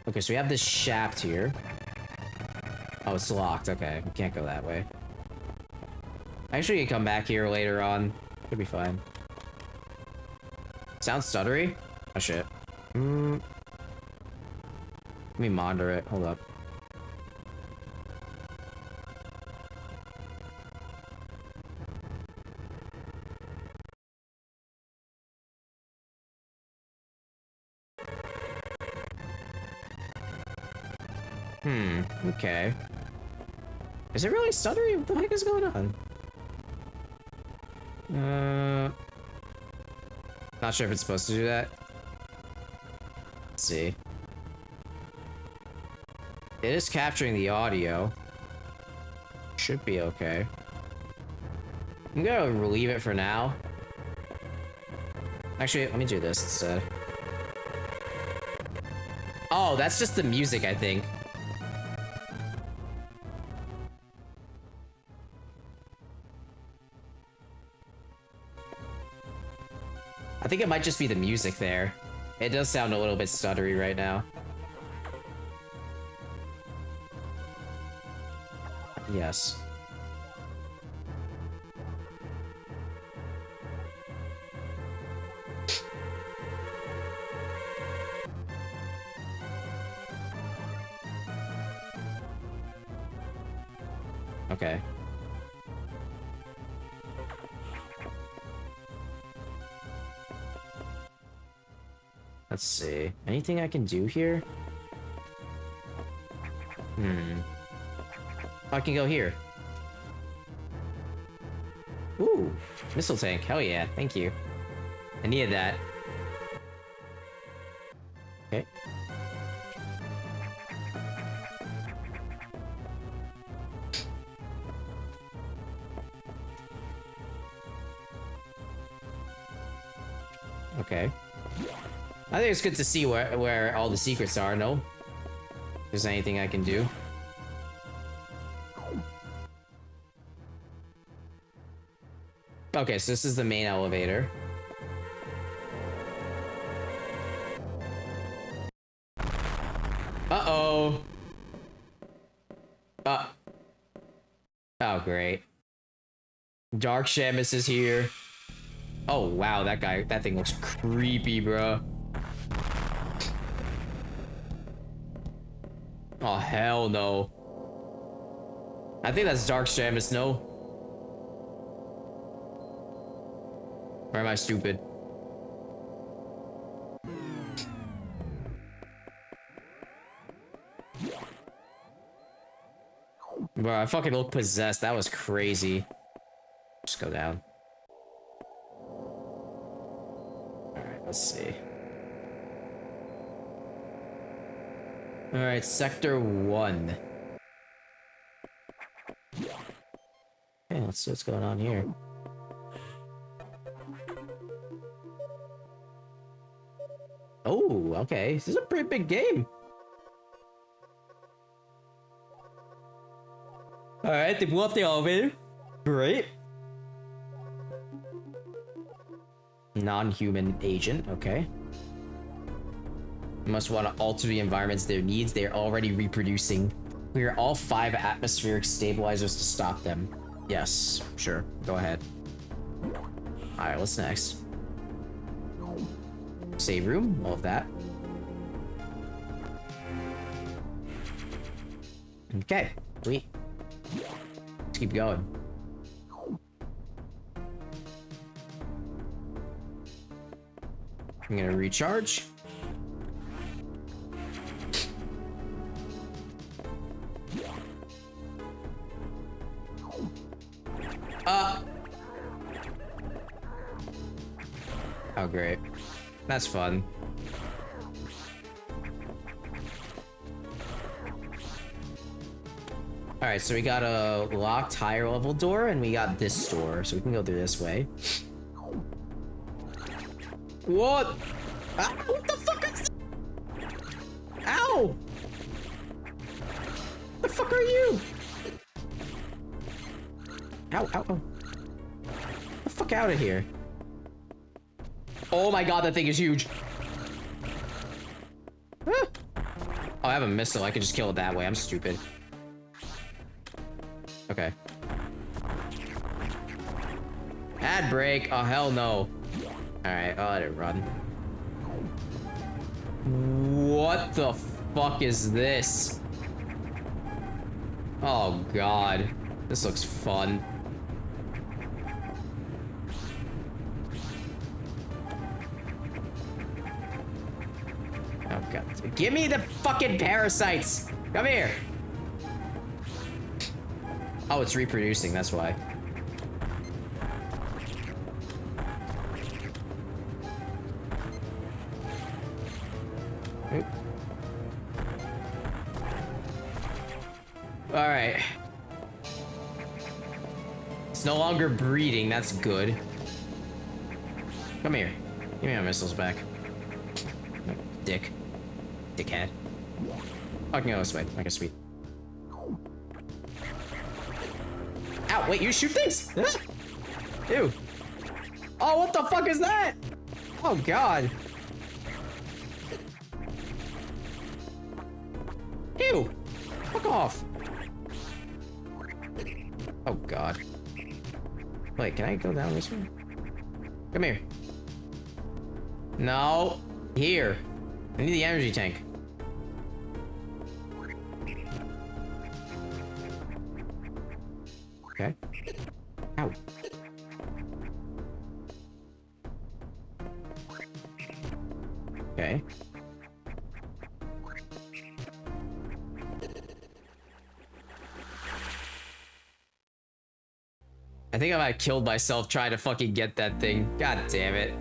Okay, so we have this shaft here. Oh, it's locked. Okay, we can't go that way. Actually, you can come back here later on. Should be fine. Sounds stuttery? Oh, shit. Let me monitor it. Hold up. Okay. Is it really stuttery? What the heck is going on? Not sure if it's supposed to do that. Let's see. It is capturing the audio. Should be okay. I'm gonna leave it for now. Actually, let me do this instead. Oh, that's just the music, I think. I think it might just be the music there. It does sound a little bit stuttery right now. Yes. Okay. Let's see. Anything I can do here? I can go here. Ooh, missile tank. Hell yeah, thank you. I needed that. Okay. Okay. I think it's good to see where all the secrets are, no? If there's anything I can do. Okay, so this is the main elevator. Oh, great. Dark Shamus is here. Oh, wow, that thing looks creepy, bro. Oh, hell no. I think that's Dark Shamus, no? Or am I stupid? Bro, I fucking look possessed. That was crazy. Just go down. Alright, let's see. Alright, Sector 1. Okay, let's see what's going on here. Oh, okay. This is a pretty big game. Alright, they blew up the elevator. Great. Non-human agent, okay. You must want to alter the environments their needs. They are already reproducing. Clear all 5 atmospheric stabilizers to stop them. Yes, sure. Go ahead. Alright, what's next? Save room, all of that. Okay, sweet. Let's keep going. I'm gonna recharge. Oh, great. That's fun. Alright, so we got a locked higher level door, and we got this door, so we can go through this way. What? Ah, what the fuck is that? Ow! What the fuck are you? Ow, ow, ow. Get the fuck out of here. Oh my god, that thing is huge. Ah. Oh, I have a missile. I can just kill it that way. I'm stupid. Okay. Ad break. Oh, hell no. Alright, I'll let it run. What the fuck is this? Oh god. This looks fun. Oh god. Give me the fucking parasites! Come here! Oh, it's reproducing, that's why. Oop. Alright. It's no longer breeding, that's good. Come here. Give me my missiles back. Dick. Dickhead. I can go this way. Okay, sweet. Ow, wait, you shoot things? Ew. Oh, what the fuck is that? Oh, God. Ew. Fuck off. Oh, God. Wait, can I go down this way? Come here. No. Here. I need the energy tank. Okay. Ow. Okay. I think I might have killed myself trying to fucking get that thing. God damn it.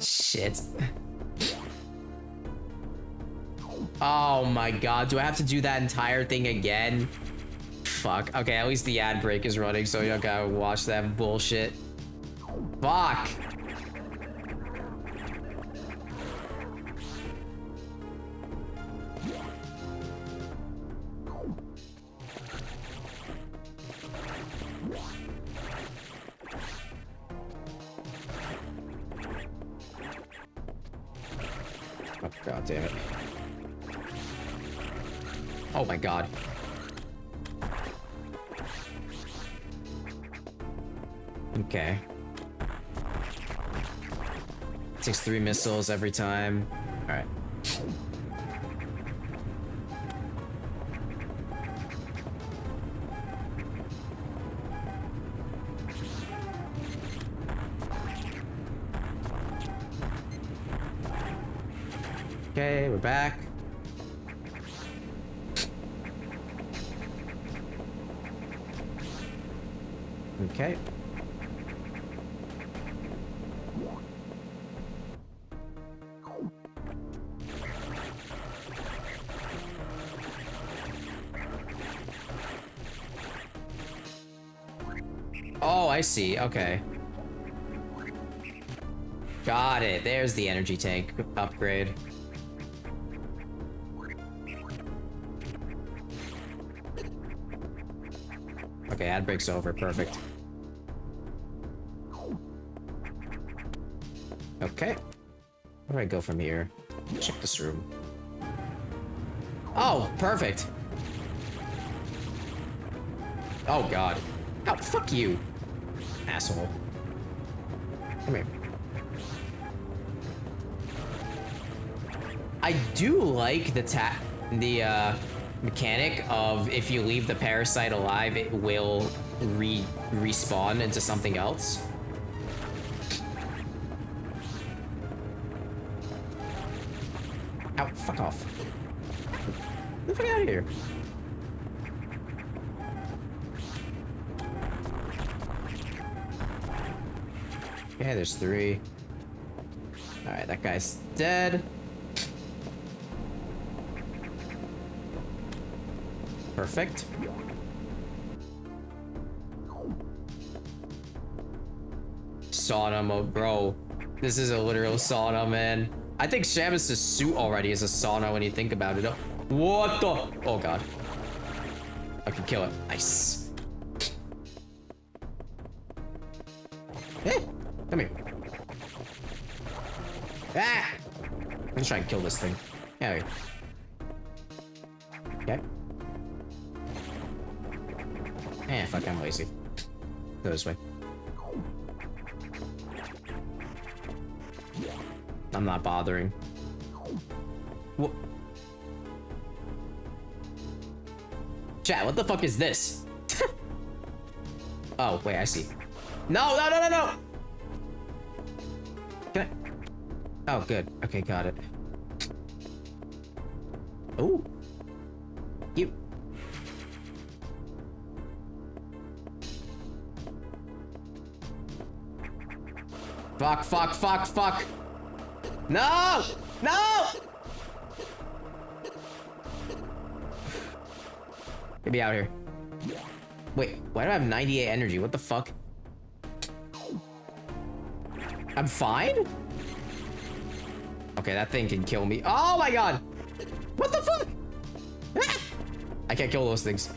Shit. Oh my god, do I have to do that entire thing again? Fuck. Okay, at least the ad break is running, so you don't gotta watch that bullshit. Fuck. Oh, god damn it. Oh my god. Okay. Takes 3 missiles every time. Alright. Okay, we're back. Okay. Oh, I see. Okay. Got it. There's the energy tank upgrade. Okay, ad break's over. Perfect. Okay. Where do I go from here? Check this room. Oh, perfect. Oh, God. Oh, fuck you. Asshole. Come here. I do like the mechanic of if you leave the parasite alive, it will respawn into something else. Ow, fuck off. Get the fuck out of here. Okay, there's 3. Alright, that guy's dead. Perfect. Sauna mode, bro. This is a literal sauna, man. I think Shamus's suit already is a sauna when you think about it. What the? Oh, God. I can kill it. Nice. Hey, come here. Ah! Let's try and kill this thing. Yeah. Okay. Eh, fuck, I'm lazy. Go this way. I'm not bothering. What? Chat, what the fuck is this? Oh, wait, I see. No, no, no, no, no! Can I? Oh, good. Okay, got it. Oh. You. Fuck, fuck, fuck, fuck. No! No! Get me out here. Wait, why do I have 98 energy? What the fuck? I'm fine? Okay, that thing can kill me. Oh my God! What the fuck? Ah! I can't kill those things.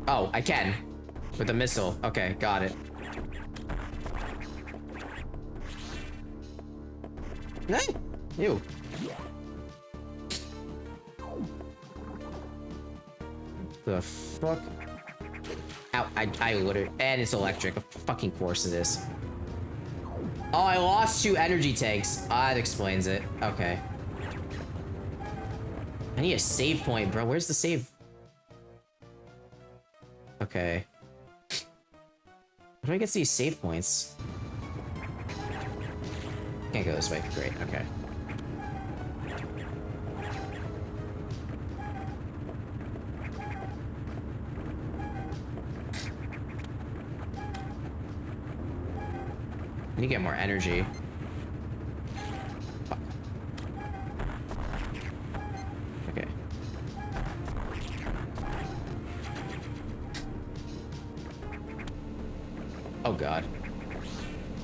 Oh, I can. With a missile. Okay, got it. Hey! Ew. The fuck? Ow, I literally... And it's electric. Of fucking course it is. Oh, I lost 2 energy tanks. Ah, that explains it. Okay. I need a save point, bro. Where's the save? Okay. Where do I get these save points? Can't go this way. Great, okay. I need to get more energy. Fuck. Okay. Oh God.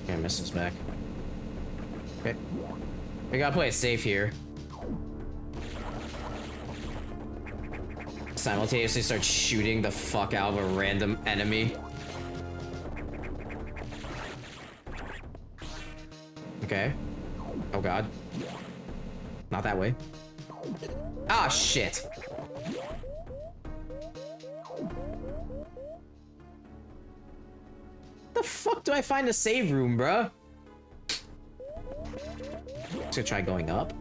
Okay, missiles back. Okay. We gotta play it safe here. Simultaneously start shooting the fuck out of a random enemy. Okay. Oh God. Not that way. Ah, shit. the fuck do I find a save room, bruh? Just gonna try going up.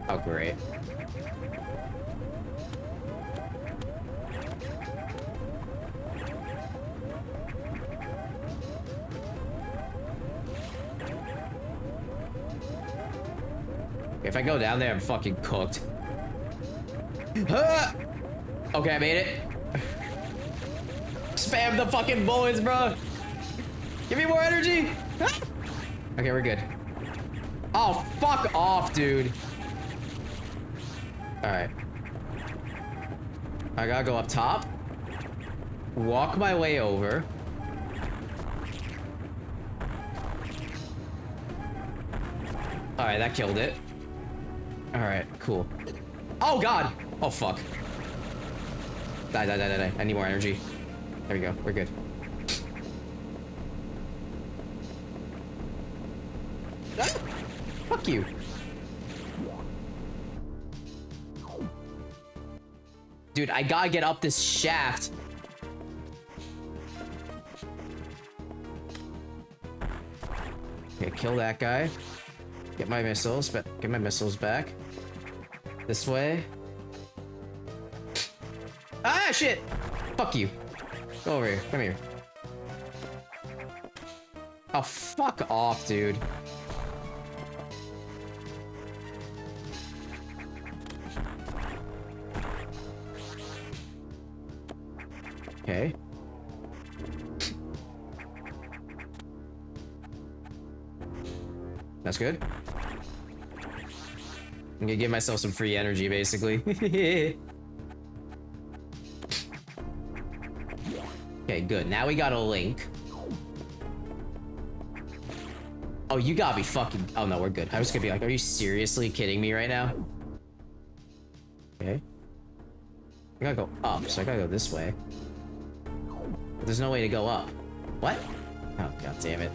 Oh, great. If I go down there, I'm fucking cooked. Ah! Okay, I made it. Spam the fucking bullets, bro. Give me more energy. Ah! Okay, we're good. Oh, fuck off, dude. Alright. I gotta go up top. Walk my way over. Alright, that killed it. Alright, cool. Oh, God. Oh, fuck. Die, die, die, die, die. I need more energy. There we go. We're good. Ah! Fuck you. Dude, I gotta get up this shaft. Okay, kill that guy. Get my missiles, but get my missiles back. This way. Ah, shit! Fuck you. Go over here. Come here. Oh, fuck off, dude. Okay. That's good. I'm gonna give myself some free energy, basically. Okay, good. Now we got a link. Oh, you gotta be fucking... Oh, no, we're good. I was gonna be like, are you seriously kidding me right now? Okay. I gotta go up, so I gotta go this way. But there's no way to go up. What? Oh, god damn it.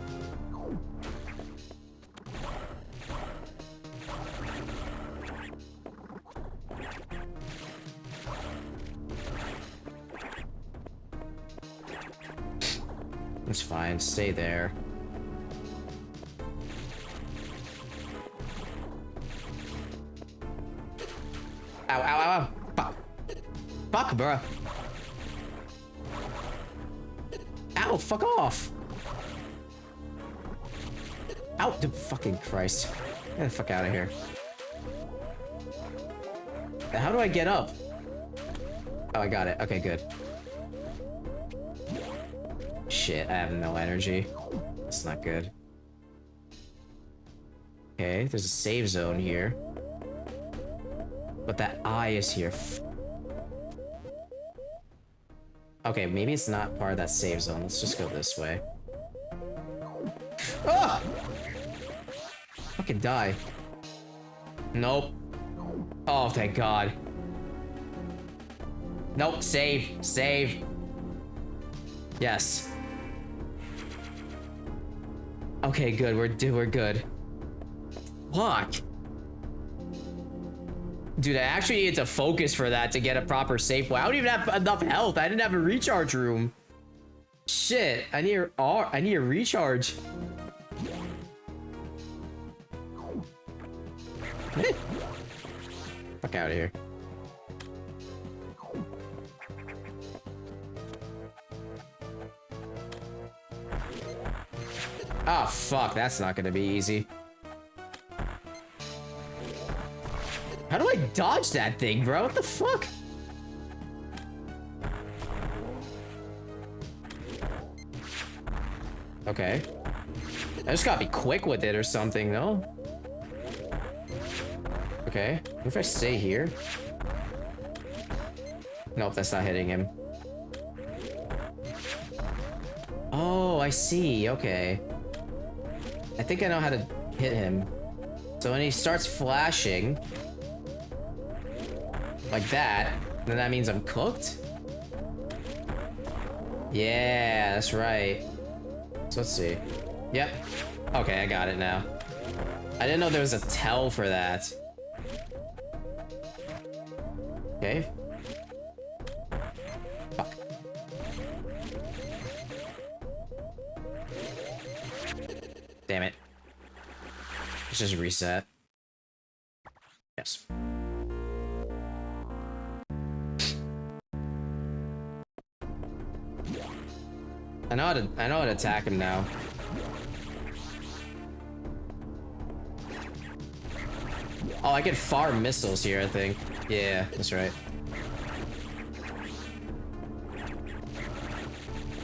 It's fine, stay there. Ow, ow, ow, ow. Fuck. Fuck, bruh. Ow, fuck off. Ow, dude, fucking Christ. Get the fuck out of here. How do I get up? Oh, I got it. Okay, good. Shit, I have no energy. That's not good. Okay, there's a save zone here. But that eye is here. Okay, maybe it's not part of that save zone. Let's just go this way. Ah! Fucking die. Nope. Oh, thank God. Nope, save. Save. Yes. Okay, good. We're good. Fuck. Dude, I actually needed to focus for that to get a proper save point. I don't even have enough health. I didn't have a recharge room. Shit. I need a recharge. Fuck out of here. Oh, fuck. That's not gonna be easy. How do I dodge that thing, bro? What the fuck? Okay. I just gotta be quick with it or something, no? Okay. What if I stay here? Nope, that's not hitting him. Oh, I see. Okay. I think I know how to hit him. So when he starts flashing... like that, then that means I'm cooked? Yeah, that's right. So let's see. Yep. Okay, I got it now. I didn't know there was a tell for that. Okay. Fuck. Damn it. Let's just reset. Yes. I know how to attack him now. Oh, I can farm missiles here, I think. Yeah, that's right.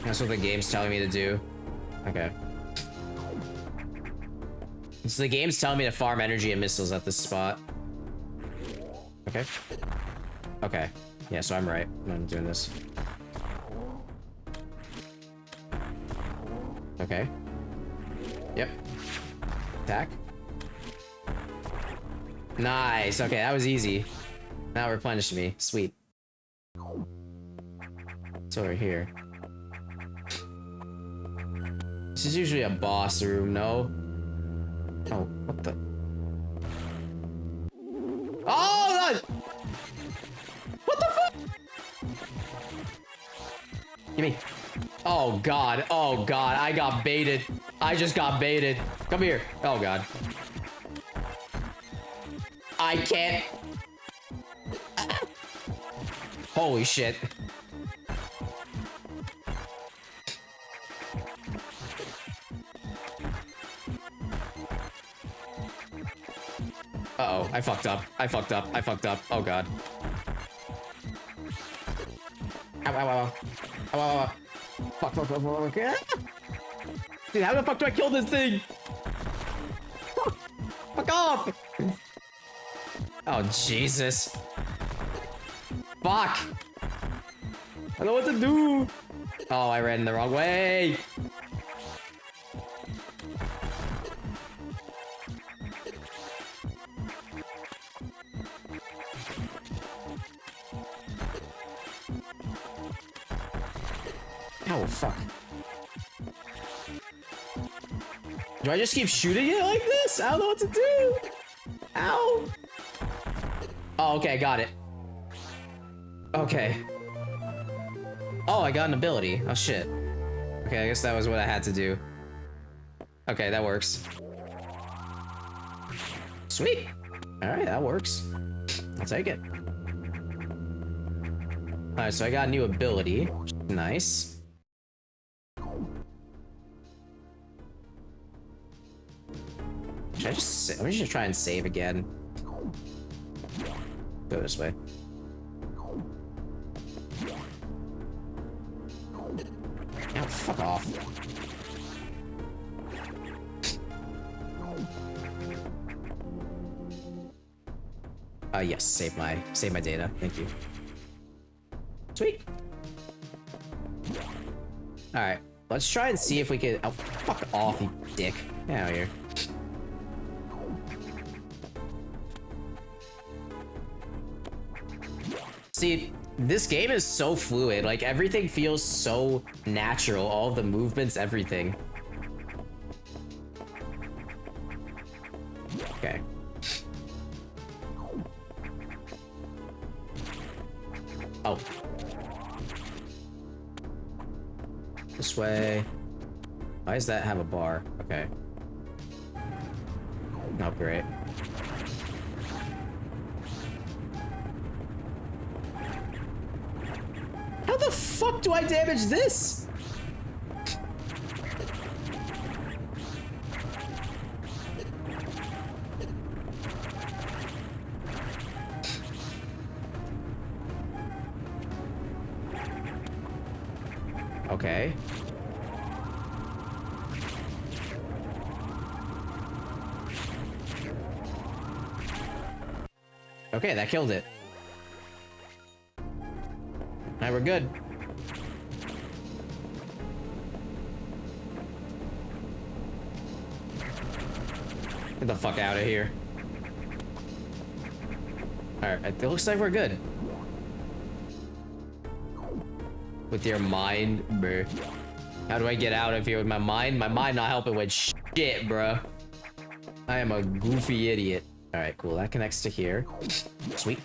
That's what the game's telling me to do. Okay. So the game's telling me to farm energy and missiles at this spot. Okay. Okay. Yeah, so I'm right when I'm doing this. Okay. Yep. Attack. Nice. Okay, that was easy. Now replenish me. Sweet. It's over here. This is usually a boss room, no? Oh, what the? Oh, no! What the fuck? Give me. Oh, God. Oh, God. I got baited. I just got baited. Come here. Oh, God. I can't. Holy shit. Uh-oh, I fucked up. I fucked up. I fucked up. Oh, God. Ow, ow, ow. Ow, ow, ow. Fuck, fuck, fuck, fuck, fuck. Dude, how the fuck do I kill this thing? Fuck off! Oh, Jesus. Fuck! I don't know what to do! Oh, I ran the wrong way! Oh, fuck. Do I just keep shooting it like this? I don't know what to do! Ow! Oh, okay, got it. Okay. Oh, I got an ability. Oh, shit. Okay, I guess that was what I had to do. Okay, that works. Sweet! Alright, that works. I'll take it. Alright, so I got a new ability. Nice. Should I just... Let me just try and save again. Go this way. Oh, fuck off. Yes, save my data. Thank you. Sweet. Alright, let's try and see if we can... Oh, fuck off, you dick. Get out of here. See, this game is so fluid. Like, everything feels so natural. All of the movements, everything. Okay. Oh. This way. Why does that have a bar? Okay. Oh, great. How the fuck do I damage this? Okay. Okay, that killed it. Now we're good. Get the fuck out of here. Alright, it looks like we're good. With your mind, bruh. How do I get out of here with my mind? My mind not helping with shit, bruh. I am a goofy idiot. Alright, cool. That connects to here. Sweet.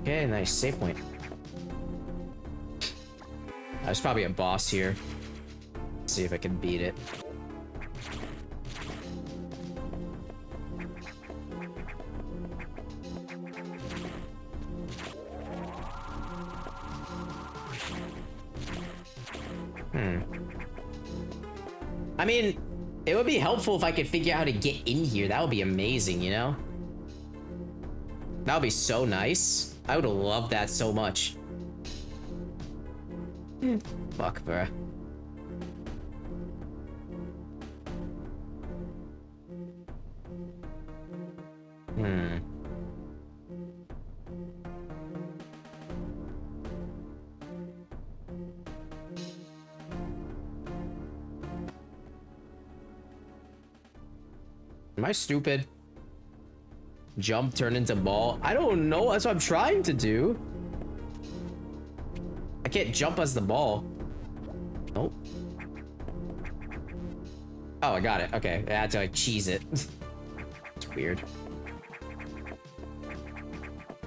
Okay, nice. Save point. There's probably a boss here. Let's see if I can beat it. I mean, it would be helpful if I could figure out how to get in here. That would be amazing, you know? That would be so nice. I would love that so much. Fuck, bruh. Am I stupid? Jump, turn into ball? I don't know. That's what I'm trying to do. I can't jump as the ball. Nope. Oh, I got it. Okay. I had to like cheese it. It's weird.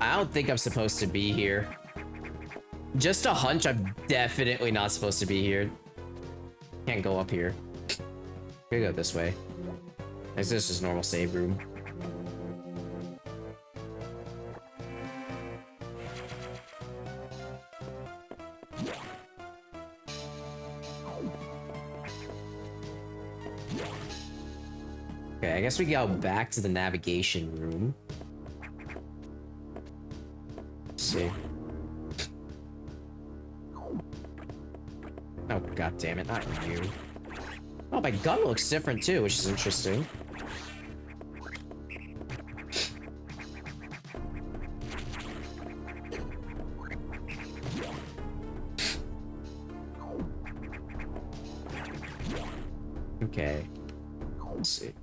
I don't think I'm supposed to be here. Just a hunch, I'm definitely not supposed to be here. Can't go up here. We're gonna go this way. Is this just normal save room? Okay, I guess we go back to the navigation room. Let's see. Oh, god damn it, not you. Oh, my gun looks different too, which is interesting. Okay. Let's see.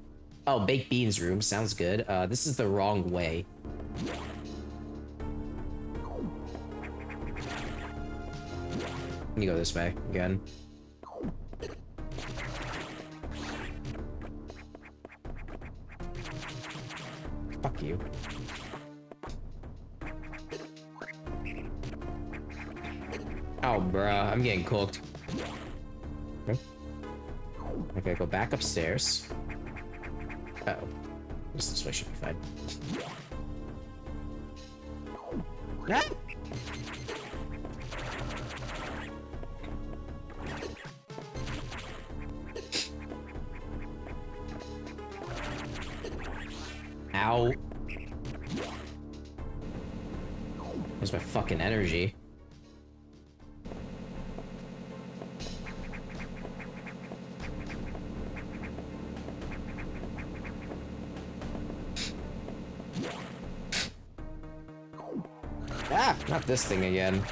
Oh, baked beans room. Sounds good. This is the wrong way. You go this way again. Fuck you. Oh, bruh. I'm getting cooked. Okay. Okay, go back upstairs. Uh-oh. This way should be fine. Ah! Ow. Where's my fucking energy? Ah, not this thing again.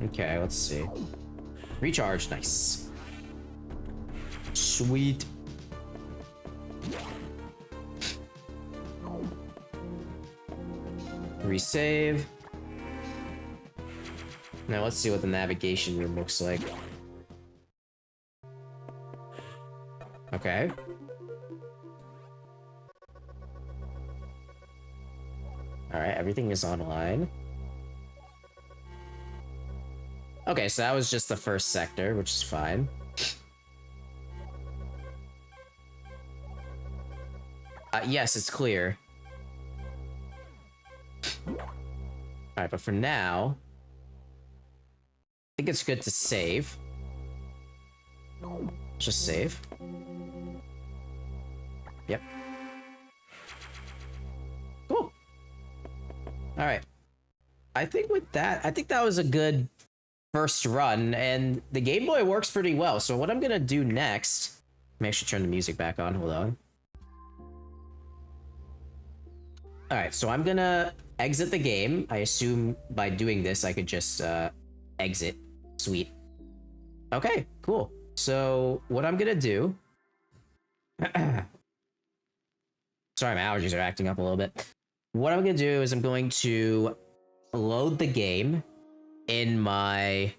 Okay, let's see. Recharge, nice. Sweet. Resave. Now let's see what the navigation room looks like. Okay. Alright, everything is online. Okay, so that was just the first sector, which is fine. Yes, it's clear. Alright, but for now, I think it's good to save. Just save. Yep. Cool. Alright. I think with that, I think that was a good first run, and the Game Boy works pretty well. So what I'm gonna do next, let me actually turn the music back on, hold on. Alright, so I'm gonna exit the game. I assume by doing this, I could just exit. Sweet. Okay, cool. So what I'm gonna do... Sorry, my allergies are acting up a little bit. what I'm gonna do is I'm going to load the game in my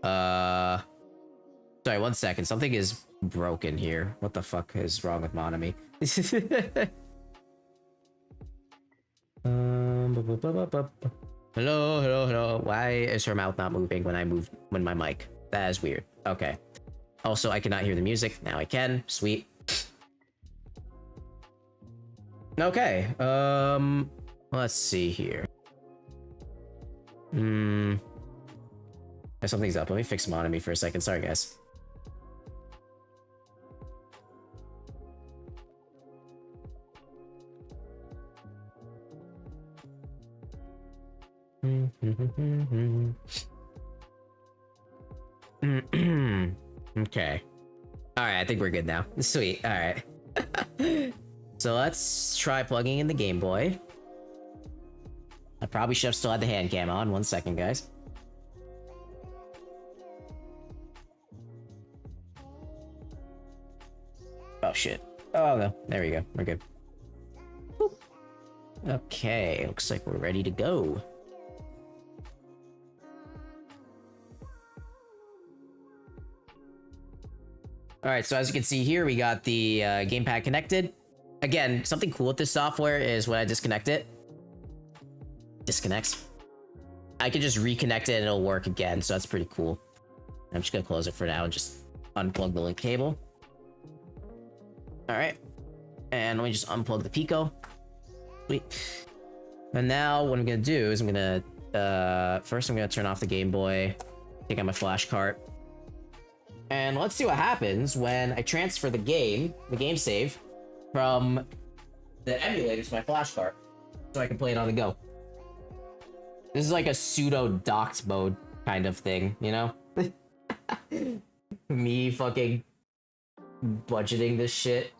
sorry, 1 second. Something is broken here. What the fuck is wrong with Monami? Hello, hello, hello. Why is her mouth not moving when my mic? That is weird. Okay. Also, I cannot hear the music. Now I can. Sweet. Okay. Let's see here. Something's up. Let me fix Monami for a second. Sorry, guys. Okay. Alright, I think we're good now. Sweet. Alright. So let's try plugging in the Game Boy. I probably should have still had the hand cam on. 1 second, guys. Oh, shit. Oh, no. There we go. We're good. Boop. Okay. Looks like we're ready to go. Alright, so as you can see here, we got the gamepad connected. Again, something cool with this software is when I disconnect it, disconnects, I can just reconnect it and it'll work again, so that's pretty cool. I'm just gonna close it for now and just unplug the link cable. Alright, and let me just unplug the Pico. Sweet. And now what I'm gonna do is I'm gonna, first I'm gonna turn off the Game Boy, take out my flash cart, and let's see what happens when I transfer the game save, from the emulator to my flash cart, so I can play it on the go. This is like a pseudo docked mode kind of thing, you know? Me fucking budgeting this shit.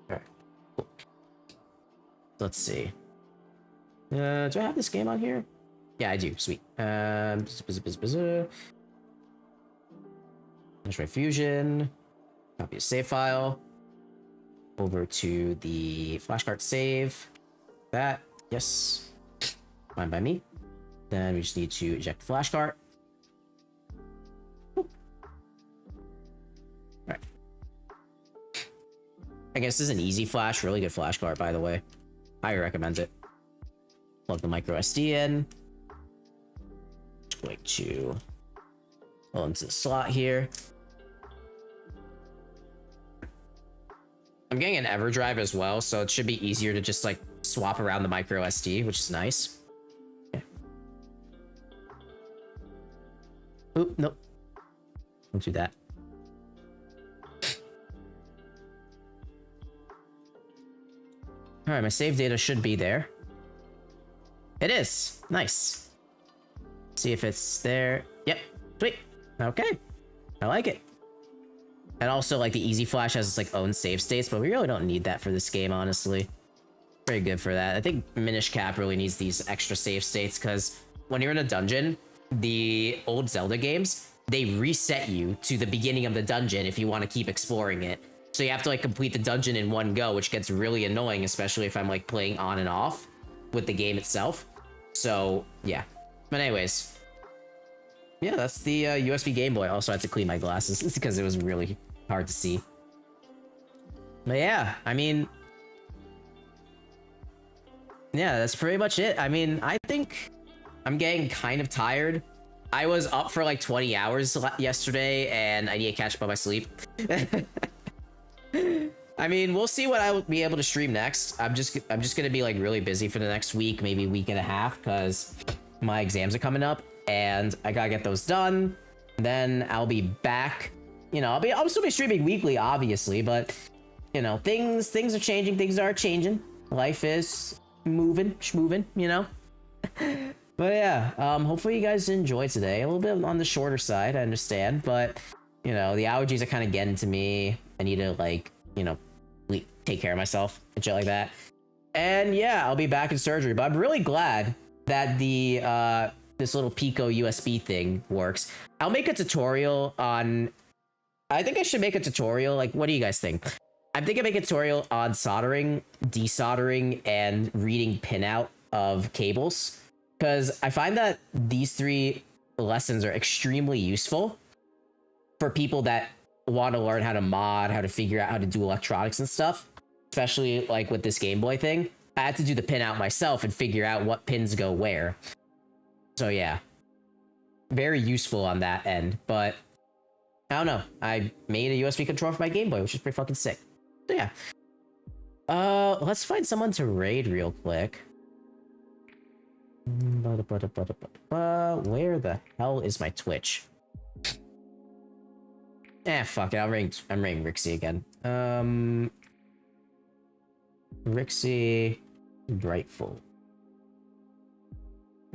Alright. Cool. Let's see. Do I have this game on here? Yeah, I do. Sweet. Android Fusion. Copy a save file. Over to the flashcard save. That. Yes. Fine by me. Then we just need to eject the flashcard. Alright. I guess this is an easy flash. Really good flashcard, by the way. Highly recommend it. Plug the micro SD in. Just going to pull into the slot here. I'm getting an EverDrive as well, so it should be easier to just like swap around the micro SD, which is nice. Okay. Oop, nope. Don't do that. Alright, my save data should be there. It is. Nice. See if it's there. Yep. Sweet. Okay. I like it. And also, like, the Easy Flash has its, like, own save states, but we really don't need that for this game, honestly. Very good for that. I think Minish Cap really needs these extra save states, because when you're in a dungeon, the old Zelda games, they reset you to the beginning of the dungeon if you want to keep exploring it. So you have to, like, complete the dungeon in one go, which gets really annoying, especially if I'm, like, playing on and off with the game itself. So, yeah. But anyways. Yeah, that's the USB Game Boy. Also, I had to clean my glasses because it was really hard to see. But yeah, I mean, yeah, that's pretty much it. I mean, I think I'm getting kind of tired. I was up for like 20 hours yesterday and I need to catch up on my sleep. I mean, we'll see what I'll be able to stream next. I'm just gonna be like really busy for the next week, maybe week and a half, because my exams are coming up and I gotta get those done. Then I'll be back. You know, I'll still be streaming weekly, obviously, but you know, things are changing. Things are changing. Life is moving, schmoving, you know. But yeah, hopefully you guys enjoyed today. A little bit on the shorter side, I understand, but you know, the allergies are kind of getting to me. I need to, like, you know, take care of myself and shit like that. And yeah, I'll be back in surgery, but I'm really glad that the this little Pico USB thing works. I'll make a tutorial on. I think I should make a tutorial. Like, what do you guys think? I'm thinking of a tutorial on soldering, desoldering, and reading pinout of cables, because I find that these 3 lessons are extremely useful for people that want to learn how to mod, how to figure out how to do electronics and stuff, especially like with this Game Boy thing. I had to do the pinout myself and figure out what pins go where. So yeah, very useful on that end, but I don't know. I made a USB controller for my Game Boy, which is pretty fucking sick. So yeah. Let's find someone to raid real quick. Where the hell is my Twitch? Fuck it. I'm raiding Rixie again. Rixie Brightful.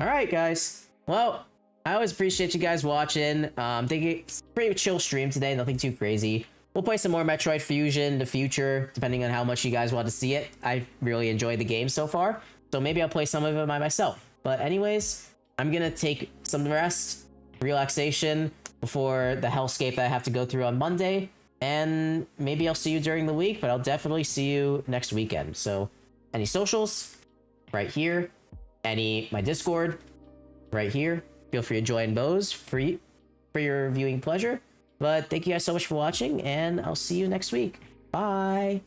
Alright, guys. Well, I always appreciate you guys watching. I think it's a pretty chill stream today, nothing too crazy. We'll play some more Metroid Fusion in the future, depending on how much you guys want to see it. I really enjoyed the game so far, so maybe I'll play some of it by myself. But anyways, I'm gonna take some rest, relaxation, before the hellscape that I have to go through on Monday, and maybe I'll see you during the week, but I'll definitely see you next weekend. So, any socials? Right here. My Discord? Right here. Feel free to join those for your viewing pleasure. But thank you guys so much for watching, and I'll see you next week. Bye!